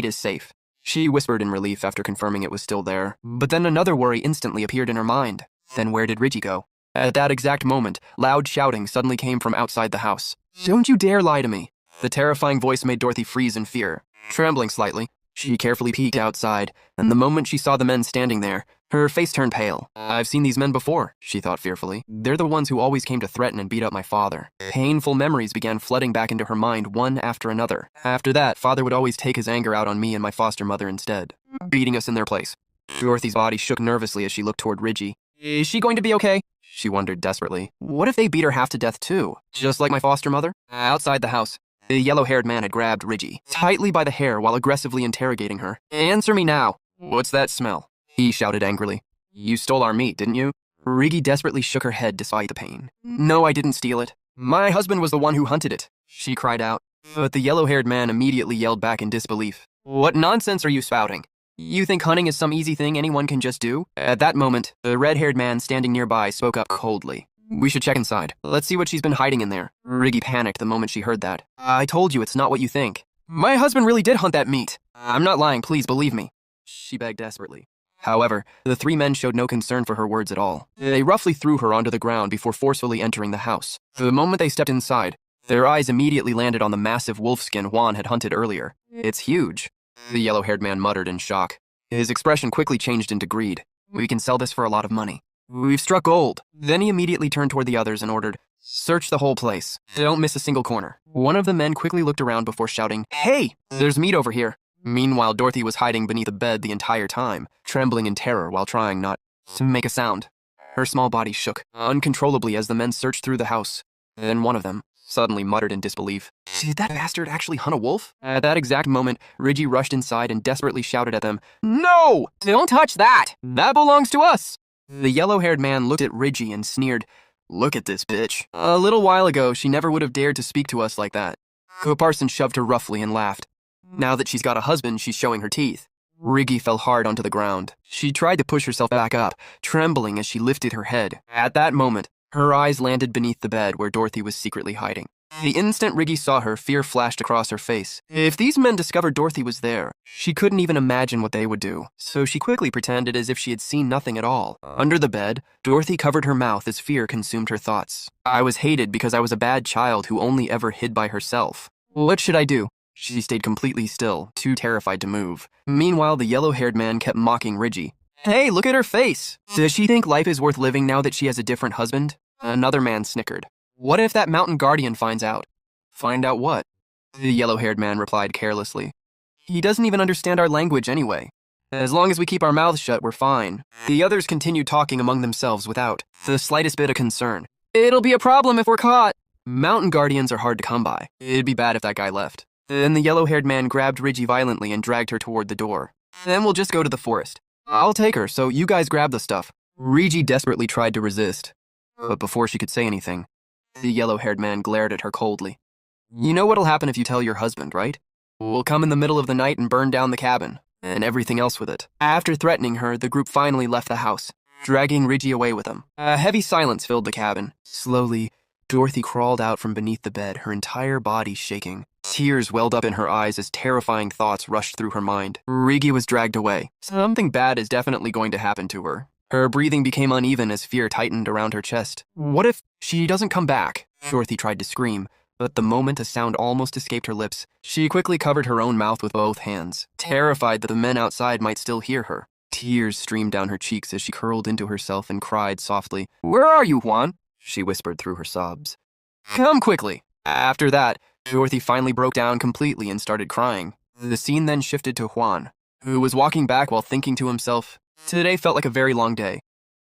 is safe, she whispered in relief after confirming it was still there. But then another worry instantly appeared in her mind. Then where did Riggy go? At that exact moment, loud shouting suddenly came from outside the house. Don't you dare lie to me. The terrifying voice made Dorothy freeze in fear. Trembling slightly, she carefully peeked outside, and the moment she saw the men standing there, her face turned pale. I've seen these men before, she thought fearfully. They're the ones who always came to threaten and beat up my father. Painful memories began flooding back into her mind one after another. After that, father would always take his anger out on me and my foster mother instead, beating us in their place. Dorothy's body shook nervously as she looked toward Riggy. Is she going to be okay? She wondered desperately. What if they beat her half to death too? Just like my foster mother? Outside the house, the yellow-haired man had grabbed Riggy tightly by the hair while aggressively interrogating her. Answer me now. What's that smell? He shouted angrily. You stole our meat, didn't you? Riggy desperately shook her head despite the pain. No, I didn't steal it. My husband was the one who hunted it, she cried out. But the yellow-haired man immediately yelled back in disbelief. What nonsense are you spouting? You think hunting is some easy thing anyone can just do? At that moment, the red-haired man standing nearby spoke up coldly. We should check inside. Let's see what she's been hiding in there. Riggy panicked the moment she heard that. I told you it's not what you think. My husband really did hunt that meat. I'm not lying, please believe me, she begged desperately. However, the three men showed no concern for her words at all. They roughly threw her onto the ground before forcefully entering the house. The moment they stepped inside, their eyes immediately landed on the massive wolfskin Juan had hunted earlier. It's huge, the yellow-haired man muttered in shock. His expression quickly changed into greed. We can sell this for a lot of money. We've struck gold. Then he immediately turned toward the others and ordered, search the whole place. Don't miss a single corner. One of the men quickly looked around before shouting, Hey, there's meat over here. Meanwhile, Dorothy was hiding beneath a bed the entire time, trembling in terror while trying not to make a sound. Her small body shook uncontrollably as the men searched through the house. Then one of them suddenly muttered in disbelief. Did that bastard actually hunt a wolf? At that exact moment, Riggy rushed inside and desperately shouted at them, No! Don't touch that! That belongs to us! The yellow-haired man looked at Riggy and sneered, Look at this bitch. A little while ago, she never would have dared to speak to us like that. Parson shoved her roughly and laughed. Now that she's got a husband, she's showing her teeth. Riggy fell hard onto the ground. She tried to push herself back up, trembling as she lifted her head. At that moment, her eyes landed beneath the bed where Dorothy was secretly hiding. The instant Riggy saw her, fear flashed across her face. If these men discovered Dorothy was there, she couldn't even imagine what they would do, so she quickly pretended as if she had seen nothing at all. Under the bed, Dorothy covered her mouth as fear consumed her thoughts. I was hated because I was a bad child who only ever hid by herself. What should I do? She stayed completely still, too terrified to move. Meanwhile, the yellow-haired man kept mocking Riggy. Hey, look at her face! Does she think life is worth living now that she has a different husband? Another man snickered. What if that mountain guardian finds out? Find out what? The yellow-haired man replied carelessly. He doesn't even understand our language anyway. As long as we keep our mouths shut, we're fine. The others continued talking among themselves without the slightest bit of concern. It'll be a problem if we're caught. Mountain guardians are hard to come by. It'd be bad if that guy left. Then the yellow-haired man grabbed Riggy violently and dragged her toward the door. Then we'll just go to the forest. I'll take her, so you guys grab the stuff. Riggy desperately tried to resist, but before she could say anything, the yellow-haired man glared at her coldly. You know what'll happen if you tell your husband, right? We'll come in the middle of the night and burn down the cabin, and everything else with it. After threatening her, the group finally left the house, dragging Riggy away with them. A heavy silence filled the cabin. Slowly, Dorothy crawled out from beneath the bed, her entire body shaking. Tears welled up in her eyes as terrifying thoughts rushed through her mind. Riggy was dragged away. Something bad is definitely going to happen to her. Her breathing became uneven as fear tightened around her chest. What if she doesn't come back? Dorothy tried to scream, but the moment a sound almost escaped her lips, she quickly covered her own mouth with both hands, terrified that the men outside might still hear her. Tears streamed down her cheeks as she curled into herself and cried softly. Where are you, Juan? She whispered through her sobs. Come quickly. After that, Dorothy finally broke down completely and started crying. The scene then shifted to Juan, who was walking back while thinking to himself, today felt like a very long day.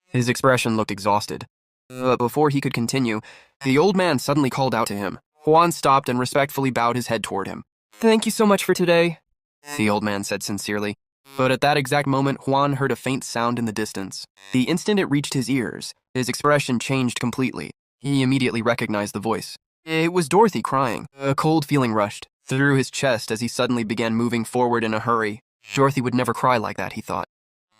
His expression looked exhausted. But before he could continue, the old man suddenly called out to him. Juan stopped and respectfully bowed his head toward him. Thank you so much for today, the old man said sincerely. But at that exact moment, Juan heard a faint sound in the distance. The instant it reached his ears, his expression changed completely. He immediately recognized the voice. It was Dorothy crying. A cold feeling rushed through his chest as he suddenly began moving forward in a hurry. Dorothy would never cry like that, he thought.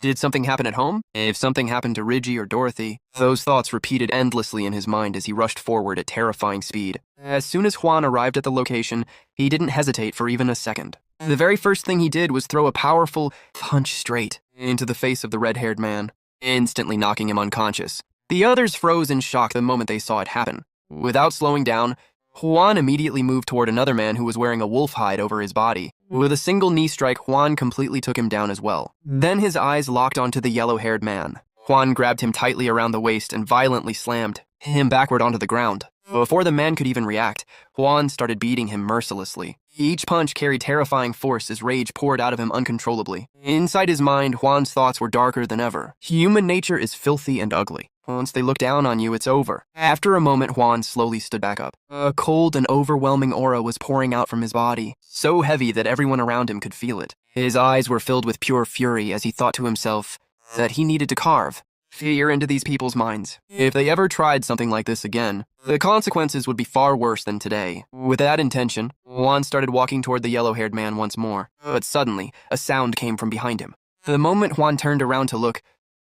Did something happen at home? If something happened to Riggy or Dorothy, those thoughts repeated endlessly in his mind as he rushed forward at terrifying speed. As soon as Juan arrived at the location, he didn't hesitate for even a second. The very first thing he did was throw a powerful punch straight into the face of the red-haired man, instantly knocking him unconscious. The others froze in shock the moment they saw it happen. Without slowing down, Juan immediately moved toward another man who was wearing a wolf hide over his body. With a single knee strike, Juan completely took him down as well. Then his eyes locked onto the yellow-haired man. Juan grabbed him tightly around the waist and violently slammed him backward onto the ground. Before the man could even react, Juan started beating him mercilessly. Each punch carried terrifying force as rage poured out of him uncontrollably. Inside his mind, Juan's thoughts were darker than ever. Human nature is filthy and ugly. Once they look down on you, it's over. After a moment, Juan slowly stood back up. A cold and overwhelming aura was pouring out from his body, so heavy that everyone around him could feel it. His eyes were filled with pure fury as he thought to himself that he needed to carve fear into these people's minds. If they ever tried something like this again, the consequences would be far worse than today. With that intention, Juan started walking toward the yellow-haired man once more. But suddenly, a sound came from behind him. The moment Juan turned around to look,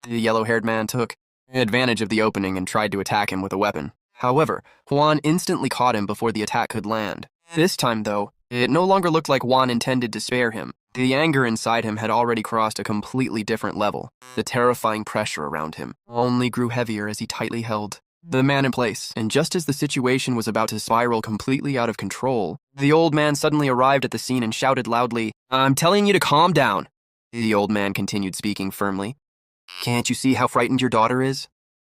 the yellow-haired man took advantage of the opening and tried to attack him with a weapon. However, Juan instantly caught him before the attack could land. This time, though, it no longer looked like Juan intended to spare him. The anger inside him had already crossed a completely different level. The terrifying pressure around him only grew heavier as he tightly held the man in place. And just as the situation was about to spiral completely out of control, the old man suddenly arrived at the scene and shouted loudly, "I'm telling you to calm down." The old man continued speaking firmly. "Can't you see how frightened your daughter is?"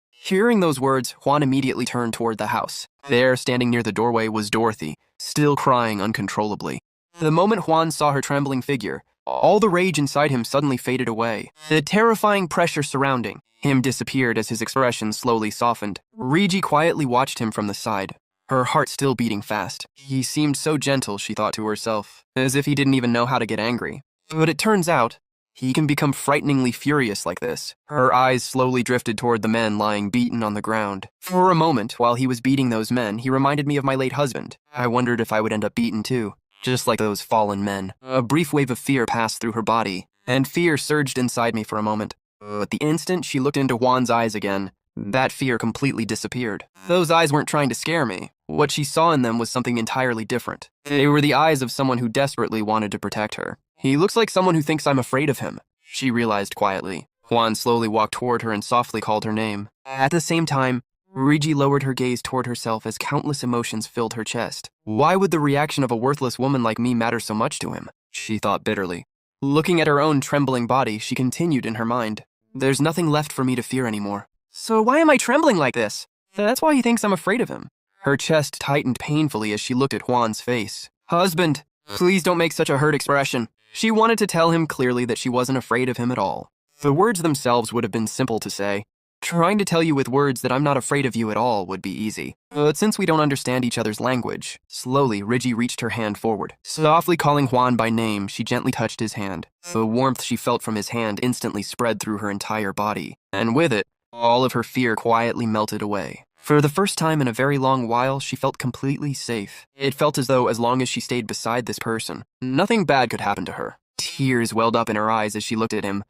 Hearing those words, Juan immediately turned toward the house. There, standing near the doorway, was Dorothy, still crying uncontrollably. The moment Juan saw her trembling figure, all the rage inside him suddenly faded away. The terrifying pressure surrounding him disappeared as his expression slowly softened. Riggy quietly watched him from the side, her heart still beating fast. He seemed so gentle, she thought to herself, as if he didn't even know how to get angry. But it turns out, he can become frighteningly furious like this. Her eyes slowly drifted toward the men lying beaten on the ground. For a moment, while he was beating those men, he reminded me of my late husband. I wondered if I would end up beaten too, just like those fallen men. A brief wave of fear passed through her body, and fear surged inside me for a moment. But the instant she looked into Juan's eyes again, That fear completely disappeared. Those eyes weren't trying to scare me. What she saw in them was something entirely different. They were the eyes of someone who desperately wanted to protect her. He looks like someone who thinks I'm afraid of him, she realized quietly. Juan slowly walked toward her and softly called her name. At the same time, Rigi lowered her gaze toward herself as countless emotions filled her chest. Why would the reaction of a worthless woman like me matter so much to him? She thought bitterly. Looking at her own trembling body, she continued in her mind. There's nothing left for me to fear anymore. So why am I trembling like this? That's why he thinks I'm afraid of him. Her chest tightened painfully as she looked at Juan's face. Husband, please don't make such a hurt expression. She wanted to tell him clearly that she wasn't afraid of him at all. The words themselves would have been simple to say. Trying to tell you with words that I'm not afraid of you at all would be easy. But since we don't understand each other's language, slowly Rigi reached her hand forward. Softly calling Juan by name, she gently touched his hand. The warmth she felt from his hand instantly spread through her entire body, and with it, all of her fear quietly melted away. For the first time in a very long while, she felt completely safe. It felt as though as long as she stayed beside this person, nothing bad could happen to her. Tears welled up in her eyes as she looked at him,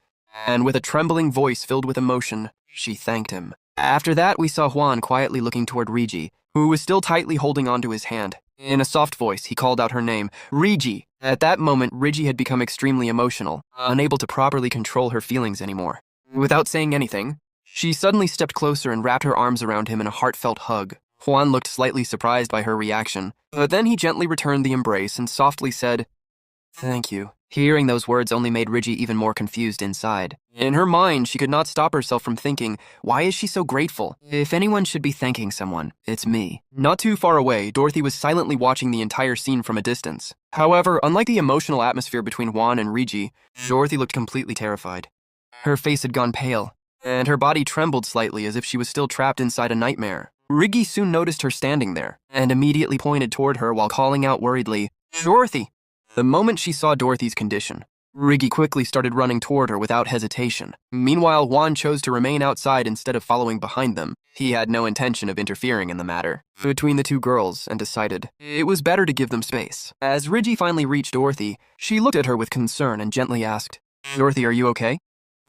and with a trembling voice filled with emotion, she thanked him. After that, we saw Juan quietly looking toward Rigi, who was still tightly holding onto his hand. In a soft voice, he called out her name, Rigi. At that moment, Rigi had become extremely emotional, unable to properly control her feelings anymore. Without saying anything, she suddenly stepped closer and wrapped her arms around him in a heartfelt hug. Juan looked slightly surprised by her reaction, but then he gently returned the embrace and softly said, Thank you. Hearing those words only made Rigi even more confused inside. In her mind, she could not stop herself from thinking, why is she so grateful? If anyone should be thanking someone, it's me. Not too far away, Dorothy was silently watching the entire scene from a distance. However, unlike the emotional atmosphere between Juan and Rigi, Dorothy looked completely terrified. Her face had gone pale, and her body trembled slightly as if she was still trapped inside a nightmare. Rigi soon noticed her standing there, and immediately pointed toward her while calling out worriedly, Dorothy! The moment she saw Dorothy's condition, Rigi quickly started running toward her without hesitation. Meanwhile, Juan chose to remain outside instead of following behind them. He had no intention of interfering in the matter between the two girls and decided it was better to give them space. As Rigi finally reached Dorothy, she looked at her with concern and gently asked, Dorothy, are you okay?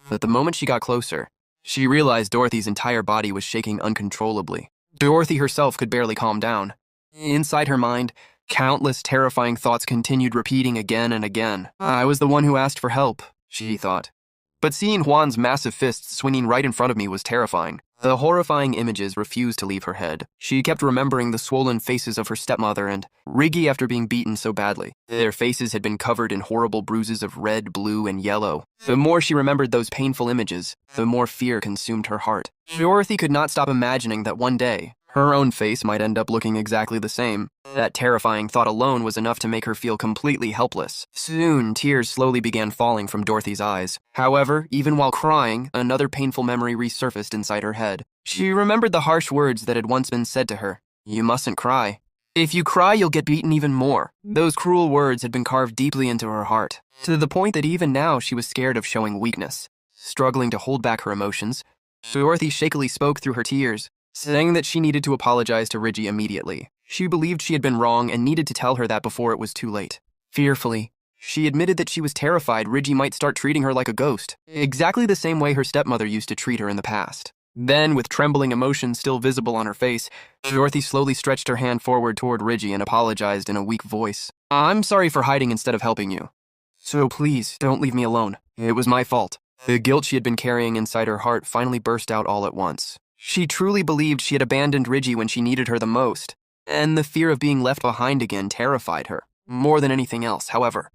But the moment she got closer, she realized Dorothy's entire body was shaking uncontrollably. Dorothy herself could barely calm down. Inside her mind, countless terrifying thoughts continued repeating again and again. I was the one who asked for help, she thought. But seeing Juan's massive fists swinging right in front of me was terrifying. The horrifying images refused to leave her head. She kept remembering the swollen faces of her stepmother and Rigi after being beaten so badly. Their faces had been covered in horrible bruises of red, blue, and yellow. The more she remembered those painful images, the more fear consumed her heart. Dorothy could not stop imagining that one day, her own face might end up looking exactly the same. That terrifying thought alone was enough to make her feel completely helpless. Soon, tears slowly began falling from Dorothy's eyes. However, even while crying, another painful memory resurfaced inside her head. She remembered the harsh words that had once been said to her. You mustn't cry. If you cry, you'll get beaten even more. Those cruel words had been carved deeply into her heart, to the point that even now she was scared of showing weakness. Struggling to hold back her emotions, Dorothy shakily spoke through her tears, saying that she needed to apologize to Rigi immediately. She believed she had been wrong and needed to tell her that before it was too late. Fearfully, she admitted that she was terrified Rigi might start treating her like a ghost, exactly the same way her stepmother used to treat her in the past. Then, with trembling emotions still visible on her face, Dorothy slowly stretched her hand forward toward Rigi and apologized in a weak voice. I'm sorry for hiding instead of helping you. So please, don't leave me alone. It was my fault. The guilt she had been carrying inside her heart finally burst out all at once. She truly believed she had abandoned Rigi when she needed her the most, and the fear of being left behind again terrified her, more than anything else, however.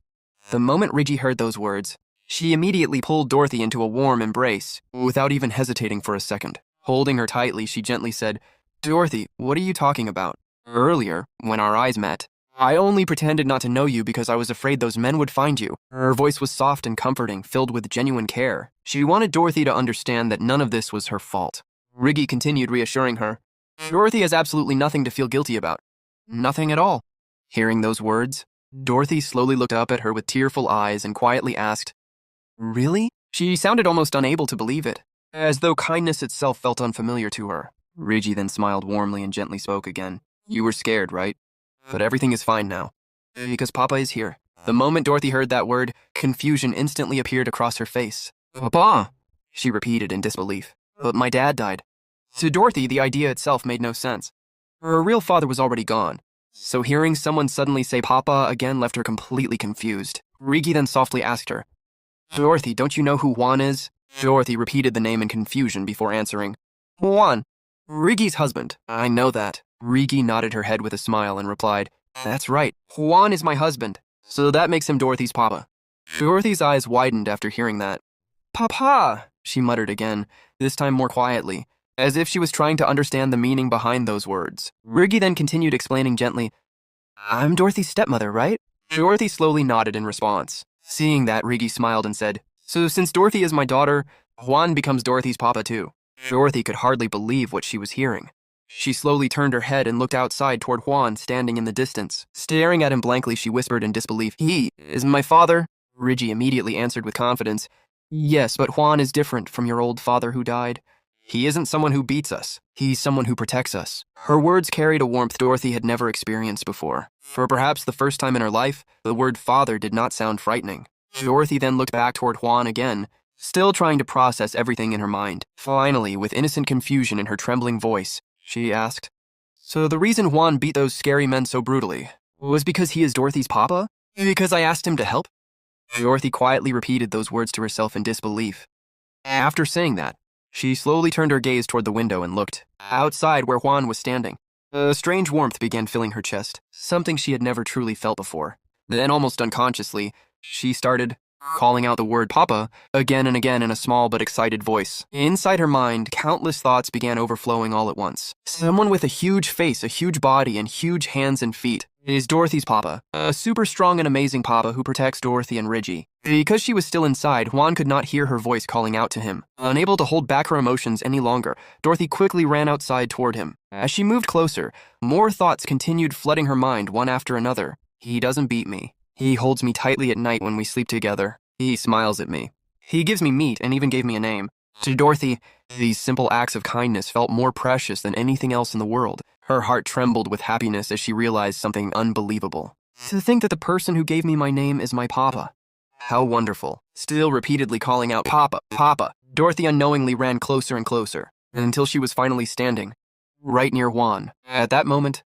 The moment Rigi heard those words, she immediately pulled Dorothy into a warm embrace, without even hesitating for a second. Holding her tightly, she gently said, Dorothy, what are you talking about? Earlier, when our eyes met, I only pretended not to know you because I was afraid those men would find you. Her voice was soft and comforting, filled with genuine care. She wanted Dorothy to understand that none of this was her fault. Rigi continued reassuring her, Dorothy has absolutely nothing to feel guilty about. Nothing at all. Hearing those words, Dorothy slowly looked up at her with tearful eyes and quietly asked, Really? She sounded almost unable to believe it, as though kindness itself felt unfamiliar to her. Rigi then smiled warmly and gently spoke again. You were scared, right? But everything is fine now, because Papa is here. The moment Dorothy heard that word, confusion instantly appeared across her face. Papa, she repeated in disbelief. But my dad died. To Dorothy, the idea itself made no sense. Her real father was already gone, so hearing someone suddenly say Papa again left her completely confused. Rigi then softly asked her, Dorothy, don't you know who Juan is? Dorothy repeated the name in confusion before answering, Juan, Rigi's husband. I know that. Rigi nodded her head with a smile and replied, That's right, Juan is my husband, so that makes him Dorothy's papa. Dorothy's eyes widened after hearing that. Papa, she muttered again, this time more quietly, as if she was trying to understand the meaning behind those words. Rigi then continued explaining gently, I'm Dorothy's stepmother, right? Dorothy slowly nodded in response. Seeing that, Rigi smiled and said, So since Dorothy is my daughter, Juan becomes Dorothy's papa too. Dorothy could hardly believe what she was hearing. She slowly turned her head and looked outside toward Juan standing in the distance. Staring at him blankly, she whispered in disbelief, He is my father? Rigi immediately answered with confidence, Yes, but Juan is different from your old father who died. He isn't someone who beats us. He's someone who protects us. Her words carried a warmth Dorothy had never experienced before. For perhaps the first time in her life, the word father did not sound frightening. Dorothy then looked back toward Juan again, still trying to process everything in her mind. Finally, with innocent confusion in her trembling voice, she asked, So the reason Juan beat those scary men so brutally was because he is Dorothy's papa? Because I asked him to help? Dorothy quietly repeated those words to herself in disbelief. After saying that, she slowly turned her gaze toward the window and looked outside where Juan was standing. A strange warmth began filling her chest, something she had never truly felt before. Then, almost unconsciously, she started calling out the word Papa again and again in a small but excited voice. Inside her mind, countless thoughts began overflowing all at once. Someone with a huge face, a huge body, and huge hands and feet is Dorothy's papa, a super strong and amazing papa who protects Dorothy and Rigi. Because she was still inside, Juan could not hear her voice calling out to him. Unable to hold back her emotions any longer, Dorothy quickly ran outside toward him. As she moved closer, more thoughts continued flooding her mind one after another. He doesn't beat me. He holds me tightly at night when we sleep together. He smiles at me. He gives me meat and even gave me a name. To Dorothy, these simple acts of kindness felt more precious than anything else in the world. Her heart trembled with happiness as she realized something unbelievable. To think that the person who gave me my name is my papa. How wonderful. Still repeatedly calling out, Papa, Papa, Dorothy unknowingly ran closer and closer, until she was finally standing right near Juan. At that moment,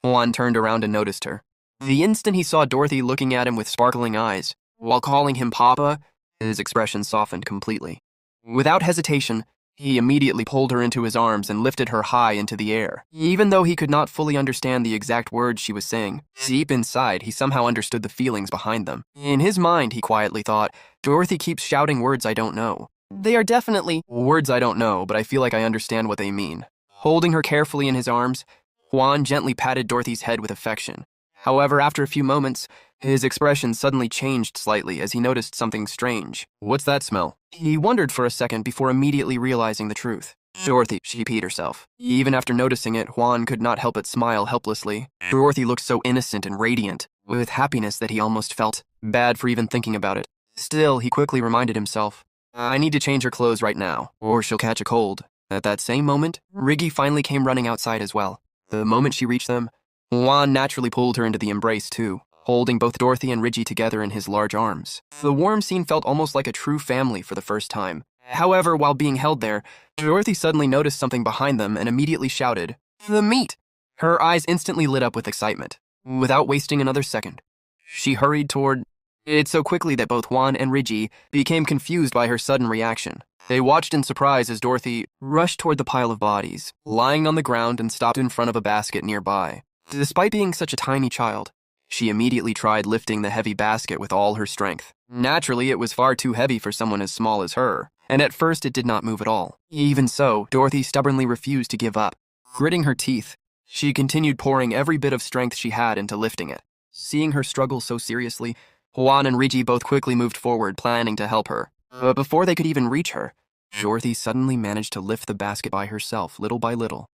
Juan turned around and noticed her. The instant he saw Dorothy looking at him with sparkling eyes, while calling him Papa, his expression softened completely. Without hesitation, he immediately pulled her into his arms and lifted her high into the air. Even though he could not fully understand the exact words she was saying, deep inside, he somehow understood the feelings behind them. In his mind, he quietly thought, Dorothy keeps shouting words I don't know. They are definitely words I don't know, but I feel like I understand what they mean. Holding her carefully in his arms, Juan gently patted Dorothy's head with affection. However, after a few moments, his expression suddenly changed slightly as he noticed something strange. What's that smell? He wondered for a second before immediately realizing the truth. Dorothy, she peed herself. Even after noticing it, Juan could not help but smile helplessly. Dorothy looked so innocent and radiant, with happiness that he almost felt bad for even thinking about it. Still, he quickly reminded himself, I need to change her clothes right now, or she'll catch a cold. At that same moment, Rigi finally came running outside as well. The moment she reached them, Juan naturally pulled her into the embrace too, holding both Dorothy and Rigi together in his large arms. The warm scene felt almost like a true family for the first time. However, while being held there, Dorothy suddenly noticed something behind them and immediately shouted, The meat! Her eyes instantly lit up with excitement. Without wasting another second, she hurried toward it so quickly that both Juan and Rigi became confused by her sudden reaction. They watched in surprise as Dorothy rushed toward the pile of bodies, lying on the ground and stopped in front of a basket nearby. Despite being such a tiny child, she immediately tried lifting the heavy basket with all her strength. Naturally, it was far too heavy for someone as small as her, and at first it did not move at all. Even so, Dorothy stubbornly refused to give up. Gritting her teeth, she continued pouring every bit of strength she had into lifting it. Seeing her struggle so seriously, Juan and Rigi both quickly moved forward, planning to help her. But before they could even reach her, Dorothy suddenly managed to lift the basket by herself, little by little.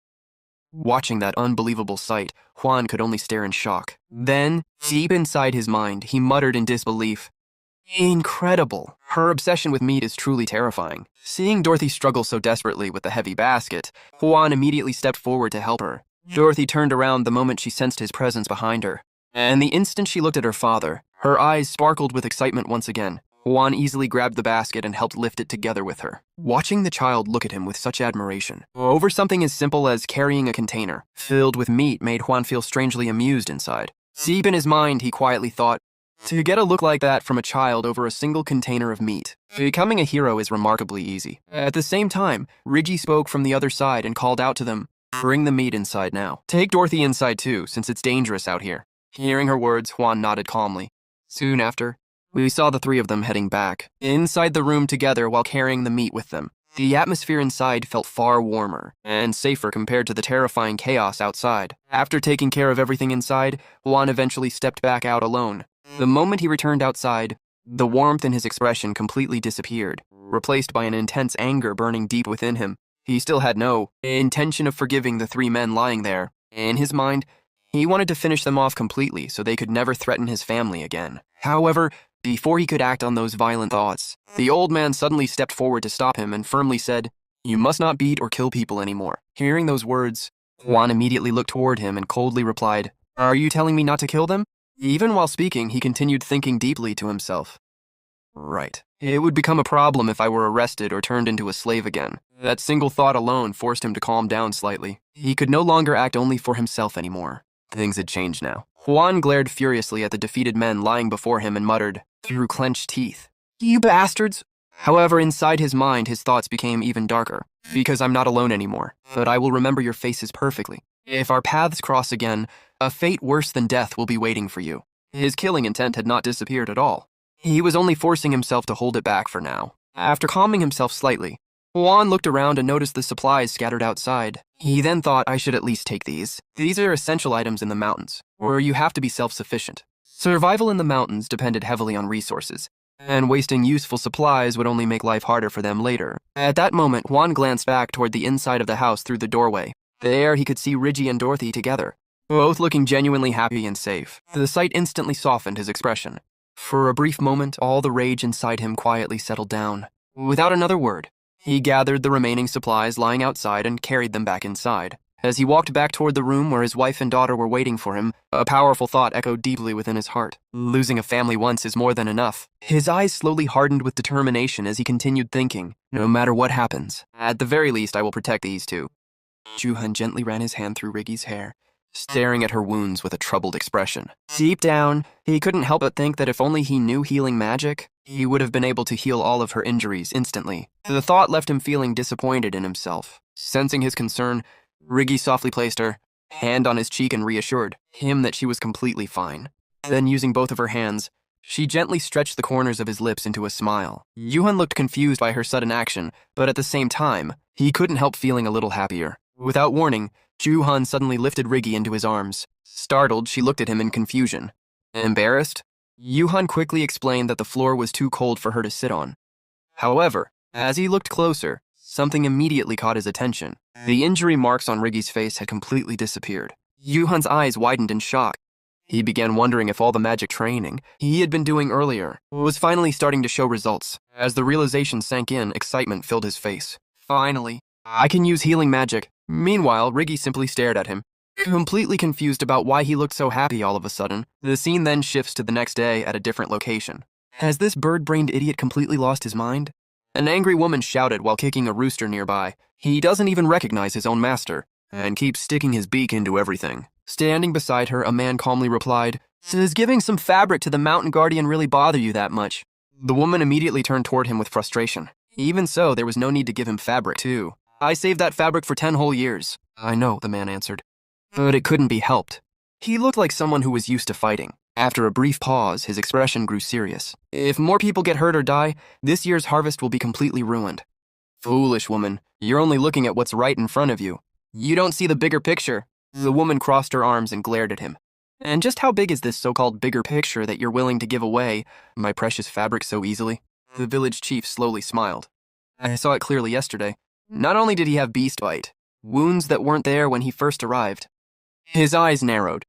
Watching that unbelievable sight, Juan could only stare in shock. Then, deep inside his mind, he muttered in disbelief, Incredible! Her obsession with meat is truly terrifying. Seeing Dorothy struggle so desperately with the heavy basket, Juan immediately stepped forward to help her. Dorothy turned around the moment she sensed his presence behind her, and the instant she looked at her father, her eyes sparkled with excitement once again. Juan easily grabbed the basket and helped lift it together with her, watching the child look at him with such admiration. Over something as simple as carrying a container filled with meat made Juan feel strangely amused inside. Deep in his mind, he quietly thought, to get a look like that from a child over a single container of meat, becoming a hero is remarkably easy. At the same time, Riggy spoke from the other side and called out to them, bring the meat inside now. Take Dorothy inside too, since it's dangerous out here. Hearing her words, Juan nodded calmly. Soon after, we saw the three of them heading back, inside the room together while carrying the meat with them. The atmosphere inside felt far warmer and safer compared to the terrifying chaos outside. After taking care of everything inside, Juan eventually stepped back out alone. The moment he returned outside, the warmth in his expression completely disappeared, replaced by an intense anger burning deep within him. He still had no intention of forgiving the three men lying there. In his mind, he wanted to finish them off completely so they could never threaten his family again. However, before he could act on those violent thoughts, the old man suddenly stepped forward to stop him and firmly said, "You must not beat or kill people anymore." Hearing those words, Juan immediately looked toward him and coldly replied, "Are you telling me not to kill them?" Even while speaking, he continued thinking deeply to himself. Right. It would become a problem if I were arrested or turned into a slave again. That single thought alone forced him to calm down slightly. He could no longer act only for himself anymore. Things had changed now. Juan glared furiously at the defeated men lying before him and muttered, through clenched teeth, "You bastards!" However, inside his mind, his thoughts became even darker. Because I'm not alone anymore, but I will remember your faces perfectly. If our paths cross again, a fate worse than death will be waiting for you. His killing intent had not disappeared at all. He was only forcing himself to hold it back for now. After calming himself slightly, Juan looked around and noticed the supplies scattered outside. He then thought, I should at least take these. These are essential items in the mountains, where you have to be self-sufficient. Survival in the mountains depended heavily on resources, and wasting useful supplies would only make life harder for them later. At that moment, Juan glanced back toward the inside of the house through the doorway. There, he could see Riggy and Dorothy together, both looking genuinely happy and safe. The sight instantly softened his expression. For a brief moment, all the rage inside him quietly settled down. Without another word, he gathered the remaining supplies lying outside and carried them back inside. As he walked back toward the room where his wife and daughter were waiting for him, a powerful thought echoed deeply within his heart. Losing a family once is more than enough. His eyes slowly hardened with determination as he continued thinking, no matter what happens, at the very least I will protect these two. Juhan gently ran his hand through Riggy's hair, staring at her wounds with a troubled expression. Deep down, he couldn't help but think that if only he knew healing magic, he would have been able to heal all of her injuries instantly. The thought left him feeling disappointed in himself. Sensing his concern, Riggy softly placed her hand on his cheek and reassured him that she was completely fine. Then, using both of her hands, she gently stretched the corners of his lips into a smile. Yuhan looked confused by her sudden action, but at the same time, he couldn't help feeling a little happier. Without warning, Juhan suddenly lifted Riggy into his arms. Startled, she looked at him in confusion. Embarrassed? Yuhan quickly explained that the floor was too cold for her to sit on. However, as he looked closer, something immediately caught his attention. The injury marks on Riggy's face had completely disappeared. Yuhan's eyes widened in shock. He began wondering if all the magic training he had been doing earlier was finally starting to show results. As the realization sank in, excitement filled his face. Finally, I can use healing magic. Meanwhile, Riggy simply stared at him, completely confused about why he looked so happy all of a sudden. The scene then shifts to the next day at a different location. Has this bird-brained idiot completely lost his mind? An angry woman shouted while kicking a rooster nearby. He doesn't even recognize his own master, and keeps sticking his beak into everything. Standing beside her, a man calmly replied, "Does giving some fabric to the mountain guardian really bother you that much?" The woman immediately turned toward him with frustration. Even so, there was no need to give him fabric, too. I saved that fabric for 10 whole years. I know, the man answered. But it couldn't be helped. He looked like someone who was used to fighting. After a brief pause, his expression grew serious. If more people get hurt or die, this year's harvest will be completely ruined. Foolish woman, you're only looking at what's right in front of you. You don't see the bigger picture. The woman crossed her arms and glared at him. And just how big is this so-called bigger picture that you're willing to give away, my precious fabric, so easily? The village chief slowly smiled. I saw it clearly yesterday. Not only did he have beast bite, wounds that weren't there when he first arrived. His eyes narrowed,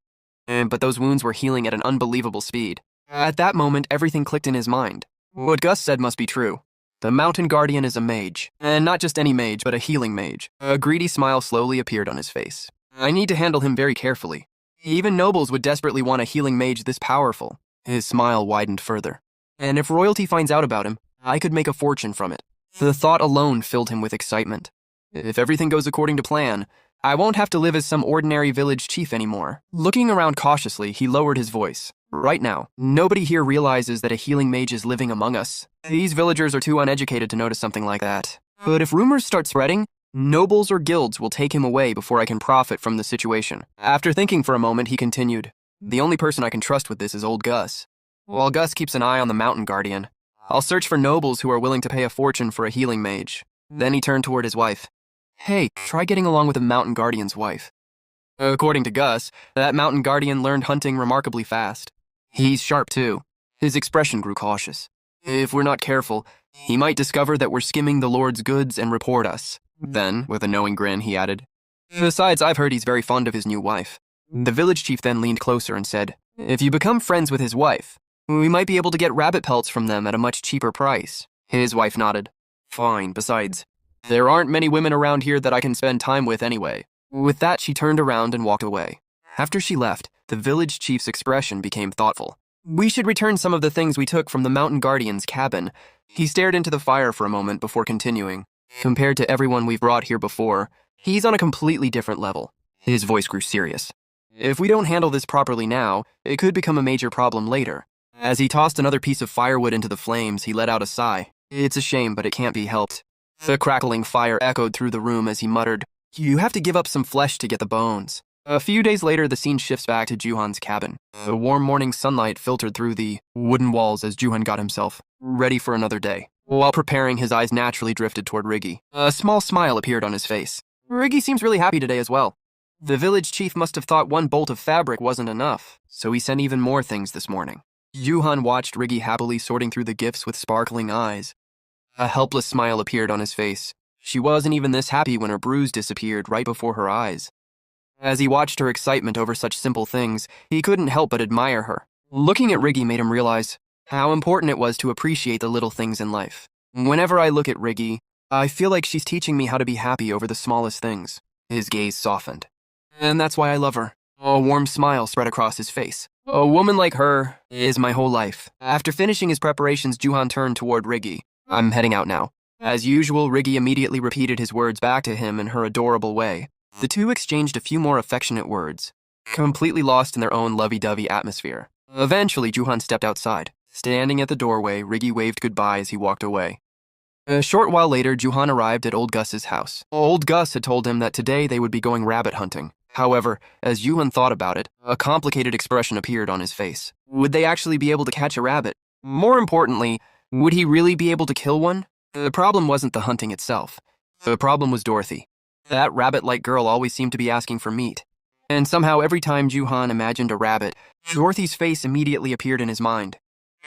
but those wounds were healing at an unbelievable speed. At that moment, everything clicked in his mind. What Gus said must be true. The mountain guardian is a mage, and not just any mage, but a healing mage. A greedy smile slowly appeared on his face. I need to handle him very carefully. Even nobles would desperately want a healing mage this powerful. His smile widened further. And if royalty finds out about him, I could make a fortune from it. The thought alone filled him with excitement. If everything goes according to plan, I won't have to live as some ordinary village chief anymore. Looking around cautiously, he lowered his voice. Right now, nobody here realizes that a healing mage is living among us. These villagers are too uneducated to notice something like that. But if rumors start spreading, nobles or guilds will take him away before I can profit from the situation. After thinking for a moment, he continued, the only person I can trust with this is old Gus. While Gus keeps an eye on the mountain guardian, I'll search for nobles who are willing to pay a fortune for a healing mage. Then he turned toward his wife. Hey, try getting along with the mountain guardian's wife. According to Gus, that mountain guardian learned hunting remarkably fast. He's sharp too. His expression grew cautious. If we're not careful, he might discover that we're skimming the Lord's goods and report us. Then, with a knowing grin, he added, besides, I've heard he's very fond of his new wife. The village chief then leaned closer and said, if you become friends with his wife, we might be able to get rabbit pelts from them at a much cheaper price. His wife nodded. Fine, besides, there aren't many women around here that I can spend time with anyway. With that, she turned around and walked away. After she left, the village chief's expression became thoughtful. We should return some of the things we took from the mountain guardian's cabin. He stared into the fire for a moment before continuing. Compared to everyone we've brought here before, he's on a completely different level. His voice grew serious. If we don't handle this properly now, it could become a major problem later. As he tossed another piece of firewood into the flames, he let out a sigh. It's a shame, but it can't be helped. The crackling fire echoed through the room as he muttered, you have to give up some flesh to get the bones. A few days later, the scene shifts back to Juhan's cabin. The warm morning sunlight filtered through the wooden walls as Juhan got himself ready for another day. While preparing, his eyes naturally drifted toward Riggy. A small smile appeared on his face. Riggy seems really happy today as well. The village chief must have thought one bolt of fabric wasn't enough, so he sent even more things this morning. Juhan watched Riggy happily sorting through the gifts with sparkling eyes. A helpless smile appeared on his face. She wasn't even this happy when her bruise disappeared right before her eyes. As he watched her excitement over such simple things, he couldn't help but admire her. Looking at Riggy made him realize how important it was to appreciate the little things in life. Whenever I look at Riggy, I feel like she's teaching me how to be happy over the smallest things. His gaze softened. And that's why I love her. A warm smile spread across his face. A woman like her is my whole life. After finishing his preparations, Juhan turned toward Riggy. I'm heading out now. As usual, Riggy immediately repeated his words back to him in her adorable way. The two exchanged a few more affectionate words, completely lost in their own lovey-dovey atmosphere. Eventually, Juhan stepped outside. Standing at the doorway, Riggy waved goodbye as he walked away. A short while later, Juhan arrived at Old Gus's house. Old Gus had told him that today they would be going rabbit hunting. However, as Juhan thought about it, a complicated expression appeared on his face. Would they actually be able to catch a rabbit? More importantly, would he really be able to kill one? The problem wasn't the hunting itself. The problem was Dorothy. That rabbit-like girl always seemed to be asking for meat. And somehow every time Juhan imagined a rabbit, Dorothy's face immediately appeared in his mind.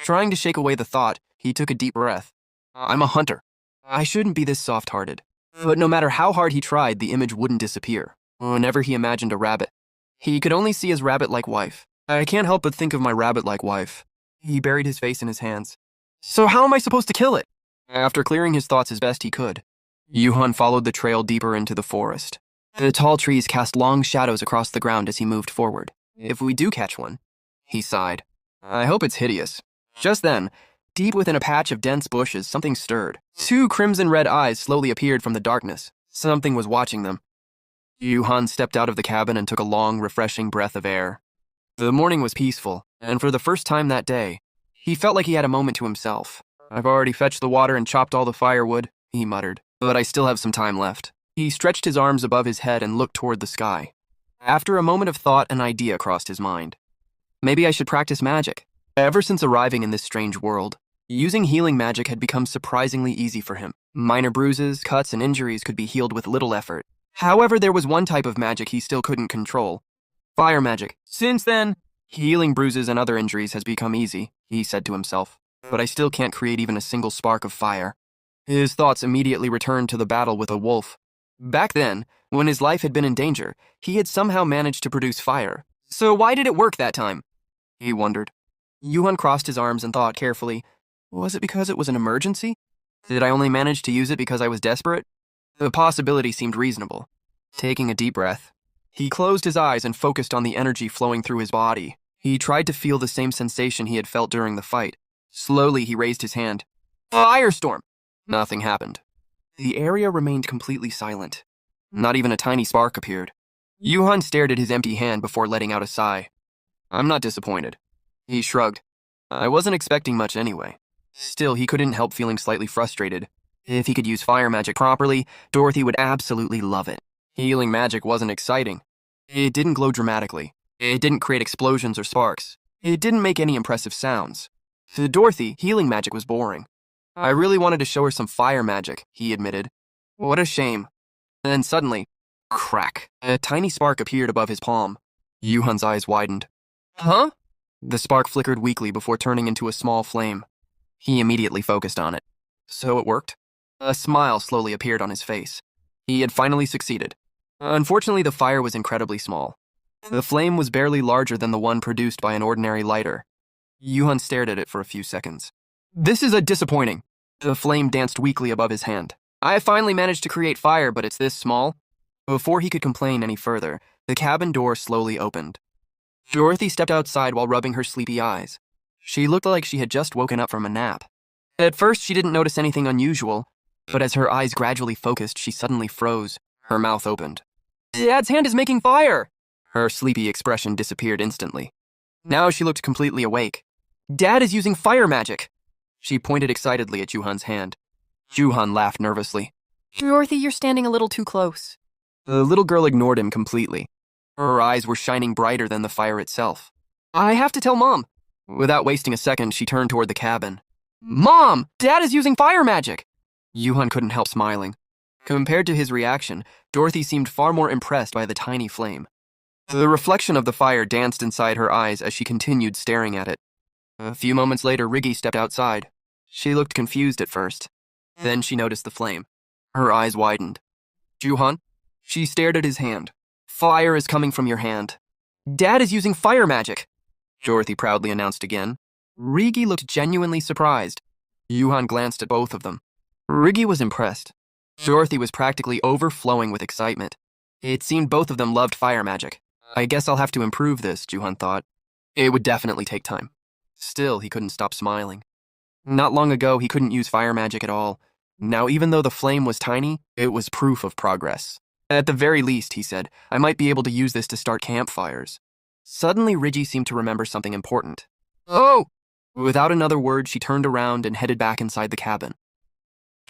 Trying to shake away the thought, he took a deep breath. I'm a hunter. I shouldn't be this soft-hearted. But no matter how hard he tried, the image wouldn't disappear. Whenever he imagined a rabbit, he could only see his rabbit-like wife. I can't help but think of my rabbit-like wife. He buried his face in his hands. So how am I supposed to kill it? After clearing his thoughts as best he could, Juhan followed the trail deeper into the forest. The tall trees cast long shadows across the ground as he moved forward. If we do catch one, he sighed. I hope it's hideous. Just then, deep within a patch of dense bushes, something stirred. Two crimson-red eyes slowly appeared from the darkness. Something was watching them. Juhan stepped out of the cabin and took a long, refreshing breath of air. The morning was peaceful, and for the first time that day, he felt like he had a moment to himself. I've already fetched the water and chopped all the firewood, he muttered, but I still have some time left. He stretched his arms above his head and looked toward the sky. After a moment of thought, an idea crossed his mind. Maybe I should practice magic. Ever since arriving in this strange world, using healing magic had become surprisingly easy for him. Minor bruises, cuts, and injuries could be healed with little effort. However, there was one type of magic he still couldn't control. Fire magic. Since then, healing bruises and other injuries has become easy, he said to himself. But I still can't create even a single spark of fire. His thoughts immediately returned to the battle with a wolf. Back then, when his life had been in danger, he had somehow managed to produce fire. So why did it work that time? He wondered. Juhan crossed his arms and thought carefully. Was it because it was an emergency? Did I only manage to use it because I was desperate? The possibility seemed reasonable. Taking a deep breath, he closed his eyes and focused on the energy flowing through his body. He tried to feel the same sensation he had felt during the fight. Slowly, he raised his hand. Firestorm! Nothing happened. The area remained completely silent. Not even a tiny spark appeared. Yuhan stared at his empty hand before letting out a sigh. I'm not disappointed. He shrugged. I wasn't expecting much anyway. Still, he couldn't help feeling slightly frustrated. If he could use fire magic properly, Dorothy would absolutely love it. Healing magic wasn't exciting. It didn't glow dramatically. It didn't create explosions or sparks. It didn't make any impressive sounds. To Dorothy, healing magic was boring. I really wanted to show her some fire magic, he admitted. What a shame. Then suddenly, crack, a tiny spark appeared above his palm. Yuhan's eyes widened. Huh? The spark flickered weakly before turning into a small flame. He immediately focused on it. So it worked. A smile slowly appeared on his face. He had finally succeeded. Unfortunately, the fire was incredibly small. The flame was barely larger than the one produced by an ordinary lighter. Yuhan stared at it for a few seconds. This is disappointing. The flame danced weakly above his hand. I finally managed to create fire, but it's this small. Before he could complain any further, the cabin door slowly opened. Dorothy stepped outside while rubbing her sleepy eyes. She looked like she had just woken up from a nap. At first, she didn't notice anything unusual, but as her eyes gradually focused, she suddenly froze. Her mouth opened. Dad's hand is making fire! Her sleepy expression disappeared instantly. Now she looked completely awake. Dad is using fire magic! She pointed excitedly at Juhan's hand. Juhan laughed nervously. Dorothy, you're standing a little too close. The little girl ignored him completely. Her eyes were shining brighter than the fire itself. I have to tell Mom. Without wasting a second, she turned toward the cabin. Mom! Dad is using fire magic! Yuhan couldn't help smiling. Compared to his reaction, Dorothy seemed far more impressed by the tiny flame. The reflection of the fire danced inside her eyes as she continued staring at it. A few moments later, Riggy stepped outside. She looked confused at first. Then she noticed the flame. Her eyes widened. Juhan? She stared at his hand. Fire is coming from your hand. Dad is using fire magic, Dorothy proudly announced again. Riggy looked genuinely surprised. Yuhan glanced at both of them. Riggy was impressed. Dorothy was practically overflowing with excitement. It seemed both of them loved fire magic. I guess I'll have to improve this, Juhan thought. It would definitely take time. Still, he couldn't stop smiling. Not long ago, he couldn't use fire magic at all. Now, even though the flame was tiny, it was proof of progress. At the very least, he said, I might be able to use this to start campfires. Suddenly, Riggy seemed to remember something important. Oh! Without another word, she turned around and headed back inside the cabin.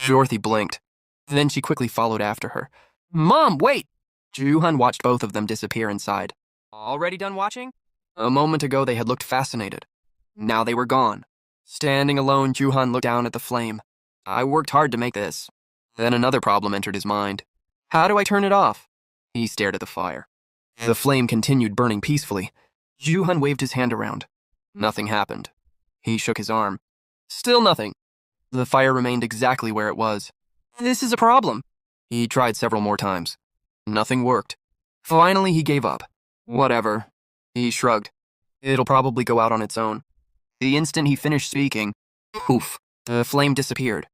Dorothy blinked. Then she quickly followed after her. Mom, wait! Juhan watched both of them disappear inside. Already done watching? A moment ago, they had looked fascinated. Now they were gone. Standing alone, Juhan looked down at the flame. I worked hard to make this. Then another problem entered his mind. How do I turn it off? He stared at the fire. The flame continued burning peacefully. Juhan waved his hand around. Nothing happened. He shook his arm. Still nothing. The fire remained exactly where it was. This is a problem. He tried several more times. Nothing worked. Finally, he gave up. Whatever. He shrugged. It'll probably go out on its own. The instant he finished speaking, poof, the flame disappeared.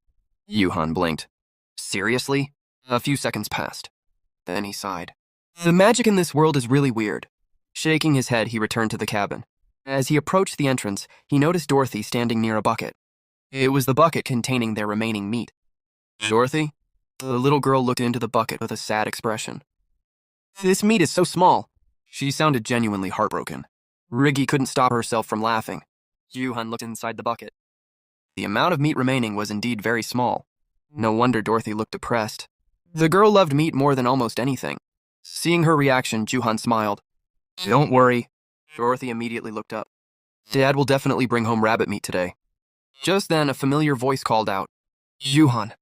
Yuhan blinked. Seriously? A few seconds passed. Then he sighed. The magic in this world is really weird. Shaking his head, he returned to the cabin. As he approached the entrance, he noticed Dorothy standing near a bucket. It was the bucket containing their remaining meat. Dorothy? The little girl looked into the bucket with a sad expression. This meat is so small. She sounded genuinely heartbroken. Riggy couldn't stop herself from laughing. Yuhan looked inside the bucket. The amount of meat remaining was indeed very small. No wonder Dorothy looked depressed. The girl loved meat more than almost anything. Seeing her reaction, Juhan smiled. Don't worry. Dorothy immediately looked up. Dad will definitely bring home rabbit meat today. Just then, a familiar voice called out. Juhan.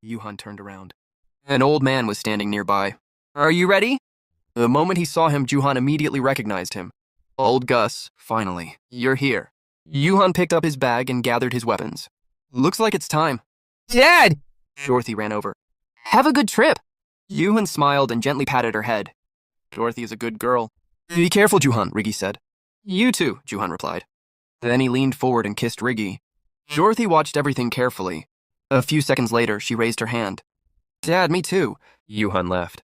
Yuhan turned around. An old man was standing nearby. Are you ready? The moment he saw him, Juhan immediately recognized him. Old Gus, finally, you're here. Yuhan picked up his bag and gathered his weapons. Looks like it's time. Dad! Dorothy ran over. Have a good trip. Yuhan smiled and gently patted her head. Dorothy is a good girl. Be careful, Juhan, Riggy said. You too, Juhan replied. Then he leaned forward and kissed Riggy. Dorothy watched everything carefully. A few seconds later, she raised her hand. Dad, me too, Yuhan laughed.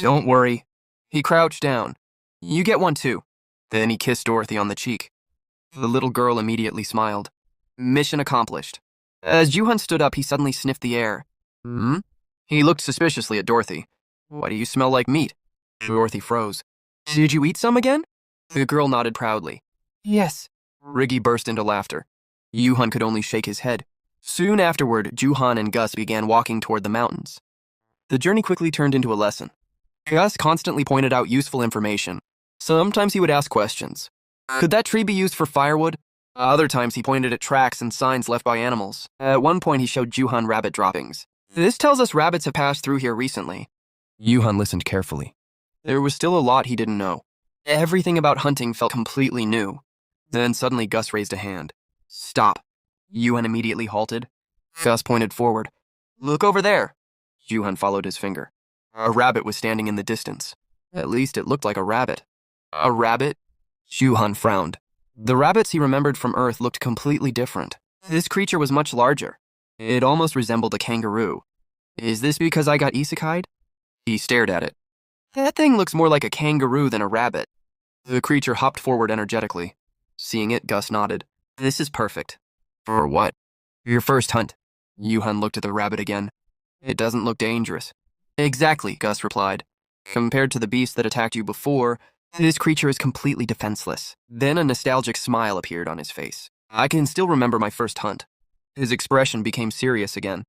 Don't worry. He crouched down. You get one too. Then he kissed Dorothy on the cheek. The little girl immediately smiled. Mission accomplished. As Juhan stood up, he suddenly sniffed the air. Hmm? He looked suspiciously at Dorothy. Why do you smell like meat? Dorothy froze. Did you eat some again? The girl nodded proudly. Yes. Riggy burst into laughter. Juhan could only shake his head. Soon afterward, Juhan and Gus began walking toward the mountains. The journey quickly turned into a lesson. Gus constantly pointed out useful information. Sometimes he would ask questions. Could that tree be used for firewood? Other times he pointed at tracks and signs left by animals. At one point he showed Juhan rabbit droppings. This tells us rabbits have passed through here recently. Juhan listened carefully. There was still a lot he didn't know. Everything about hunting felt completely new. Then suddenly Gus raised a hand. Stop. Juhan immediately halted. Gus pointed forward. Look over there. Juhan followed his finger. A rabbit was standing in the distance. At least it looked like a rabbit. A rabbit? Juhan frowned. The rabbits he remembered from Earth looked completely different. This creature was much larger. It almost resembled a kangaroo. Is this because I got isekai'd? He stared at it. That thing looks more like a kangaroo than a rabbit. The creature hopped forward energetically. Seeing it, Gus nodded. This is perfect. For what? Your first hunt. Juhan looked at the rabbit again. It doesn't look dangerous. Exactly, Gus replied. Compared to the beast that attacked you before, this creature is completely defenseless. Then a nostalgic smile appeared on his face. I can still remember my first hunt. His expression became serious again.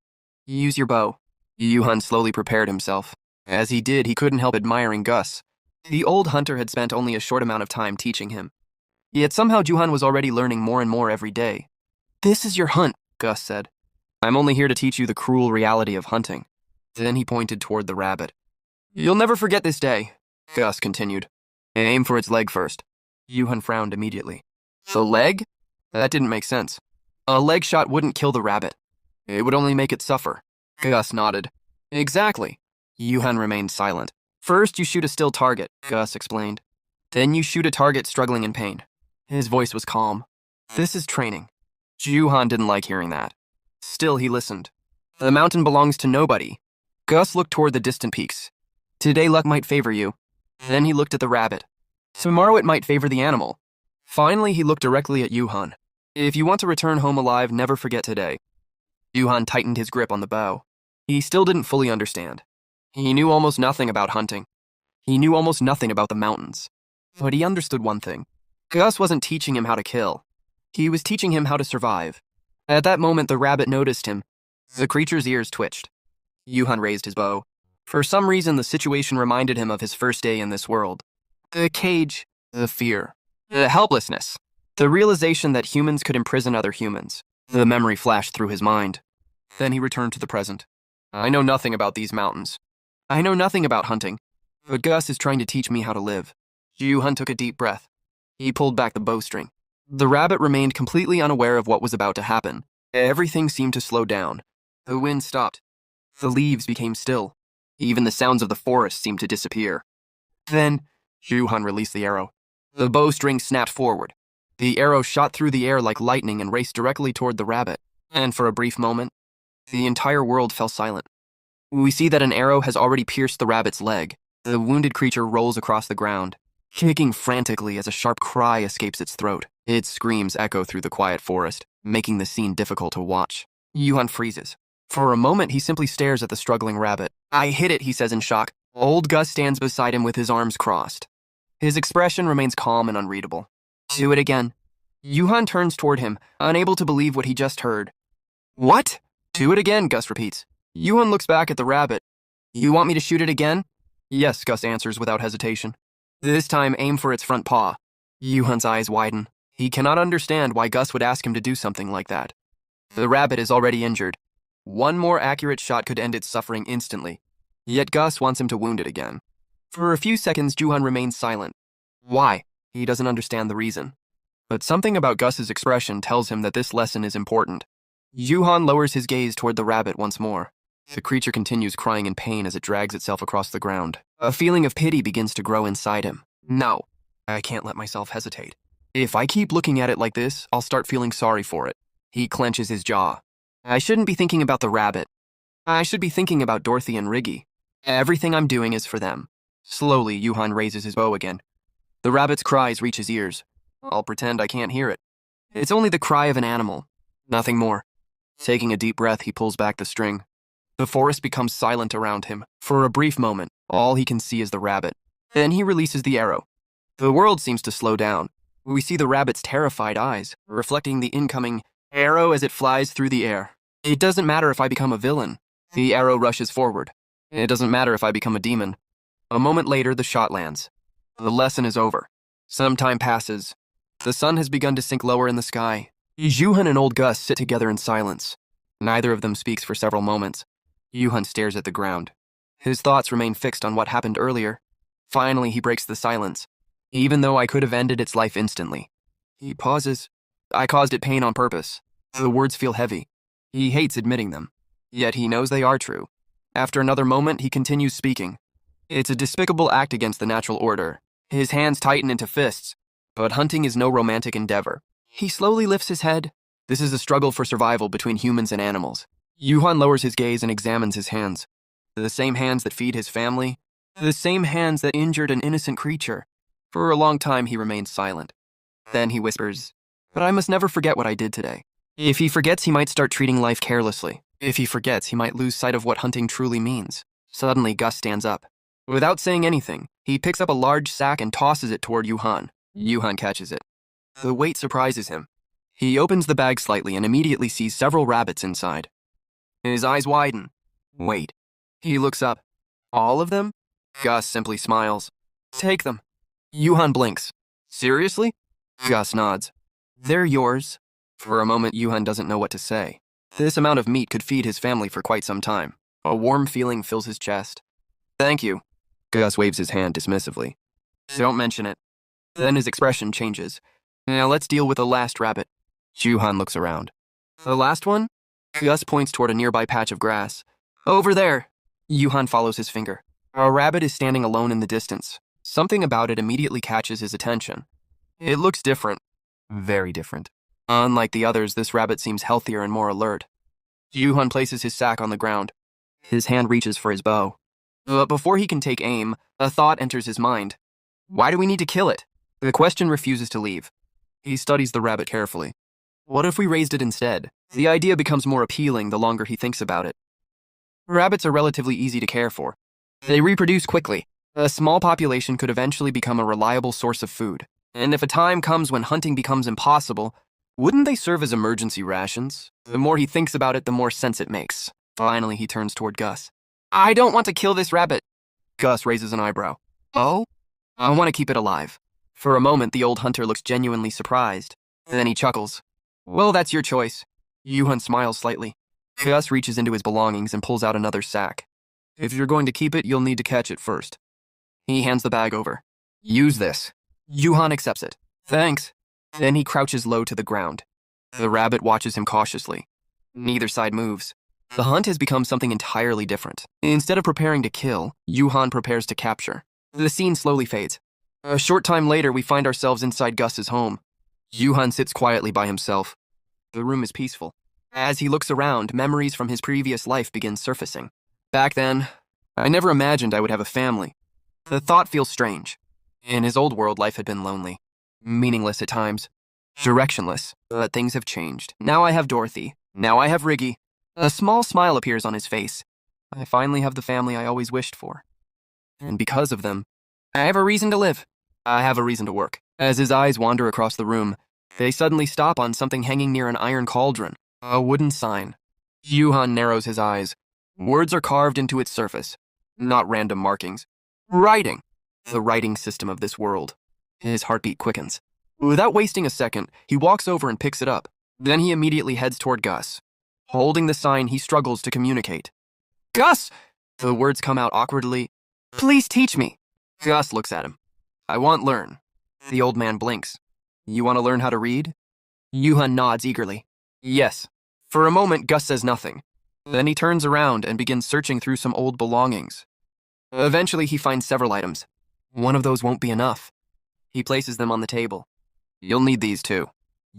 Use your bow. Juhan slowly prepared himself. As he did, he couldn't help admiring Gus. The old hunter had spent only a short amount of time teaching him. Yet somehow Juhan was already learning more and more every day. This is your hunt, Gus said. I'm only here to teach you the cruel reality of hunting. Then he pointed toward the rabbit. You'll never forget this day, Gus continued. Aim for its leg first. Juhan frowned immediately. The leg? That didn't make sense. A leg shot wouldn't kill the rabbit. It would only make it suffer. Gus nodded. Exactly. Juhan remained silent. First, you shoot a still target, Gus explained. Then you shoot a target struggling in pain. His voice was calm. This is training. Juhan didn't like hearing that. Still, he listened. The mountain belongs to nobody. Gus looked toward the distant peaks. Today luck might favor you. Then he looked at the rabbit. Tomorrow it might favor the animal. Finally, he looked directly at Juhan. If you want to return home alive, never forget today. Juhan tightened his grip on the bow. He still didn't fully understand. He knew almost nothing about hunting. He knew almost nothing about the mountains. But he understood one thing. Gus wasn't teaching him how to kill. He was teaching him how to survive. At that moment, the rabbit noticed him. The creature's ears twitched. Juhan raised his bow. For some reason, the situation reminded him of his first day in this world. The cage, the fear, the helplessness, the realization that humans could imprison other humans. The memory flashed through his mind. Then he returned to the present. I know nothing about these mountains. I know nothing about hunting. But Gus is trying to teach me how to live. Juhan took a deep breath. He pulled back the bowstring. The rabbit remained completely unaware of what was about to happen. Everything seemed to slow down. The wind stopped. The leaves became still. Even the sounds of the forest seemed to disappear. Then, Juhan released the arrow. The bowstring snapped forward. The arrow shot through the air like lightning and raced directly toward the rabbit. And for a brief moment, the entire world fell silent. We see that an arrow has already pierced the rabbit's leg. The wounded creature rolls across the ground, kicking frantically as a sharp cry escapes its throat. Its screams echo through the quiet forest, making the scene difficult to watch. Juhan freezes. For a moment, he simply stares at the struggling rabbit. I hit it, he says in shock. Old Gus stands beside him with his arms crossed. His expression remains calm and unreadable. Do it again. Juhan turns toward him, unable to believe what he just heard. What? Do it again, Gus repeats. Juhan looks back at the rabbit. You want me to shoot it again? Yes, Gus answers without hesitation. This time, aim for its front paw. Juhan's eyes widen. He cannot understand why Gus would ask him to do something like that. The rabbit is already injured. One more accurate shot could end its suffering instantly. Yet Gus wants him to wound it again. For a few seconds, Juhan remains silent. Why? He doesn't understand the reason. But something about Gus's expression tells him that this lesson is important. Juhan lowers his gaze toward the rabbit once more. The creature continues crying in pain as it drags itself across the ground. A feeling of pity begins to grow inside him. No, I can't let myself hesitate. If I keep looking at it like this, I'll start feeling sorry for it. He clenches his jaw. I shouldn't be thinking about the rabbit. I should be thinking about Dorothy and Riggy. Everything I'm doing is for them. Slowly, Juhan raises his bow again. The rabbit's cries reach his ears. I'll pretend I can't hear it. It's only the cry of an animal. Nothing more. Taking a deep breath, he pulls back the string. The forest becomes silent around him. For a brief moment, all he can see is the rabbit. Then he releases the arrow. The world seems to slow down. We see the rabbit's terrified eyes, reflecting the incoming arrow as it flies through the air. It doesn't matter if I become a villain. The arrow rushes forward. It doesn't matter if I become a demon. A moment later, the shot lands. The lesson is over. Some time passes. The sun has begun to sink lower in the sky. Yuhan and old Gus sit together in silence. Neither of them speaks for several moments. Yuhan stares at the ground. His thoughts remain fixed on what happened earlier. Finally, he breaks the silence. Even though I could have ended its life instantly. He pauses. I caused it pain on purpose. The words feel heavy. He hates admitting them. Yet he knows they are true. After another moment, he continues speaking. It's a despicable act against the natural order. His hands tighten into fists. But hunting is no romantic endeavor. He slowly lifts his head. This is a struggle for survival between humans and animals. Yuhan lowers his gaze and examines his hands. The same hands that feed his family. The same hands that injured an innocent creature. For a long time, he remains silent. Then he whispers, "But I must never forget what I did today." If he forgets, he might start treating life carelessly. If he forgets, he might lose sight of what hunting truly means. Suddenly, Gus stands up. Without saying anything, he picks up a large sack and tosses it toward Yuhan. Yuhan catches it. The weight surprises him. He opens the bag slightly and immediately sees several rabbits inside. His eyes widen. Wait. He looks up. All of them? Gus simply smiles. Take them. Yuhan blinks. Seriously? Gus nods. They're yours. For a moment, Yuhan doesn't know what to say. This amount of meat could feed his family for quite some time. A warm feeling fills his chest. Thank you. Gus waves his hand dismissively. Don't mention it. Then his expression changes. Now let's deal with the last rabbit. Yuhan looks around. The last one? Gus points toward a nearby patch of grass. Over there. Yuhan follows his finger. A rabbit is standing alone in the distance. Something about it immediately catches his attention. It looks different. Very different. Unlike the others, this rabbit seems healthier and more alert. Yuhan places his sack on the ground. His hand reaches for his bow. But before he can take aim, a thought enters his mind. Why do we need to kill it? The question refuses to leave. He studies the rabbit carefully. What if we raised it instead? The idea becomes more appealing the longer he thinks about it. Rabbits are relatively easy to care for. They reproduce quickly. A small population could eventually become a reliable source of food. And if a time comes when hunting becomes impossible, wouldn't they serve as emergency rations? The more he thinks about it, the more sense it makes. Finally, he turns toward Gus. I don't want to kill this rabbit. Gus raises an eyebrow. Oh? I want to keep it alive. For a moment, the old hunter looks genuinely surprised. Then he chuckles. Well, that's your choice. Yuhan smiles slightly. Gus reaches into his belongings and pulls out another sack. If you're going to keep it, you'll need to catch it first. He hands the bag over. Use this. Yuhan accepts it. Thanks. Then he crouches low to the ground. The rabbit watches him cautiously. Neither side moves. The hunt has become something entirely different. Instead of preparing to kill, Yuhan prepares to capture. The scene slowly fades. A short time later, we find ourselves inside Gus's home. Yuhan sits quietly by himself. The room is peaceful. As he looks around, memories from his previous life begin surfacing. Back then, I never imagined I would have a family. The thought feels strange. In his old world, life had been lonely, meaningless at times, directionless, but things have changed. Now I have Dorothy. Now I have Riggy. A small smile appears on his face. I finally have the family I always wished for. And because of them, I have a reason to live. I have a reason to work. As his eyes wander across the room, they suddenly stop on something hanging near an iron cauldron, a wooden sign. Yuhan narrows his eyes. Words are carved into its surface, not random markings. Writing. The writing system of this world. His heartbeat quickens. Without wasting a second, he walks over and picks it up. Then he immediately heads toward Gus. Holding the sign, he struggles to communicate. Gus! The words come out awkwardly. Please teach me. Gus looks at him. I want learn. The old man blinks. You want to learn how to read? Yuhan nods eagerly. Yes. For a moment, Gus says nothing. Then he turns around and begins searching through some old belongings. Eventually, he finds several items. One of those won't be enough. He places them on the table. You'll need these too.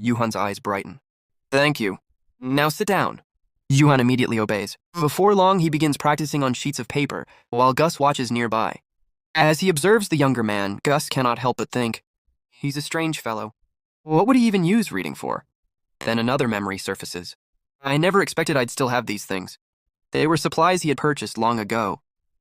Yuhan's eyes brighten. Thank you. Now sit down. Yuhan immediately obeys. Before long, he begins practicing on sheets of paper, while Gus watches nearby. As he observes the younger man, Gus cannot help but think, he's a strange fellow. What would he even use reading for? Then another memory surfaces. I never expected I'd still have these things. They were supplies he had purchased long ago,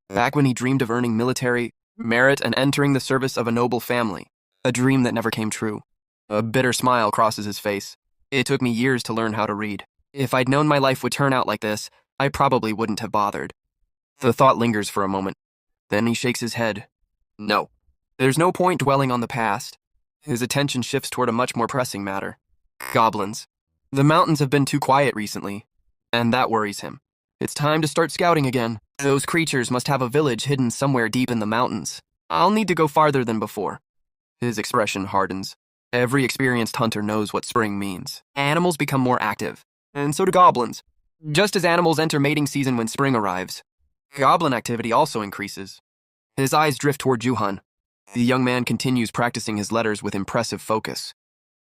back when he dreamed of earning military merit and entering the service of a noble family, a dream that never came true. A bitter smile crosses his face. It took me years to learn how to read. If I'd known my life would turn out like this, I probably wouldn't have bothered. The thought lingers for a moment. Then he shakes his head. No. There's no point dwelling on the past. His attention shifts toward a much more pressing matter. Goblins. The mountains have been too quiet recently, and that worries him. It's time to start scouting again. Those creatures must have a village hidden somewhere deep in the mountains. I'll need to go farther than before. His expression hardens. Every experienced hunter knows what spring means. Animals become more active, and so do goblins. Just as animals enter mating season when spring arrives, goblin activity also increases. His eyes drift toward Juhan. The young man continues practicing his letters with impressive focus.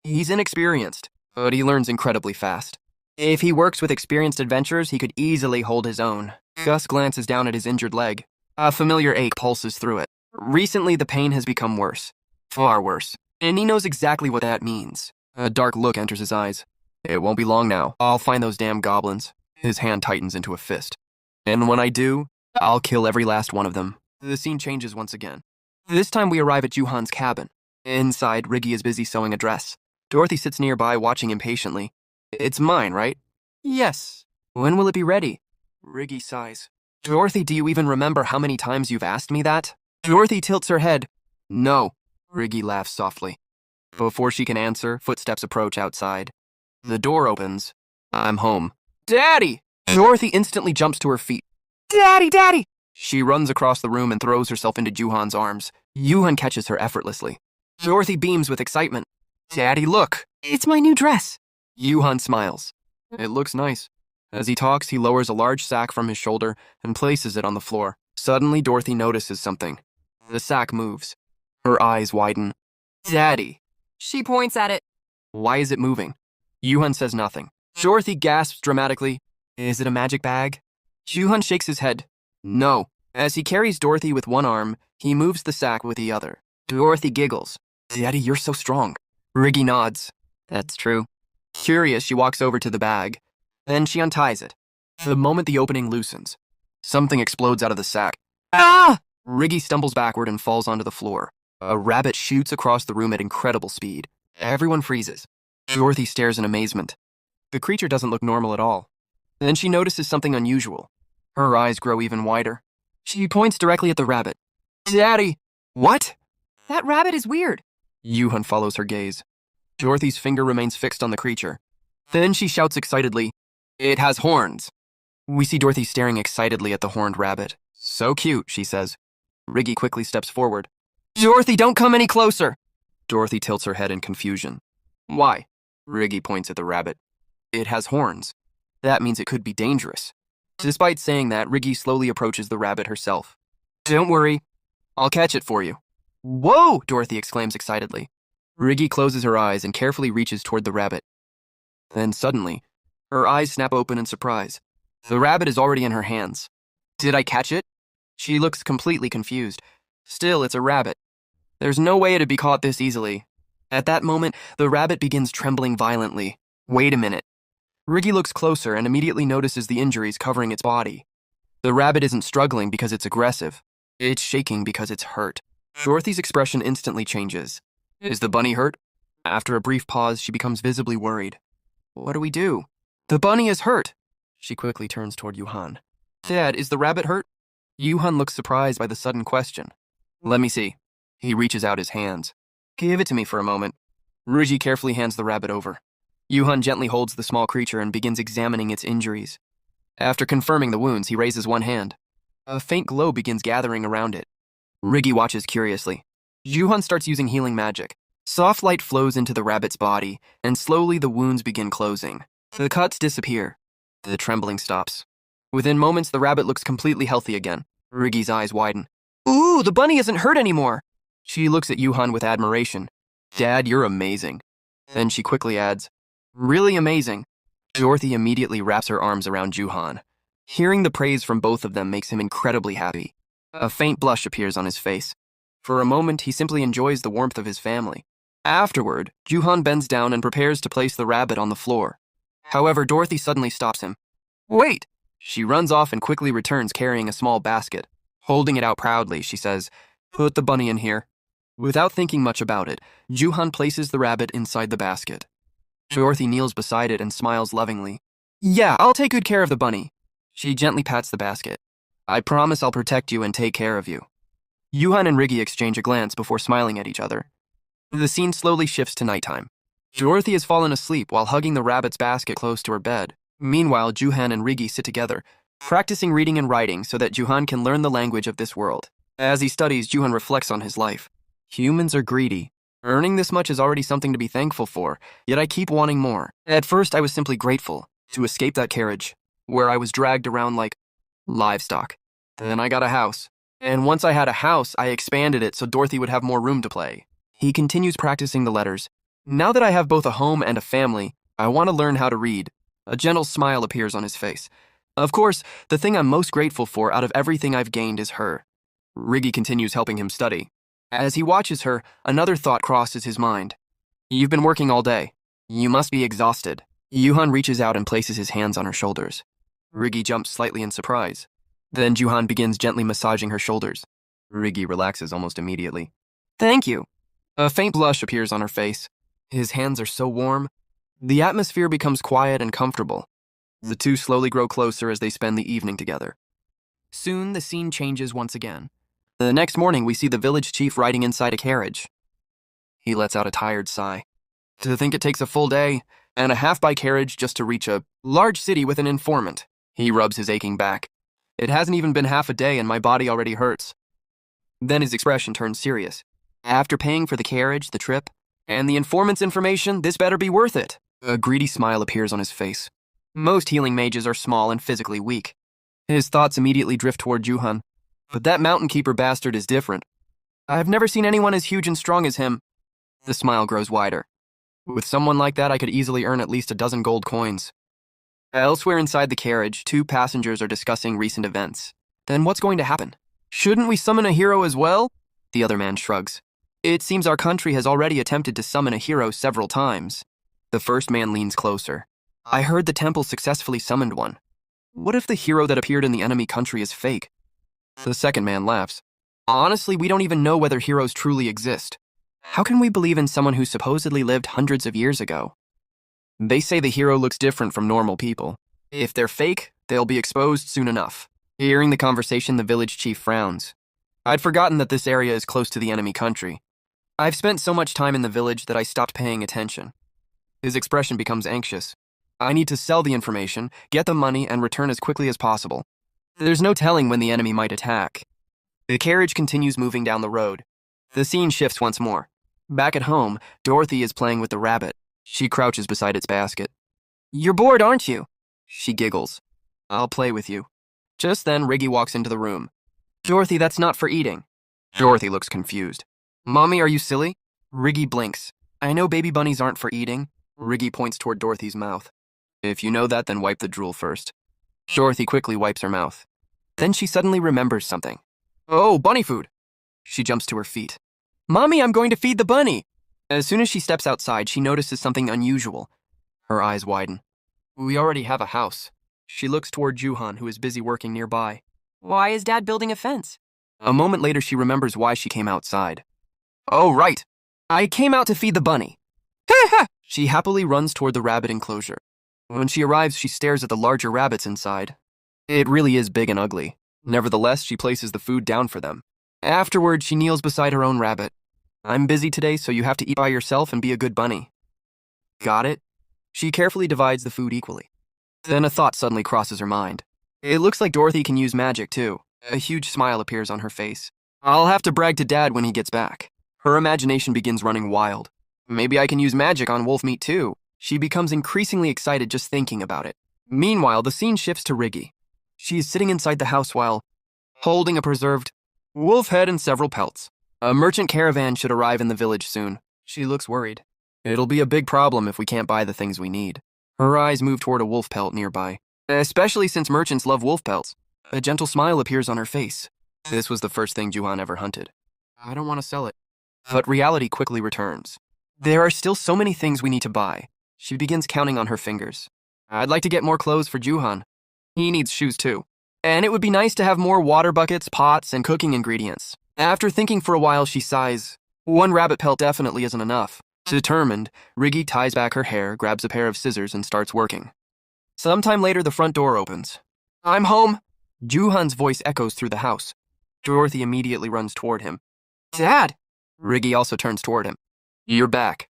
He's inexperienced, but he learns incredibly fast. If he works with experienced adventurers, he could easily hold his own. Gus glances down at his injured leg. A familiar ache pulses through it. Recently, the pain has become worse. Far worse. And he knows exactly what that means. A dark look enters his eyes. It won't be long now. I'll find those damn goblins. His hand tightens into a fist. And when I do, I'll kill every last one of them. The scene changes once again. This time we arrive at Juhan's cabin. Inside, Riggy is busy sewing a dress. Dorothy sits nearby, watching impatiently. It's mine, right? Yes. When will it be ready? Riggy sighs. Dorothy, do you even remember how many times you've asked me that? Dorothy tilts her head. No. Riggy laughs softly. Before she can answer, footsteps approach outside. The door opens. I'm home. Daddy! Dorothy instantly jumps to her feet. Daddy, Daddy! She runs across the room and throws herself into Juhan's arms. Juhan catches her effortlessly. Dorothy beams with excitement. Daddy, look! It's my new dress. Juhan smiles. It looks nice. As he talks, he lowers a large sack from his shoulder and places it on the floor. Suddenly, Dorothy notices something. The sack moves. Her eyes widen. Daddy! She points at it. Why is it moving? Juhan says nothing. Dorothy gasps dramatically. Is it a magic bag? Juhan shakes his head. No. As he carries Dorothy with one arm, he moves the sack with the other. Dorothy giggles. Daddy, you're so strong. Riggy nods. That's true. Curious, she walks over to the bag. Then she unties it. The moment the opening loosens, something explodes out of the sack. Ah! Riggy stumbles backward and falls onto the floor. A rabbit shoots across the room at incredible speed. Everyone freezes. Dorothy stares in amazement. The creature doesn't look normal at all. Then she notices something unusual. Her eyes grow even wider. She points directly at the rabbit. Daddy! What? That rabbit is weird. Juhan follows her gaze. Dorothy's finger remains fixed on the creature. Then she shouts excitedly, It has horns. We see Dorothy staring excitedly at the horned rabbit. So cute, she says. Riggy quickly steps forward. Dorothy, don't come any closer! Dorothy tilts her head in confusion. Why? Riggy points at the rabbit. It has horns. That means it could be dangerous. Despite saying that, Riggy slowly approaches the rabbit herself. Don't worry. I'll catch it for you. Whoa! Dorothy exclaims excitedly. Riggy closes her eyes and carefully reaches toward the rabbit. Then suddenly, her eyes snap open in surprise. The rabbit is already in her hands. Did I catch it? She looks completely confused. Still, it's a rabbit. There's no way it'd be caught this easily. At that moment, the rabbit begins trembling violently. Wait a minute. Riggy looks closer and immediately notices the injuries covering its body. The rabbit isn't struggling because it's aggressive. It's shaking because it's hurt. Dorothy's expression instantly changes. Is the bunny hurt? After a brief pause, she becomes visibly worried. What do we do? The bunny is hurt. She quickly turns toward Juhan. Dad, is the rabbit hurt? Juhan looks surprised by the sudden question. Let me see. He reaches out his hands. Give it to me for a moment. Riggy carefully hands the rabbit over. Juhan gently holds the small creature and begins examining its injuries. After confirming the wounds, he raises one hand. A faint glow begins gathering around it. Riggy watches curiously. Juhan starts using healing magic. Soft light flows into the rabbit's body, and slowly the wounds begin closing. The cuts disappear. The trembling stops. Within moments, the rabbit looks completely healthy again. Riggy's eyes widen. Ooh, the bunny isn't hurt anymore! She looks at Juhan with admiration. Dad, you're amazing. Then she quickly adds, Really amazing. Dorothy immediately wraps her arms around Juhan. Hearing the praise from both of them makes him incredibly happy. A faint blush appears on his face. For a moment, he simply enjoys the warmth of his family. Afterward, Juhan bends down and prepares to place the rabbit on the floor. However, Dorothy suddenly stops him. Wait! She runs off and quickly returns carrying a small basket. Holding it out proudly, she says, "Put the bunny in here." Without thinking much about it, Juhan places the rabbit inside the basket. Dorothy kneels beside it and smiles lovingly. "Yeah, I'll take good care of the bunny." She gently pats the basket. "I promise I'll protect you and take care of you." Juhan and Riggy exchange a glance before smiling at each other. The scene slowly shifts to nighttime. Dorothy has fallen asleep while hugging the rabbit's basket close to her bed. Meanwhile, Juhan and Riggy sit together, practicing reading and writing so that Juhan can learn the language of this world. As he studies, Juhan reflects on his life. Humans are greedy. Earning this much is already something to be thankful for, yet I keep wanting more. At first, I was simply grateful to escape that carriage, where I was dragged around like livestock. Then I got a house. And once I had a house, I expanded it so Dorothy would have more room to play. He continues practicing the letters. Now that I have both a home and a family, I want to learn how to read. A gentle smile appears on his face. Of course, the thing I'm most grateful for out of everything I've gained is her. Riggy continues helping him study. As he watches her, another thought crosses his mind. You've been working all day. You must be exhausted. Juhan reaches out and places his hands on her shoulders. Riggy jumps slightly in surprise. Then Juhan begins gently massaging her shoulders. Riggy relaxes almost immediately. Thank you. A faint blush appears on her face. His hands are so warm. The atmosphere becomes quiet and comfortable. The two slowly grow closer as they spend the evening together. Soon, the scene changes once again. The next morning, we see the village chief riding inside a carriage. He lets out a tired sigh. To think it takes a full day and a half by carriage just to reach a large city with an informant. He rubs his aching back. It hasn't even been half a day and my body already hurts. Then his expression turns serious. After paying for the carriage, the trip, and the informant's information, this better be worth it. A greedy smile appears on his face. Most healing mages are small and physically weak. His thoughts immediately drift toward Juhan. But that mountain keeper bastard is different. I've never seen anyone as huge and strong as him. The smile grows wider. With someone like that, I could easily earn at least a dozen gold coins. Elsewhere inside the carriage, two passengers are discussing recent events. Then what's going to happen? Shouldn't we summon a hero as well? The other man shrugs. It seems our country has already attempted to summon a hero several times. The first man leans closer. I heard the temple successfully summoned one. What if the hero that appeared in the enemy country is fake? The second man laughs. Honestly, we don't even know whether heroes truly exist. How can we believe in someone who supposedly lived hundreds of years ago? They say the hero looks different from normal people. If they're fake, they'll be exposed soon enough. Hearing the conversation, the village chief frowns. I'd forgotten that this area is close to the enemy country. I've spent so much time in the village that I stopped paying attention. His expression becomes anxious. I need to sell the information, get the money, and return as quickly as possible. There's no telling when the enemy might attack. The carriage continues moving down the road. The scene shifts once more. Back at home, Dorothy is playing with the rabbit. She crouches beside its basket. You're bored, aren't you? She giggles. I'll play with you. Just then, Riggy walks into the room. Dorothy, that's not for eating. Dorothy looks confused. Mommy, are you silly? Riggy blinks. I know baby bunnies aren't for eating. Riggy points toward Dorothy's mouth. If you know that, then wipe the drool first. Dorothy quickly wipes her mouth. Then she suddenly remembers something. Oh, bunny food! She jumps to her feet. Mommy, I'm going to feed the bunny! As soon as she steps outside, she notices something unusual. Her eyes widen. We already have a house. She looks toward Juhan, who is busy working nearby. Why is Dad building a fence? A moment later, she remembers why she came outside. Oh, right. I came out to feed the bunny. She happily runs toward the rabbit enclosure. When she arrives, she stares at the larger rabbits inside. It really is big and ugly. Nevertheless, she places the food down for them. Afterward, she kneels beside her own rabbit. I'm busy today, so you have to eat by yourself and be a good bunny. Got it? She carefully divides the food equally. Then a thought suddenly crosses her mind. It looks like Dorothy can use magic, too. A huge smile appears on her face. I'll have to brag to Dad when he gets back. Her imagination begins running wild. Maybe I can use magic on wolf meat, too. She becomes increasingly excited just thinking about it. Meanwhile, the scene shifts to Riggy. She is sitting inside the house while holding a preserved wolf head and several pelts. A merchant caravan should arrive in the village soon. She looks worried. It'll be a big problem if we can't buy the things we need. Her eyes move toward a wolf pelt nearby, especially since merchants love wolf pelts. A gentle smile appears on her face. This was the first thing Juhan ever hunted. I don't want to sell it. But reality quickly returns. There are still so many things we need to buy. She begins counting on her fingers. I'd like to get more clothes for Juhan. He needs shoes too. And it would be nice to have more water buckets, pots, and cooking ingredients. After thinking for a while, she sighs. One rabbit pelt definitely isn't enough. Determined, Riggy ties back her hair, grabs a pair of scissors, and starts working. Sometime later, the front door opens. I'm home. Juhan's voice echoes through the house. Dorothy immediately runs toward him. Dad! Riggy also turns toward him. You're back.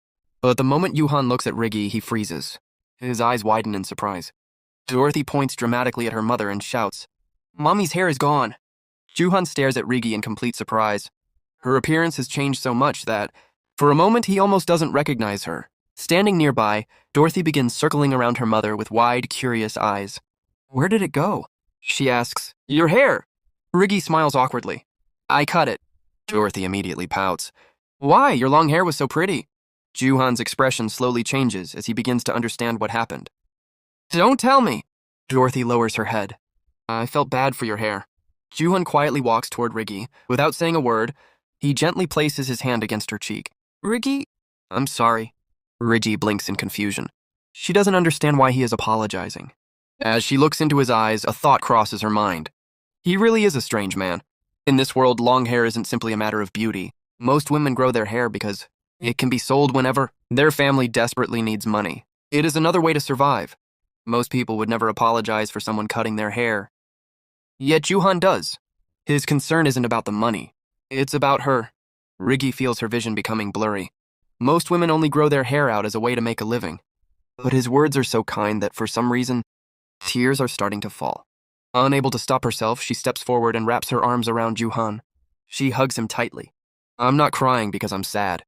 But the moment Juhan looks at Riggy, he freezes. His eyes widen in surprise. Dorothy points dramatically at her mother and shouts, Mommy's hair is gone. Juhan stares at Riggy in complete surprise. Her appearance has changed so much that, for a moment, he almost doesn't recognize her. Standing nearby, Dorothy begins circling around her mother with wide, curious eyes. Where did it go? She asks. Your hair! Riggy smiles awkwardly. I cut it. Dorothy immediately pouts. Why? Your long hair was so pretty. Juhan's expression slowly changes as he begins to understand what happened. Don't tell me. Dorothy lowers her head. I felt bad for your hair. Juhan quietly walks toward Riggy. Without saying a word, he gently places his hand against her cheek. Riggy? I'm sorry. Riggy blinks in confusion. She doesn't understand why he is apologizing. As she looks into his eyes, a thought crosses her mind. He really is a strange man. In this world, long hair isn't simply a matter of beauty. Most women grow their hair because it can be sold whenever their family desperately needs money. It is another way to survive. Most people would never apologize for someone cutting their hair. Yet Juhan does. His concern isn't about the money. It's about her. Riggy feels her vision becoming blurry. Most women only grow their hair out as a way to make a living. But his words are so kind that for some reason, tears are starting to fall. Unable to stop herself, she steps forward and wraps her arms around Juhan. She hugs him tightly. I'm not crying because I'm sad.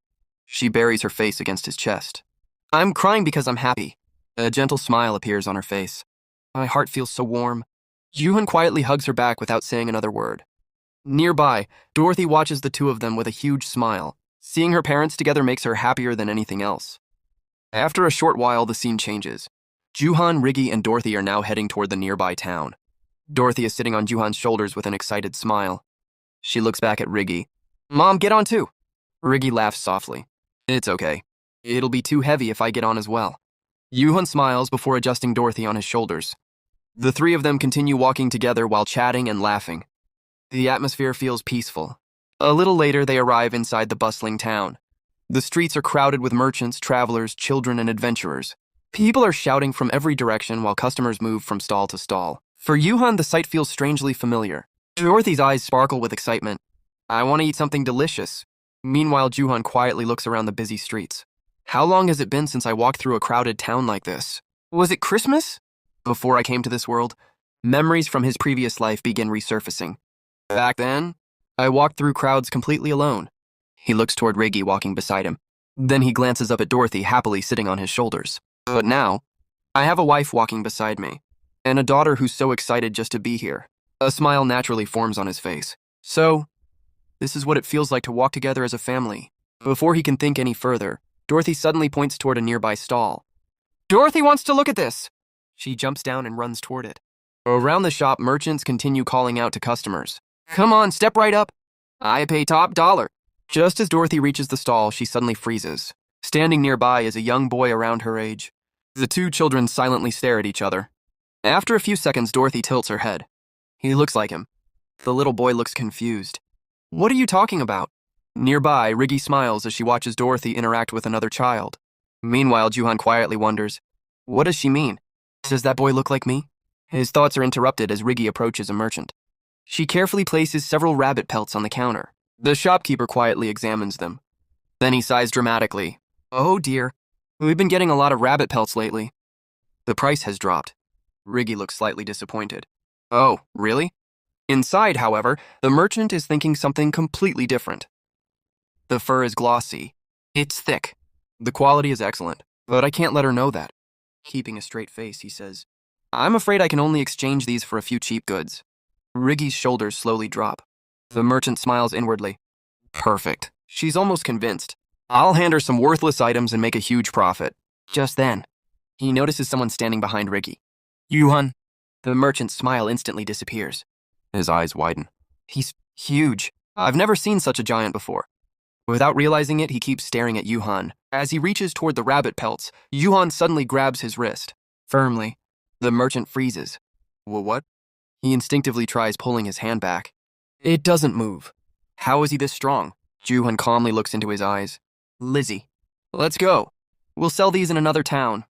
She buries her face against his chest. I'm crying because I'm happy. A gentle smile appears on her face. My heart feels so warm. Juhan quietly hugs her back without saying another word. Nearby, Dorothy watches the two of them with a huge smile. Seeing her parents together makes her happier than anything else. After a short while, the scene changes. Juhan, Riggy, and Dorothy are now heading toward the nearby town. Dorothy is sitting on Juhan's shoulders with an excited smile. She looks back at Riggy. Mom, get on too. Riggy laughs softly. It's okay. It'll be too heavy if I get on as well. Juhan smiles before adjusting Dorothy on his shoulders. The three of them continue walking together while chatting and laughing. The atmosphere feels peaceful. A little later, they arrive inside the bustling town. The streets are crowded with merchants, travelers, children, and adventurers. People are shouting from every direction while customers move from stall to stall. For Juhan, the sight feels strangely familiar. Dorothy's eyes sparkle with excitement. I want to eat something delicious. Meanwhile, Juhan quietly looks around the busy streets. How long has it been since I walked through a crowded town like this? Was it Christmas? Before I came to this world, memories from his previous life begin resurfacing. Back then, I walked through crowds completely alone. He looks toward Riggy walking beside him. Then he glances up at Dorothy happily sitting on his shoulders. But now, I have a wife walking beside me, and a daughter who's so excited just to be here. A smile naturally forms on his face. So, this is what it feels like to walk together as a family. Before he can think any further, Dorothy suddenly points toward a nearby stall. Dorothy wants to look at this! She jumps down and runs toward it. Around the shop, merchants continue calling out to customers. Come on, step right up. I pay top dollar. Just as Dorothy reaches the stall, she suddenly freezes. Standing nearby is a young boy around her age. The two children silently stare at each other. After a few seconds, Dorothy tilts her head. He looks like him. The little boy looks confused. What are you talking about? Nearby, Riggy smiles as she watches Dorothy interact with another child. Meanwhile, Juhan quietly wonders, what does she mean? Does that boy look like me? His thoughts are interrupted as Riggy approaches a merchant. She carefully places several rabbit pelts on the counter. The shopkeeper quietly examines them. Then he sighs dramatically. Oh dear, we've been getting a lot of rabbit pelts lately. The price has dropped. Riggy looks slightly disappointed. Oh, really? Inside, however, the merchant is thinking something completely different. The fur is glossy. It's thick. The quality is excellent, but I can't let her know that. Keeping a straight face, he says, I'm afraid I can only exchange these for a few cheap goods. Riggy's shoulders slowly drop. The merchant smiles inwardly. Perfect. She's almost convinced. I'll hand her some worthless items and make a huge profit. Just then, he notices someone standing behind Riggy. Juhan. The merchant's smile instantly disappears. His eyes widen. He's huge. I've never seen such a giant before. Without realizing it, he keeps staring at Yuhan. As he reaches toward the rabbit pelts, Yuhan suddenly grabs his wrist. Firmly. The merchant freezes. What? He instinctively tries pulling his hand back. It doesn't move. How is he this strong? Yuhan calmly looks into his eyes. Lizzie, let's go. We'll sell these in another town.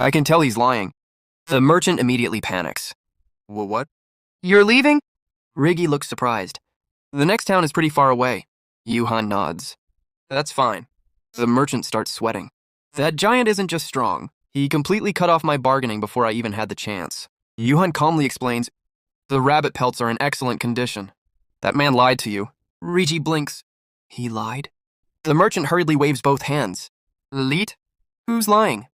I can tell he's lying. The merchant immediately panics. What? You're leaving? Riggy looks surprised. The next town is pretty far away. Yuhan nods. That's fine. The merchant starts sweating. That giant isn't just strong. He completely cut off my bargaining before I even had the chance. Yuhan calmly explains, the rabbit pelts are in excellent condition. That man lied to you. Rigi blinks. He lied? The merchant hurriedly waves both hands. Leet? Who's lying?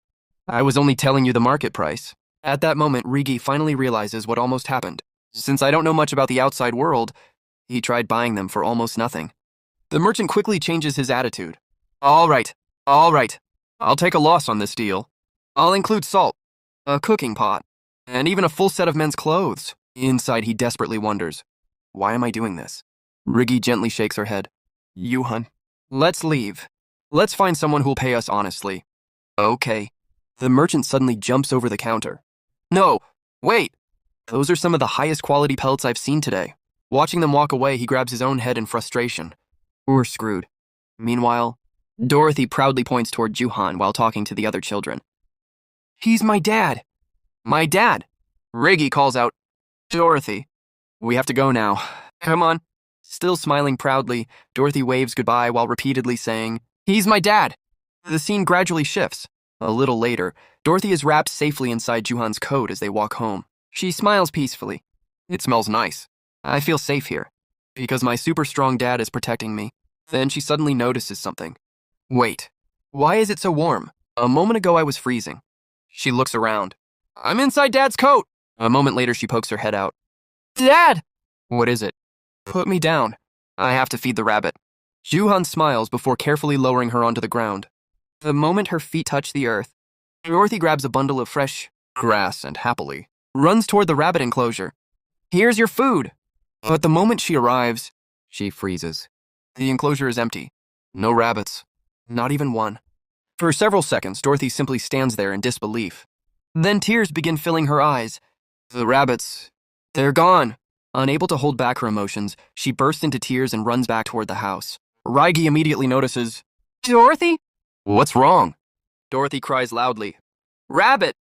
I was only telling you the market price. At that moment, Rigi finally realizes what almost happened. Since I don't know much about the outside world, he tried buying them for almost nothing. The merchant quickly changes his attitude. All right. I'll take a loss on this deal. I'll include salt, a cooking pot, and even a full set of men's clothes. Inside, he desperately wonders, why am I doing this? Riggy gently shakes her head. Yuhan, let's leave. Let's find someone who'll pay us honestly. Okay. The merchant suddenly jumps over the counter. No, wait. Those are some of the highest quality pelts I've seen today. Watching them walk away, he grabs his own head in frustration. We're screwed. Meanwhile, Dorothy proudly points toward Yuhan while talking to the other children. He's my dad. My dad. Riggy calls out, Dorothy, we have to go now. Come on. Still smiling proudly, Dorothy waves goodbye while repeatedly saying, he's my dad. The scene gradually shifts. A little later, Dorothy is wrapped safely inside Juhan's coat as they walk home. She smiles peacefully. It smells nice. I feel safe here, because my super strong dad is protecting me. Then she suddenly notices something. Wait, why is it so warm? A moment ago I was freezing. She looks around. I'm inside Dad's coat! A moment later she pokes her head out. Dad! What is it? Put me down. I have to feed the rabbit. Juhan smiles before carefully lowering her onto the ground. The moment her feet touch the earth, Dorothy grabs a bundle of fresh grass and happily runs toward the rabbit enclosure. Here's your food! But the moment she arrives, she freezes. The enclosure is empty. No rabbits. Not even one. For several seconds, Dorothy simply stands there in disbelief. Then tears begin filling her eyes. The rabbits, they're gone. Unable to hold back her emotions, she bursts into tears and runs back toward the house. Raigi immediately notices, Dorothy? What's wrong? Dorothy cries loudly, Rabbit!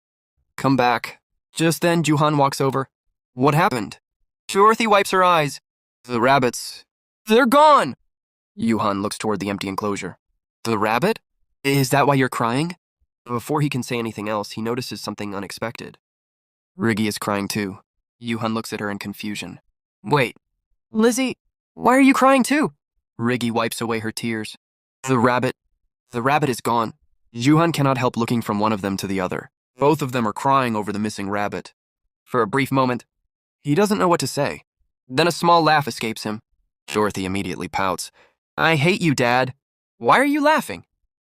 Come back. Just then, Juhan walks over. What happened? Dorothy wipes her eyes. The rabbits, they're gone! Yuhan looks toward the empty enclosure. The rabbit? Is that why you're crying? Before he can say anything else, he notices something unexpected. Riggy is crying too. Yuhan looks at her in confusion. Wait, Lizzie, why are you crying too? Riggy wipes away her tears. The rabbit is gone. Yuhan cannot help looking from one of them to the other. Both of them are crying over the missing rabbit. For a brief moment, he doesn't know what to say. Then a small laugh escapes him. Dorothy immediately pouts. I hate you, Dad. Why are you laughing?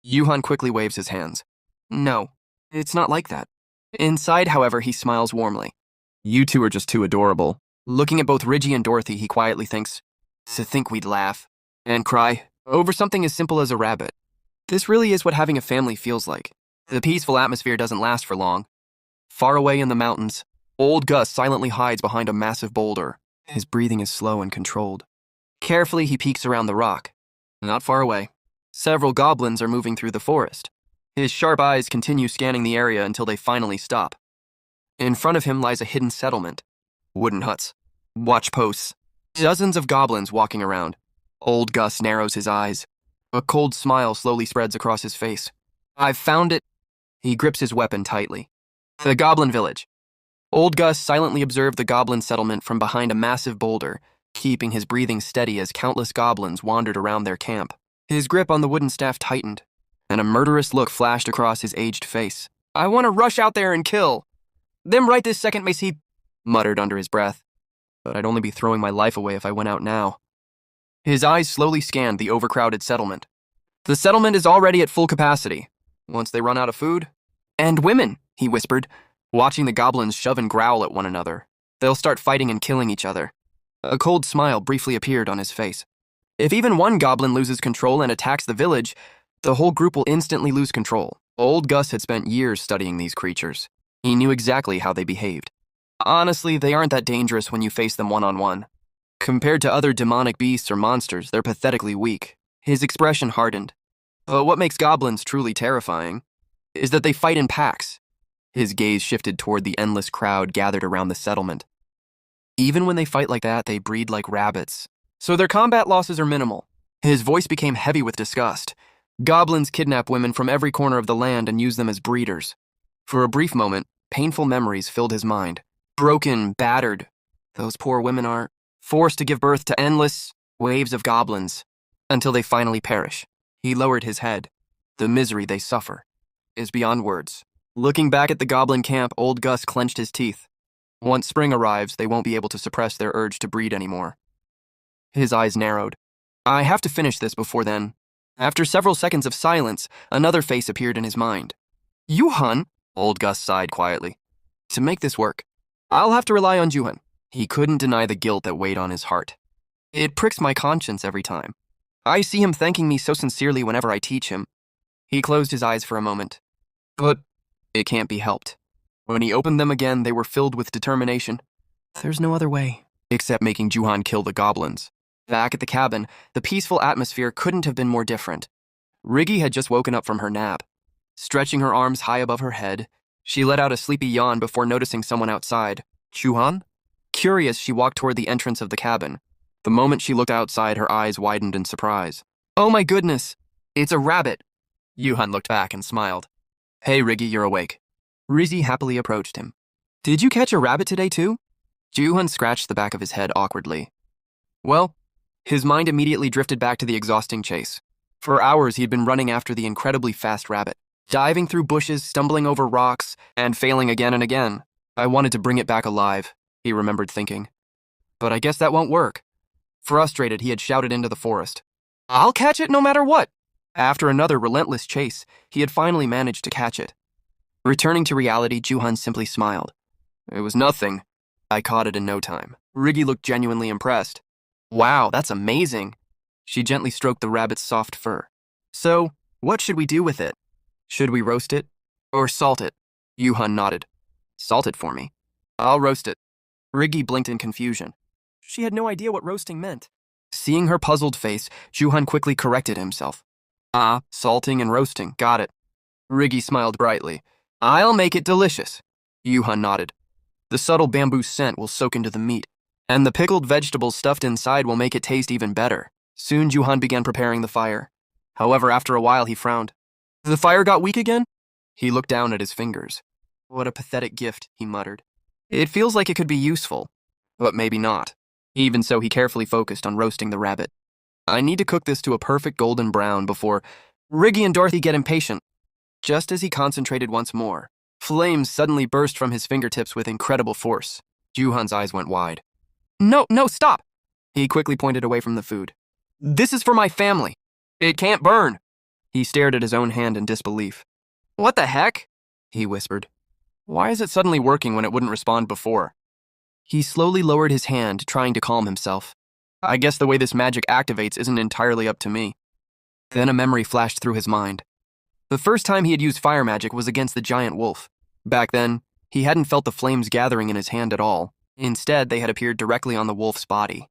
Yuhan quickly waves his hands. No, it's not like that. Inside, however, he smiles warmly. You two are just too adorable. Looking at both Riggy and Dorothy, he quietly thinks, to think we'd laugh and cry over something as simple as a rabbit. This really is what having a family feels like. The peaceful atmosphere doesn't last for long. Far away in the mountains, old Gus silently hides behind a massive boulder. His breathing is slow and controlled. Carefully, he peeks around the rock. Not far away, several goblins are moving through the forest. His sharp eyes continue scanning the area until they finally stop. In front of him lies a hidden settlement. Wooden huts, watch posts, dozens of goblins walking around. Old Gus narrows his eyes. A cold smile slowly spreads across his face. I've found it. He grips his weapon tightly. The Goblin Village. Old Gus silently observed the goblin settlement from behind a massive boulder, keeping his breathing steady as countless goblins wandered around their camp. His grip on the wooden staff tightened, and a murderous look flashed across his aged face. I want to rush out there and kill. Them right this second, Mace, he muttered under his breath. But I'd only be throwing my life away if I went out now. His eyes slowly scanned the overcrowded settlement. The settlement is already at full capacity. Once they run out of food, and women, he whispered, watching the goblins shove and growl at one another. They'll start fighting and killing each other. A cold smile briefly appeared on his face. If even one goblin loses control and attacks the village, the whole group will instantly lose control. Old Gus had spent years studying these creatures. He knew exactly how they behaved. Honestly, they aren't that dangerous when you face them one-on-one. Compared to other demonic beasts or monsters, they're pathetically weak. His expression hardened. But what makes goblins truly terrifying is that they fight in packs. His gaze shifted toward the endless crowd gathered around the settlement. Even when they fight like that, they breed like rabbits, so their combat losses are minimal. His voice became heavy with disgust. Goblins kidnap women from every corner of the land and use them as breeders. For a brief moment, painful memories filled his mind. Broken, battered. Those poor women are forced to give birth to endless waves of goblins until they finally perish. He lowered his head. The misery they suffer is beyond words. Looking back at the goblin camp, old Gus clenched his teeth. Once spring arrives, they won't be able to suppress their urge to breed anymore. His eyes narrowed. I have to finish this before then. After several seconds of silence, another face appeared in his mind. Yuhan, old Gus sighed quietly. To make this work, I'll have to rely on Juhan. He couldn't deny the guilt that weighed on his heart. It pricks my conscience every time. I see him thanking me so sincerely whenever I teach him. He closed his eyes for a moment. But it can't be helped. When he opened them again, they were filled with determination. There's no other way, except making Juhan kill the goblins. Back at the cabin, the peaceful atmosphere couldn't have been more different. Riggy had just woken up from her nap. Stretching her arms high above her head, she let out a sleepy yawn before noticing someone outside. Juhan? Curious, she walked toward the entrance of the cabin. The moment she looked outside, her eyes widened in surprise. Oh my goodness! It's a rabbit! Juhan looked back and smiled. Hey, Riggy, you're awake. Rizzy happily approached him. Did you catch a rabbit today, too? Juhan scratched the back of his head awkwardly. Well, his mind immediately drifted back to the exhausting chase. For hours, he'd been running after the incredibly fast rabbit, diving through bushes, stumbling over rocks, and failing again and again. I wanted to bring it back alive, he remembered thinking. But I guess that won't work. Frustrated, he had shouted into the forest. I'll catch it no matter what! After another relentless chase, he had finally managed to catch it. Returning to reality, Juhan simply smiled. It was nothing. I caught it in no time. Riggy looked genuinely impressed. Wow, that's amazing. She gently stroked the rabbit's soft fur. So, what should we do with it? Should we roast it? Or salt it? Juhan nodded. Salt it for me. I'll roast it. Riggy blinked in confusion. She had no idea what roasting meant. Seeing her puzzled face, Juhan quickly corrected himself. Salting and roasting, got it. Riggy smiled brightly. I'll make it delicious. Juhan nodded. The subtle bamboo scent will soak into the meat, and the pickled vegetables stuffed inside will make it taste even better. Soon Juhan began preparing the fire. However, after a while he frowned. The fire got weak again? He looked down at his fingers. What a pathetic gift, he muttered. It feels like it could be useful, but maybe not. Even so, he carefully focused on roasting the rabbit. I need to cook this to a perfect golden brown before Riggy and Dorothy get impatient. Just as he concentrated once more, flames suddenly burst from his fingertips with incredible force. Juhan's eyes went wide. No, stop! He quickly pointed away from the food. This is for my family. It can't burn. He stared at his own hand in disbelief. What the heck? He whispered. Why is it suddenly working when it wouldn't respond before? He slowly lowered his hand, trying to calm himself. I guess the way this magic activates isn't entirely up to me. Then a memory flashed through his mind. The first time he had used fire magic was against the giant wolf. Back then, he hadn't felt the flames gathering in his hand at all. Instead, they had appeared directly on the wolf's body.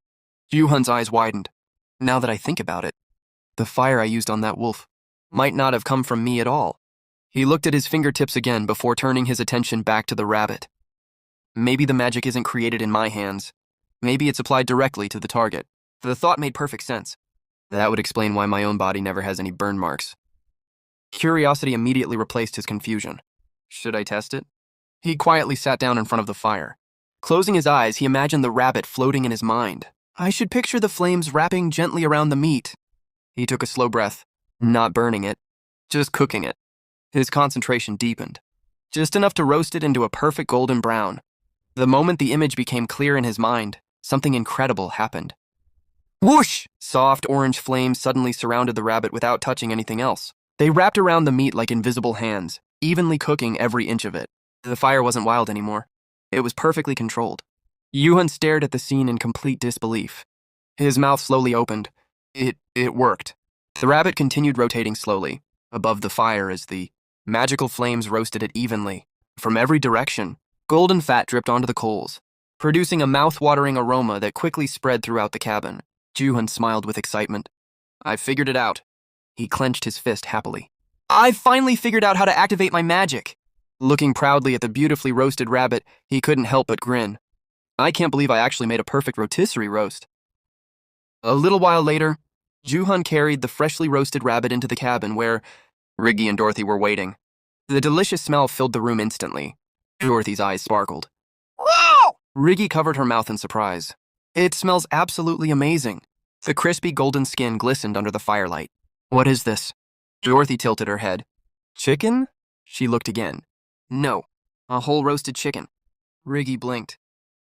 Juhan's eyes widened. Now that I think about it, the fire I used on that wolf might not have come from me at all. He looked at his fingertips again before turning his attention back to the rabbit. Maybe the magic isn't created in my hands. Maybe it's applied directly to the target. The thought made perfect sense. That would explain why my own body never has any burn marks. Curiosity immediately replaced his confusion. Should I test it? He quietly sat down in front of the fire. Closing his eyes, he imagined the rabbit floating in his mind. I should picture the flames wrapping gently around the meat. He took a slow breath, not burning it, just cooking it. His concentration deepened, just enough to roast it into a perfect golden brown. The moment the image became clear in his mind, something incredible happened. Whoosh! Soft orange flames suddenly surrounded the rabbit without touching anything else. They wrapped around the meat like invisible hands, evenly cooking every inch of it. The fire wasn't wild anymore. It was perfectly controlled. Yuhan stared at the scene in complete disbelief. His mouth slowly opened. It worked. The rabbit continued rotating slowly, above the fire as the magical flames roasted it evenly. From every direction, golden fat dripped onto the coals, producing a mouth-watering aroma that quickly spread throughout the cabin. Juhan smiled with excitement. I figured it out. He clenched his fist happily. I've finally figured out how to activate my magic. Looking proudly at the beautifully roasted rabbit, he couldn't help but grin. I can't believe I actually made a perfect rotisserie roast. A little while later, Juhan carried the freshly roasted rabbit into the cabin where Riggy and Dorothy were waiting. The delicious smell filled the room instantly. Dorothy's eyes sparkled. Wow! Riggy covered her mouth in surprise. It smells absolutely amazing. The crispy golden skin glistened under the firelight. What is this? Dorothy tilted her head. Chicken? She looked again. No, a whole roasted chicken. Riggy blinked.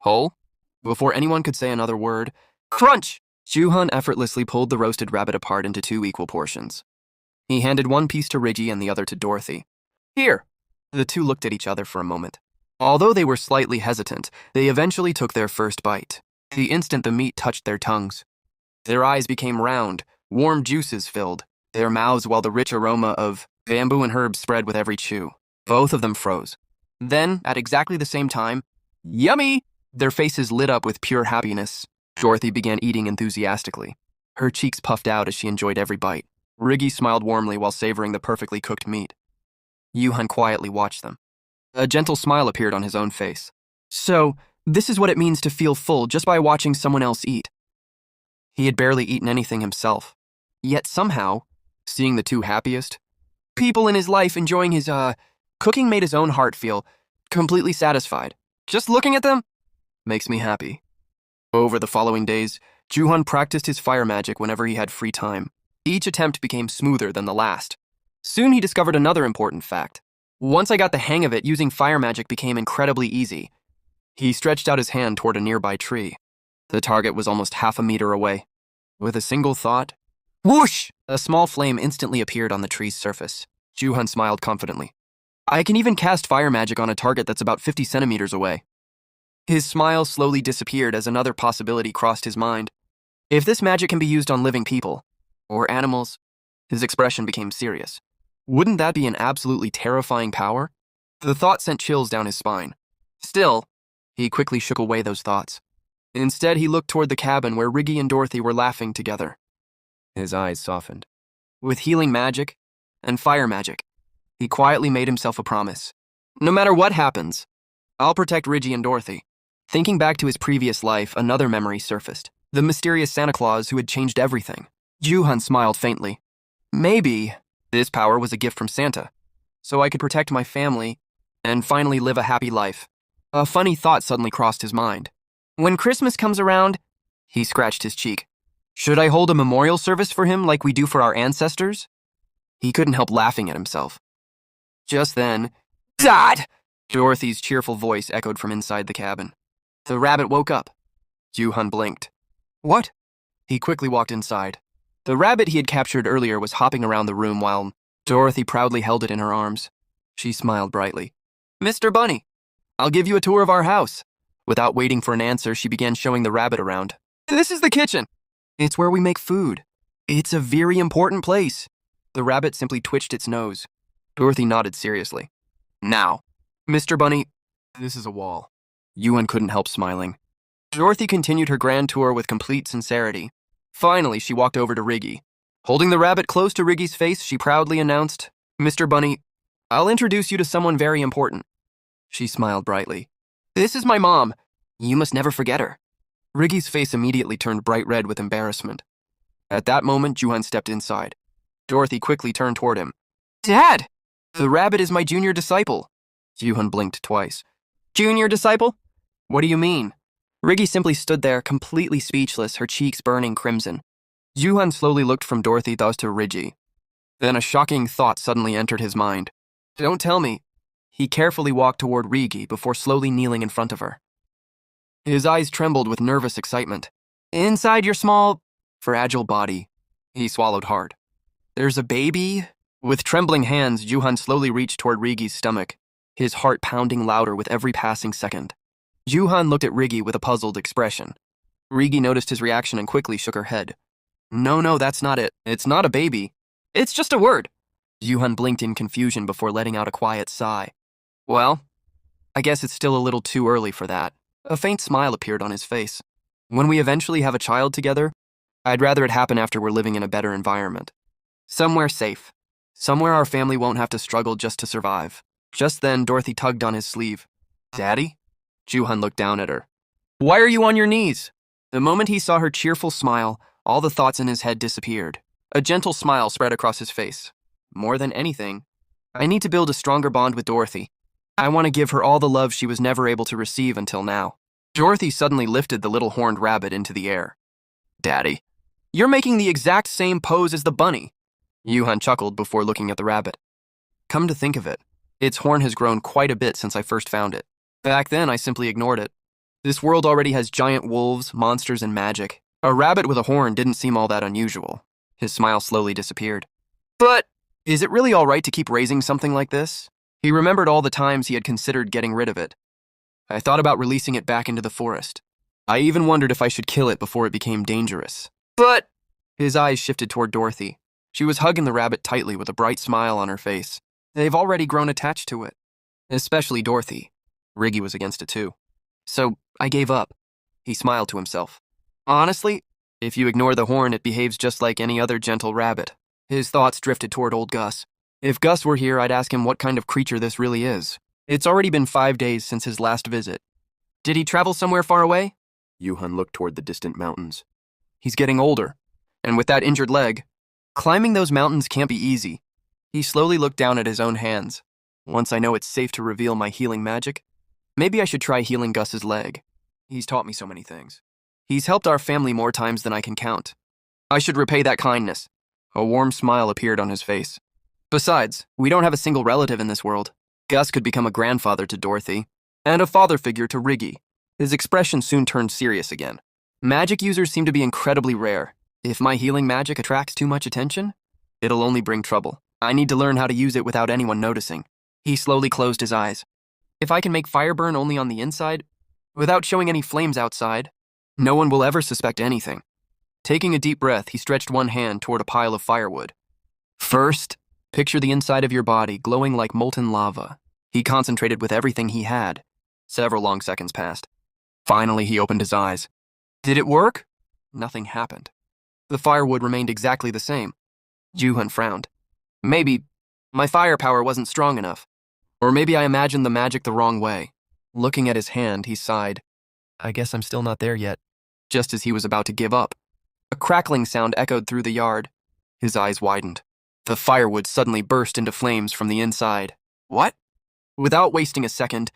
Whole? Before anyone could say another word, crunch! Juhan effortlessly pulled the roasted rabbit apart into 2 equal portions. He handed one piece to Riggy and the other to Dorothy. Here! The two looked at each other for a moment. Although they were slightly hesitant, they eventually took their first bite. The instant the meat touched their tongues, their eyes became round, warm juices filled their mouths while the rich aroma of bamboo and herbs spread with every chew. Both of them froze. Then, at exactly the same time, yummy! Their faces lit up with pure happiness. Dorothy began eating enthusiastically. Her cheeks puffed out as she enjoyed every bite. Riggy smiled warmly while savoring the perfectly cooked meat. Juhan quietly watched them. A gentle smile appeared on his own face. So, this is what it means to feel full just by watching someone else eat. He had barely eaten anything himself. Yet somehow, seeing the two happiest people in his life enjoying his, cooking made his own heart feel completely satisfied. Just looking at them makes me happy. Over the following days, Juhan practiced his fire magic whenever he had free time. Each attempt became smoother than the last. Soon he discovered another important fact. Once I got the hang of it, using fire magic became incredibly easy. He stretched out his hand toward a nearby tree. The target was almost half a meter away. With a single thought, whoosh! A small flame instantly appeared on the tree's surface. Juhan smiled confidently. I can even cast fire magic on a target that's about 50 centimeters away. His smile slowly disappeared as another possibility crossed his mind. If this magic can be used on living people, or animals, his expression became serious. Wouldn't that be an absolutely terrifying power? The thought sent chills down his spine. Still, he quickly shook away those thoughts. Instead, he looked toward the cabin where Riggy and Dorothy were laughing together. His eyes softened. With healing magic and fire magic, he quietly made himself a promise. No matter what happens, I'll protect Riggy and Dorothy. Thinking back to his previous life, another memory surfaced. The mysterious Santa Claus who had changed everything. Juhan smiled faintly. Maybe this power was a gift from Santa, so I could protect my family and finally live a happy life. A funny thought suddenly crossed his mind. When Christmas comes around, he scratched his cheek. Should I hold a memorial service for him like we do for our ancestors? He couldn't help laughing at himself. Just then, Dad! Dorothy's cheerful voice echoed from inside the cabin. The rabbit woke up. Juhan blinked. What? He quickly walked inside. The rabbit he had captured earlier was hopping around the room while Dorothy proudly held it in her arms. She smiled brightly. Mr. Bunny, I'll give you a tour of our house. Without waiting for an answer, she began showing the rabbit around. This is the kitchen. It's where we make food. It's a very important place. The rabbit simply twitched its nose. Dorothy nodded seriously. Now, Mr. Bunny, this is a wall. Juhan couldn't help smiling. Dorothy continued her grand tour with complete sincerity. Finally, she walked over to Riggy. Holding the rabbit close to Riggy's face, she proudly announced, Mr. Bunny, I'll introduce you to someone very important. She smiled brightly. This is my mom. You must never forget her. Riggy's face immediately turned bright red with embarrassment. At that moment, Juhan stepped inside. Dorothy quickly turned toward him. Dad! The rabbit is my junior disciple. Juhan blinked twice. Junior disciple? What do you mean? Riggy simply stood there, completely speechless, her cheeks burning crimson. Juhan slowly looked from Dorothy thus to Riggy. Then a shocking thought suddenly entered his mind. Don't tell me. He carefully walked toward Riggy before slowly kneeling in front of her. His eyes trembled with nervous excitement. Inside your small, fragile body, he swallowed hard. There's a baby? With trembling hands, Juhan slowly reached toward Riggy's stomach, his heart pounding louder with every passing second. Juhan looked at Riggy with a puzzled expression. Riggy noticed his reaction and quickly shook her head. No, that's not it. It's not a baby. It's just a word. Yuhan blinked in confusion before letting out a quiet sigh. Well, I guess it's still a little too early for that. A faint smile appeared on his face. When we eventually have a child together, I'd rather it happen after we're living in a better environment. Somewhere safe. Somewhere our family won't have to struggle just to survive. Just then, Dorothy tugged on his sleeve. Daddy? Juhan looked down at her. Why are you on your knees? The moment he saw her cheerful smile, all the thoughts in his head disappeared. A gentle smile spread across his face. More than anything, I need to build a stronger bond with Dorothy. I want to give her all the love she was never able to receive until now. Dorothy suddenly lifted the little horned rabbit into the air. Daddy, you're making the exact same pose as the bunny. Yuhan chuckled before looking at the rabbit. Come to think of it, its horn has grown quite a bit since I first found it. Back then, I simply ignored it. This world already has giant wolves, monsters, and magic. A rabbit with a horn didn't seem all that unusual. His smile slowly disappeared. But is it really all right to keep raising something like this? He remembered all the times he had considered getting rid of it. I thought about releasing it back into the forest. I even wondered if I should kill it before it became dangerous. But his eyes shifted toward Dorothy. She was hugging the rabbit tightly with a bright smile on her face. They've already grown attached to it. Especially Dorothy. Riggy was against it too. So I gave up. He smiled to himself. Honestly, if you ignore the horn, it behaves just like any other gentle rabbit. His thoughts drifted toward old Gus. If Gus were here, I'd ask him what kind of creature this really is. It's already been 5 days since his last visit. Did he travel somewhere far away? Yuhan looked toward the distant mountains. He's getting older, and with that injured leg, climbing those mountains can't be easy. He slowly looked down at his own hands. Once I know it's safe to reveal my healing magic, maybe I should try healing Gus's leg. He's taught me so many things. He's helped our family more times than I can count. I should repay that kindness. A warm smile appeared on his face. Besides, we don't have a single relative in this world. Gus could become a grandfather to Dorothy, and a father figure to Riggy. His expression soon turned serious again. Magic users seem to be incredibly rare. If my healing magic attracts too much attention, it'll only bring trouble. I need to learn how to use it without anyone noticing. He slowly closed his eyes. If I can make fire burn only on the inside, without showing any flames outside, no one will ever suspect anything. Taking a deep breath, he stretched one hand toward a pile of firewood. First, picture the inside of your body glowing like molten lava. He concentrated with everything he had. Several long seconds passed. Finally, he opened his eyes. Did it work? Nothing happened. The firewood remained exactly the same. Juhan frowned. Maybe my firepower wasn't strong enough. Or maybe I imagined the magic the wrong way. Looking at his hand, he sighed. I guess I'm still not there yet. Just as he was about to give up, a crackling sound echoed through the yard. His eyes widened. The firewood suddenly burst into flames from the inside. What? Without wasting a second,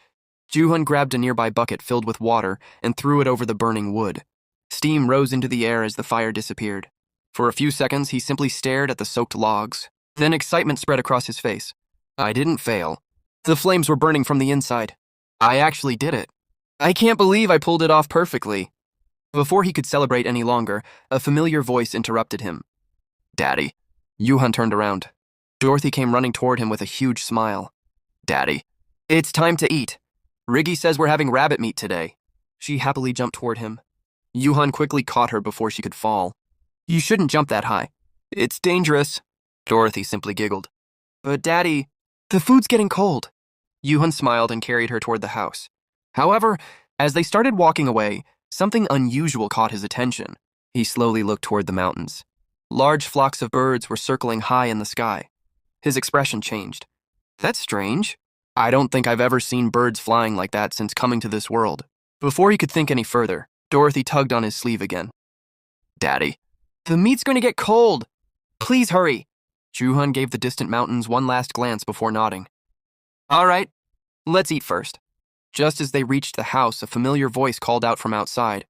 Juhan grabbed a nearby bucket filled with water and threw it over the burning wood. Steam rose into the air as the fire disappeared. For a few seconds, he simply stared at the soaked logs. Then excitement spread across his face. I didn't fail. The flames were burning from the inside. I actually did it. I can't believe I pulled it off perfectly. Before he could celebrate any longer, a familiar voice interrupted him. Daddy. Yuhan turned around. Dorothy came running toward him with a huge smile. Daddy. It's time to eat. Riggy says we're having rabbit meat today. She happily jumped toward him. Yuhan quickly caught her before she could fall. You shouldn't jump that high. It's dangerous. Dorothy simply giggled. But Daddy, the food's getting cold. Yuhan smiled and carried her toward the house. However, as they started walking away, something unusual caught his attention. He slowly looked toward the mountains. Large flocks of birds were circling high in the sky. His expression changed. That's strange. I don't think I've ever seen birds flying like that since coming to this world. Before he could think any further, Dorothy tugged on his sleeve again. Daddy, the meat's going to get cold. Please hurry. Juhan gave the distant mountains one last glance before nodding. All right, let's eat first. Just as they reached the house, a familiar voice called out from outside.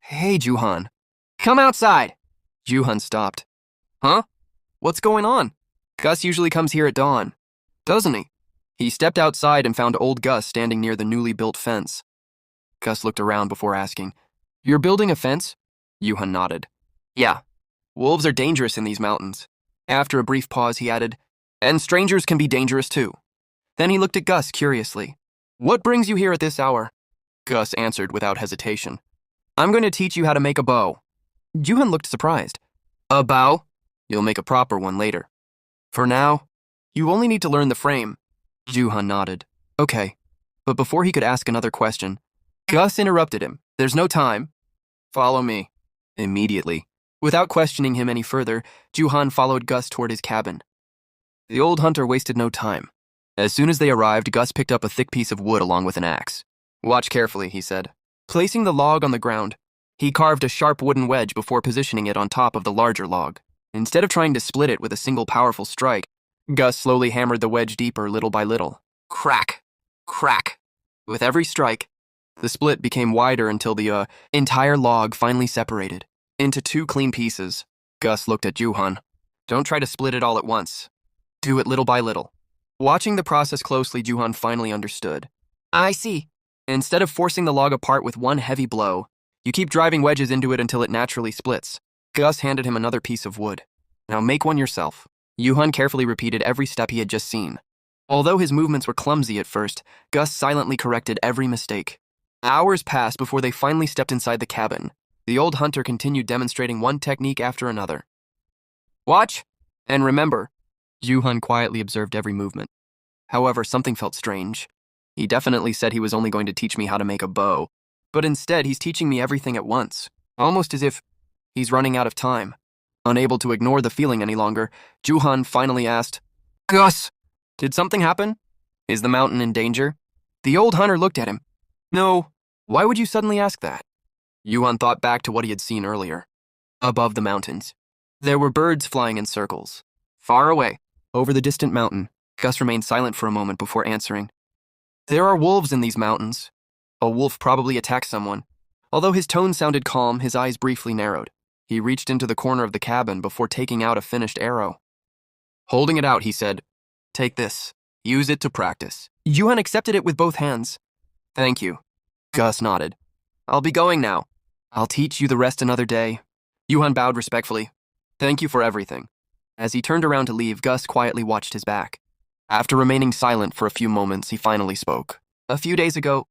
Hey, Juhan. Come outside. Juhan stopped. Huh? What's going on? Gus usually comes here at dawn, doesn't he? He stepped outside and found old Gus standing near the newly built fence. Gus looked around before asking, You're building a fence? Juhan nodded. Yeah. Wolves are dangerous in these mountains. After a brief pause, he added, And strangers can be dangerous too. Then he looked at Gus curiously. What brings you here at this hour? Gus answered without hesitation. I'm going to teach you how to make a bow. Juhan looked surprised. A bow? You'll make a proper one later. For now, you only need to learn the frame. Juhan nodded. Okay. But before he could ask another question, Gus interrupted him. There's no time. Follow me. Immediately. Without questioning him any further, Juhan followed Gus toward his cabin. The old hunter wasted no time. As soon as they arrived, Gus picked up a thick piece of wood along with an axe. Watch carefully, he said. Placing the log on the ground, he carved a sharp wooden wedge before positioning it on top of the larger log. Instead of trying to split it with a single powerful strike, Gus slowly hammered the wedge deeper little by little. Crack! Crack! With every strike, the split became wider until the entire log finally separated into two clean pieces. Gus looked at Juhan. Don't try to split it all at once. Do it little by little. Watching the process closely, Juhan finally understood. I see. Instead of forcing the log apart with one heavy blow, you keep driving wedges into it until it naturally splits. Gus handed him another piece of wood. Now make one yourself. Juhan carefully repeated every step he had just seen. Although his movements were clumsy at first, Gus silently corrected every mistake. Hours passed before they finally stepped inside the cabin. The old hunter continued demonstrating one technique after another. Watch, and remember. Juhan quietly observed every movement. However, something felt strange. He definitely said he was only going to teach me how to make a bow, but instead he's teaching me everything at once, almost as if he's running out of time. Unable to ignore the feeling any longer, Juhan finally asked, Gus, did something happen? Is the mountain in danger? The old hunter looked at him. No, why would you suddenly ask that? Juhan thought back to what he had seen earlier. Above the mountains, there were birds flying in circles. Far away, over the distant mountain, Gus remained silent for a moment before answering. There are wolves in these mountains. A wolf probably attacked someone. Although his tone sounded calm, his eyes briefly narrowed. He reached into the corner of the cabin before taking out a finished arrow. Holding it out, he said, Take this. Use it to practice. Juhan accepted it with both hands. Thank you. Gus nodded. I'll be going now. I'll teach you the rest another day. Juhan bowed respectfully. Thank you for everything. As he turned around to leave, Gus quietly watched his back. After remaining silent for a few moments, he finally spoke. A few days ago,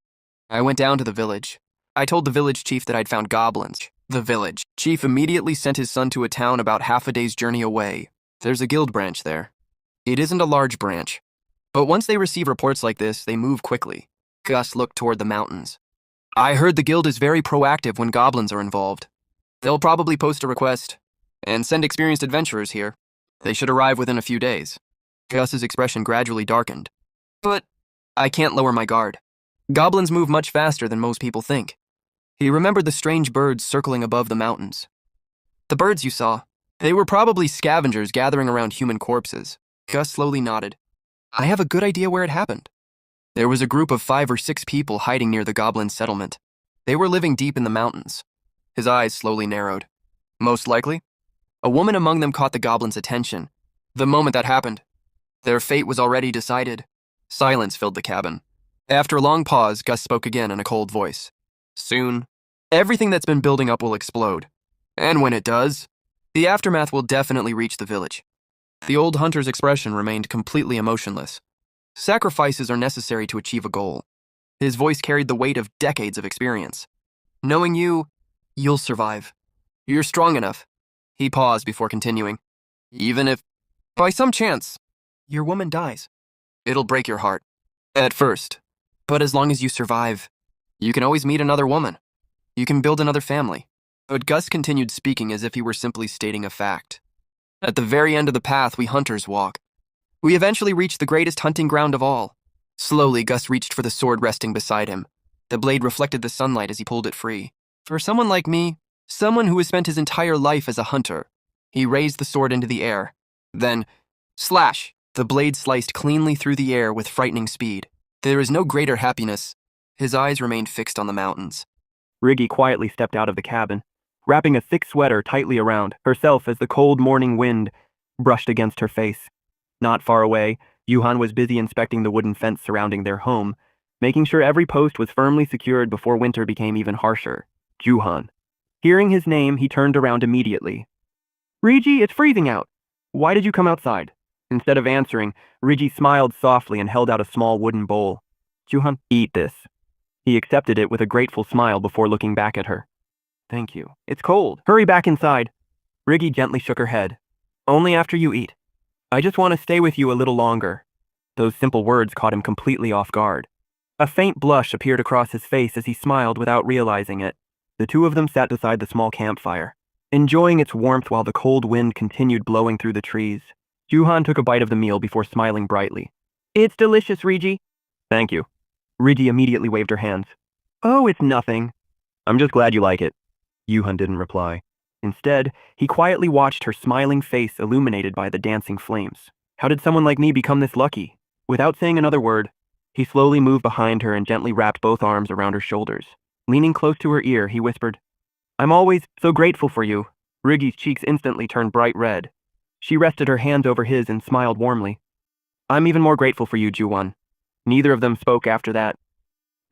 I went down to the village. I told the village chief that I'd found goblins. The village chief immediately sent his son to a town about half a day's journey away. There's a guild branch there. It isn't a large branch, but once they receive reports like this, they move quickly. Gus looked toward the mountains. I heard the guild is very proactive when goblins are involved. They'll probably post a request and send experienced adventurers here. They should arrive within a few days. Gus's expression gradually darkened. But I can't lower my guard. Goblins move much faster than most people think. He remembered the strange birds circling above the mountains. The birds you saw, they were probably scavengers gathering around human corpses. Gus slowly nodded. I have a good idea where it happened. There was a group of 5 or 6 people hiding near the goblin settlement. They were living deep in the mountains. His eyes slowly narrowed. Most likely, a woman among them caught the goblin's attention. The moment that happened, their fate was already decided. Silence filled the cabin. After a long pause, Gus spoke again in a cold voice. Soon, everything that's been building up will explode. And when it does, the aftermath will definitely reach the village. The old hunter's expression remained completely emotionless. Sacrifices are necessary to achieve a goal. His voice carried the weight of decades of experience. Knowing you, you'll survive. You're strong enough. He paused before continuing. Even if, by some chance, your woman dies, it'll break your heart. At first. But as long as you survive, you can always meet another woman. You can build another family. But Gus continued speaking as if he were simply stating a fact. At the very end of the path we hunters walk, we eventually reach the greatest hunting ground of all. Slowly, Gus reached for the sword resting beside him. The blade reflected the sunlight as he pulled it free. For someone like me, someone who has spent his entire life as a hunter, he raised the sword into the air. Then, slash! The blade sliced cleanly through the air with frightening speed. There is no greater happiness. His eyes remained fixed on the mountains. Riggy quietly stepped out of the cabin, wrapping a thick sweater tightly around herself as the cold morning wind brushed against her face. Not far away, Juhan was busy inspecting the wooden fence surrounding their home, making sure every post was firmly secured before winter became even harsher. Juhan. Hearing his name, he turned around immediately. Rigi, it's freezing out. Why did you come outside? Instead of answering, Rigi smiled softly and held out a small wooden bowl. Juhan, eat this. He accepted it with a grateful smile before looking back at her. Thank you. It's cold. Hurry back inside. Riggy gently shook her head. Only after you eat. I just want to stay with you a little longer. Those simple words caught him completely off guard. A faint blush appeared across his face as he smiled without realizing it. The two of them sat beside the small campfire, enjoying its warmth while the cold wind continued blowing through the trees. Juhan took a bite of the meal before smiling brightly. It's delicious, Rigi. Thank you. Rigi immediately waved her hands. Oh, it's nothing. I'm just glad you like it. Yuhan didn't reply. Instead, he quietly watched her smiling face illuminated by the dancing flames. How did someone like me become this lucky? Without saying another word, he slowly moved behind her and gently wrapped both arms around her shoulders. Leaning close to her ear, he whispered, I'm always so grateful for you. Rigi's cheeks instantly turned bright red. She rested her hands over his and smiled warmly. I'm even more grateful for you, Juwan. Neither of them spoke after that.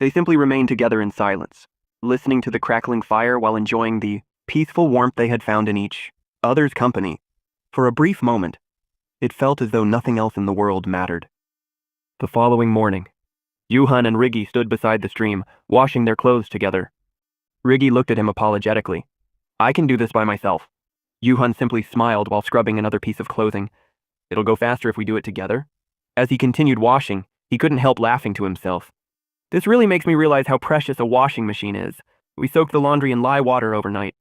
They simply remained together in silence, listening to the crackling fire while enjoying the peaceful warmth they had found in each other's company. For a brief moment, it felt as though nothing else in the world mattered. The following morning, Yuhan and Rigi stood beside the stream, washing their clothes together. Rigi looked at him apologetically. I can do this by myself. Yuhan simply smiled while scrubbing another piece of clothing. It'll go faster if we do it together. As he continued washing, he couldn't help laughing to himself. This really makes me realize how precious a washing machine is. We soaked the laundry in lye water overnight,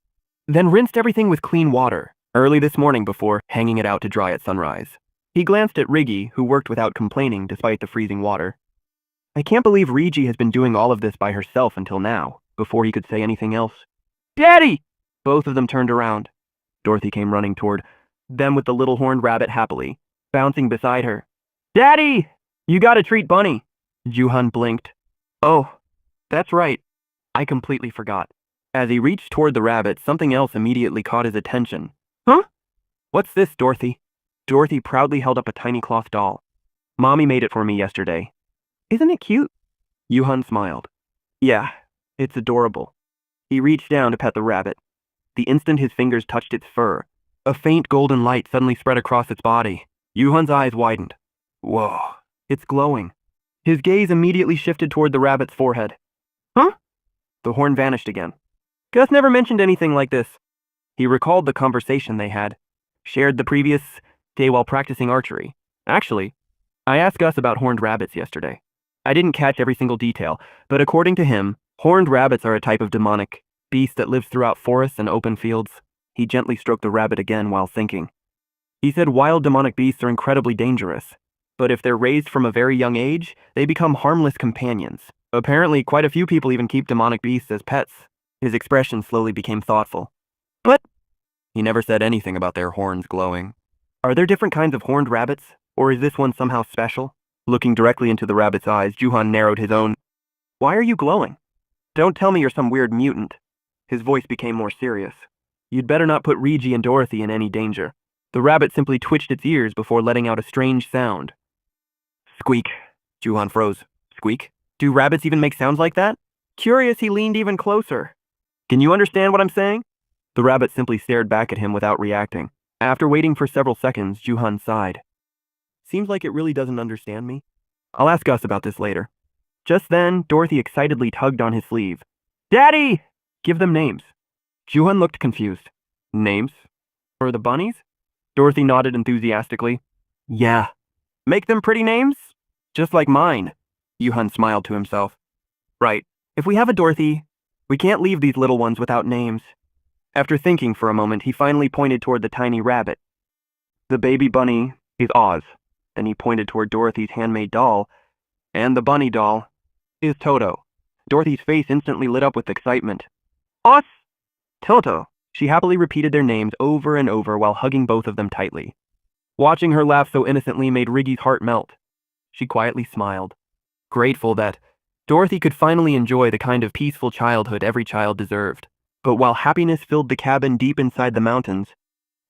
then rinsed everything with clean water early this morning before hanging it out to dry at sunrise. He glanced at Rigi, who worked without complaining despite the freezing water. I can't believe Rigi has been doing all of this by herself until now, before he could say anything else. Daddy! Both of them turned around. Dorothy came running toward them with the little horned rabbit happily, bouncing beside her. Daddy! You gotta treat Bunny. Juhan blinked. Oh, that's right. I completely forgot. As he reached toward the rabbit, something else immediately caught his attention. Huh? What's this, Dorothy? Dorothy proudly held up a tiny cloth doll. Mommy made it for me yesterday. Isn't it cute? Yuhan smiled. Yeah, it's adorable. He reached down to pet the rabbit. The instant his fingers touched its fur, a faint golden light suddenly spread across its body. Yuhan's eyes widened. Whoa, it's glowing. His gaze immediately shifted toward the rabbit's forehead. Huh? The horn vanished again. Gus never mentioned anything like this. He recalled the conversation they had, shared the previous day while practicing archery. Actually, I asked Gus about horned rabbits yesterday. I didn't catch every single detail, but according to him, horned rabbits are a type of demonic beast that lives throughout forests and open fields. He gently stroked the rabbit again while thinking. He said wild demonic beasts are incredibly dangerous, but if they're raised from a very young age, they become harmless companions. Apparently, quite a few people even keep demonic beasts as pets. His expression slowly became thoughtful. But he never said anything about their horns glowing. Are there different kinds of horned rabbits, or is this one somehow special? Looking directly into the rabbit's eyes, Juhan narrowed his own. Why are you glowing? Don't tell me you're some weird mutant. His voice became more serious. You'd better not put Rigi and Dorothy in any danger. The rabbit simply twitched its ears before letting out a strange sound. Squeak. Juhan froze. Squeak? Do rabbits even make sounds like that? Curious, he leaned even closer. Can you understand what I'm saying? The rabbit simply stared back at him without reacting. After waiting for several seconds, Juhan sighed. Seems like it really doesn't understand me. I'll ask Gus about this later. Just then, Dorothy excitedly tugged on his sleeve. Daddy! Give them names. Juhan looked confused. Names? For the bunnies? Dorothy nodded enthusiastically. Yeah. Make them pretty names? Just like mine. Juhan smiled to himself. Right. If we have a Dorothy, we can't leave these little ones without names. After thinking for a moment, he finally pointed toward the tiny rabbit. The baby bunny is Oz. Then he pointed toward Dorothy's handmade doll, and the bunny doll is Toto. Dorothy's face instantly lit up with excitement. Oz! Toto! She happily repeated their names over and over while hugging both of them tightly. Watching her laugh so innocently made Rigi's heart melt. She quietly smiled, grateful that Dorothy could finally enjoy the kind of peaceful childhood every child deserved. But while happiness filled the cabin deep inside the mountains,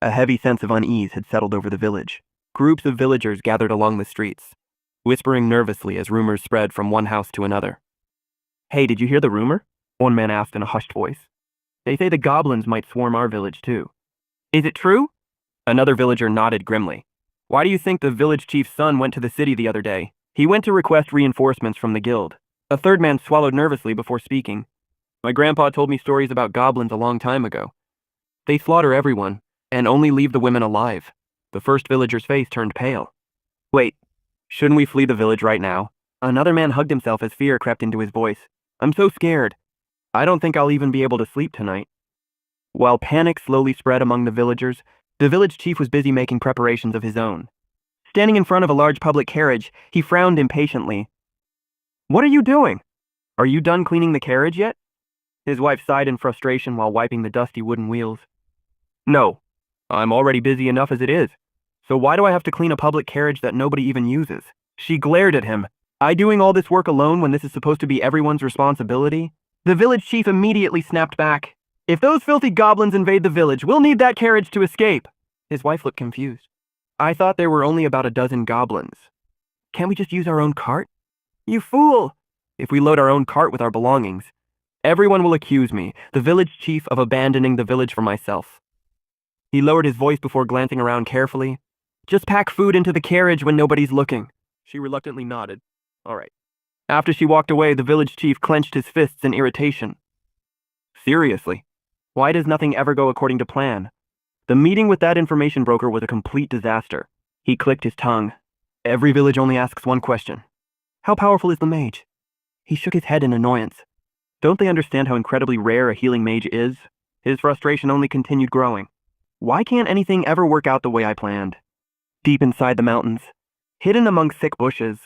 a heavy sense of unease had settled over the village. Groups of villagers gathered along the streets, whispering nervously as rumors spread from one house to another. Hey, did you hear the rumor? One man asked in a hushed voice. They say the goblins might swarm our village too. Is it true? Another villager nodded grimly. Why do you think the village chief's son went to the city the other day? He went to request reinforcements from the guild. A third man swallowed nervously before speaking. My grandpa told me stories about goblins a long time ago. They slaughter everyone, and only leave the women alive. The first villager's face turned pale. Wait, shouldn't we flee the village right now? Another man hugged himself as fear crept into his voice. I'm so scared. I don't think I'll even be able to sleep tonight. While panic slowly spread among the villagers, the village chief was busy making preparations of his own. Standing in front of a large public carriage, he frowned impatiently. What are you doing? Are you done cleaning the carriage yet? His wife sighed in frustration while wiping the dusty wooden wheels. No, I'm already busy enough as it is. So why do I have to clean a public carriage that nobody even uses? She glared at him. I doing all this work alone when this is supposed to be everyone's responsibility? The village chief immediately snapped back. If those filthy goblins invade the village, we'll need that carriage to escape. His wife looked confused. I thought there were only about a dozen goblins. Can't we just use our own cart? You fool! If we load our own cart with our belongings, everyone will accuse me, the village chief, of abandoning the village for myself. He lowered his voice before glancing around carefully. Just pack food into the carriage when nobody's looking. She reluctantly nodded. All right. After she walked away, the village chief clenched his fists in irritation. Seriously, why does nothing ever go according to plan? The meeting with that information broker was a complete disaster. He clicked his tongue. Every village only asks one question. How powerful is the mage? He shook his head in annoyance. Don't they understand how incredibly rare a healing mage is? His frustration only continued growing. Why can't anything ever work out the way I planned? Deep inside the mountains, hidden among thick bushes,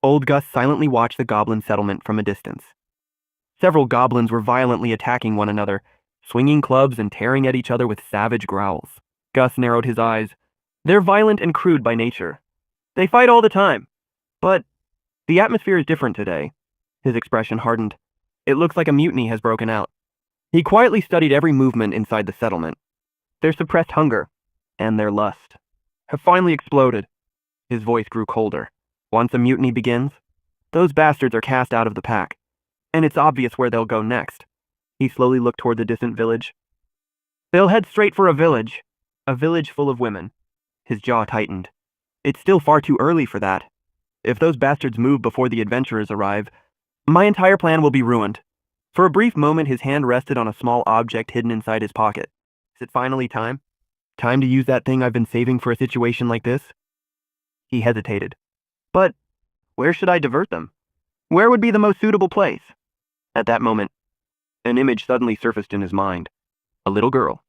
old Gus silently watched the goblin settlement from a distance. Several goblins were violently attacking one another, swinging clubs and tearing at each other with savage growls. Gus narrowed his eyes. They're violent and crude by nature. They fight all the time. But the atmosphere is different today. His expression hardened. It looks like a mutiny has broken out. He quietly studied every movement inside the settlement. Their suppressed hunger and their lust have finally exploded. His voice grew colder. Once a mutiny begins, those bastards are cast out of the pack, and it's obvious where they'll go next. He slowly looked toward the distant village. They'll head straight for a village full of women. His jaw tightened. It's still far too early for that. If those bastards move before the adventurers arrive, my entire plan will be ruined. For a brief moment, his hand rested on a small object hidden inside his pocket. Is it finally time? Time to use that thing I've been saving for a situation like this? He hesitated. But where should I divert them? Where would be the most suitable place? At that moment, an image suddenly surfaced in his mind. A little girl.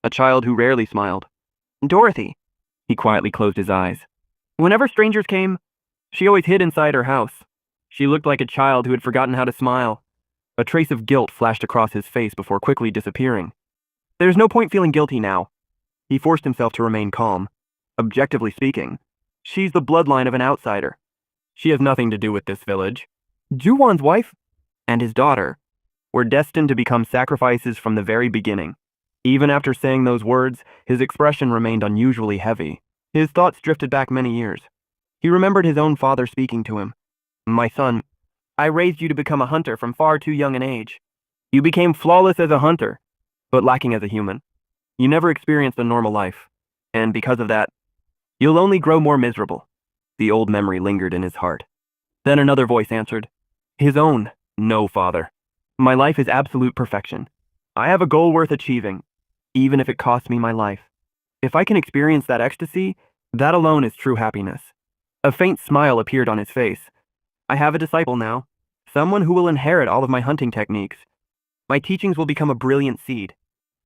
A child who rarely smiled. Dorothy. He quietly closed his eyes. Whenever strangers came, she always hid inside her house. She looked like a child who had forgotten how to smile. A trace of guilt flashed across his face before quickly disappearing. There's no point feeling guilty now. He forced himself to remain calm. Objectively speaking, she's the bloodline of an outsider. She has nothing to do with this village. Juwon's wife and his daughter were destined to become sacrifices from the very beginning. Even after saying those words, his expression remained unusually heavy. His thoughts drifted back many years. He remembered his own father speaking to him. My son, I raised you to become a hunter from far too young an age. You became flawless as a hunter, but lacking as a human. You never experienced a normal life, and because of that, you'll only grow more miserable. The old memory lingered in his heart. Then another voice answered. His own. No, father. My life is absolute perfection. I have a goal worth achieving, even if it costs me my life. If I can experience that ecstasy, that alone is true happiness. A faint smile appeared on his face. I have a disciple now, someone who will inherit all of my hunting techniques. My teachings will become a brilliant seed.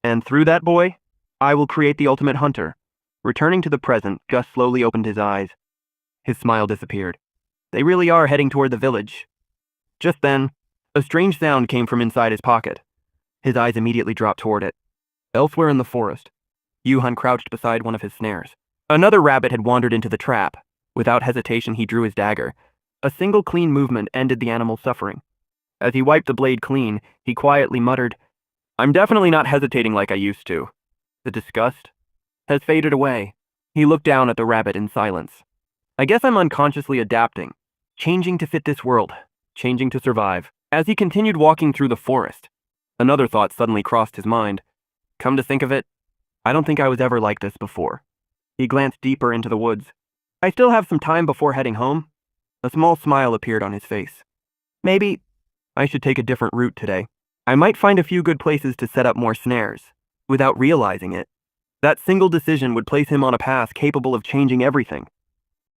And through that boy, I will create the ultimate hunter. Returning to the present, Gus slowly opened his eyes. His smile disappeared. They really are heading toward the village. Just then, a strange sound came from inside his pocket. His eyes immediately dropped toward it. Elsewhere in the forest, Yuhan crouched beside one of his snares. Another rabbit had wandered into the trap. Without hesitation, he drew his dagger. A single clean movement ended the animal's suffering. As he wiped the blade clean, he quietly muttered, I'm definitely not hesitating like I used to. The disgust has faded away. He looked down at the rabbit in silence. I guess I'm unconsciously adapting, changing to fit this world, changing to survive. As he continued walking through the forest, another thought suddenly crossed his mind. Come to think of it, I don't think I was ever like this before. He glanced deeper into the woods. I still have some time before heading home. A small smile appeared on his face. Maybe I should take a different route today. I might find a few good places to set up more snares, without realizing it. That single decision would place him on a path capable of changing everything.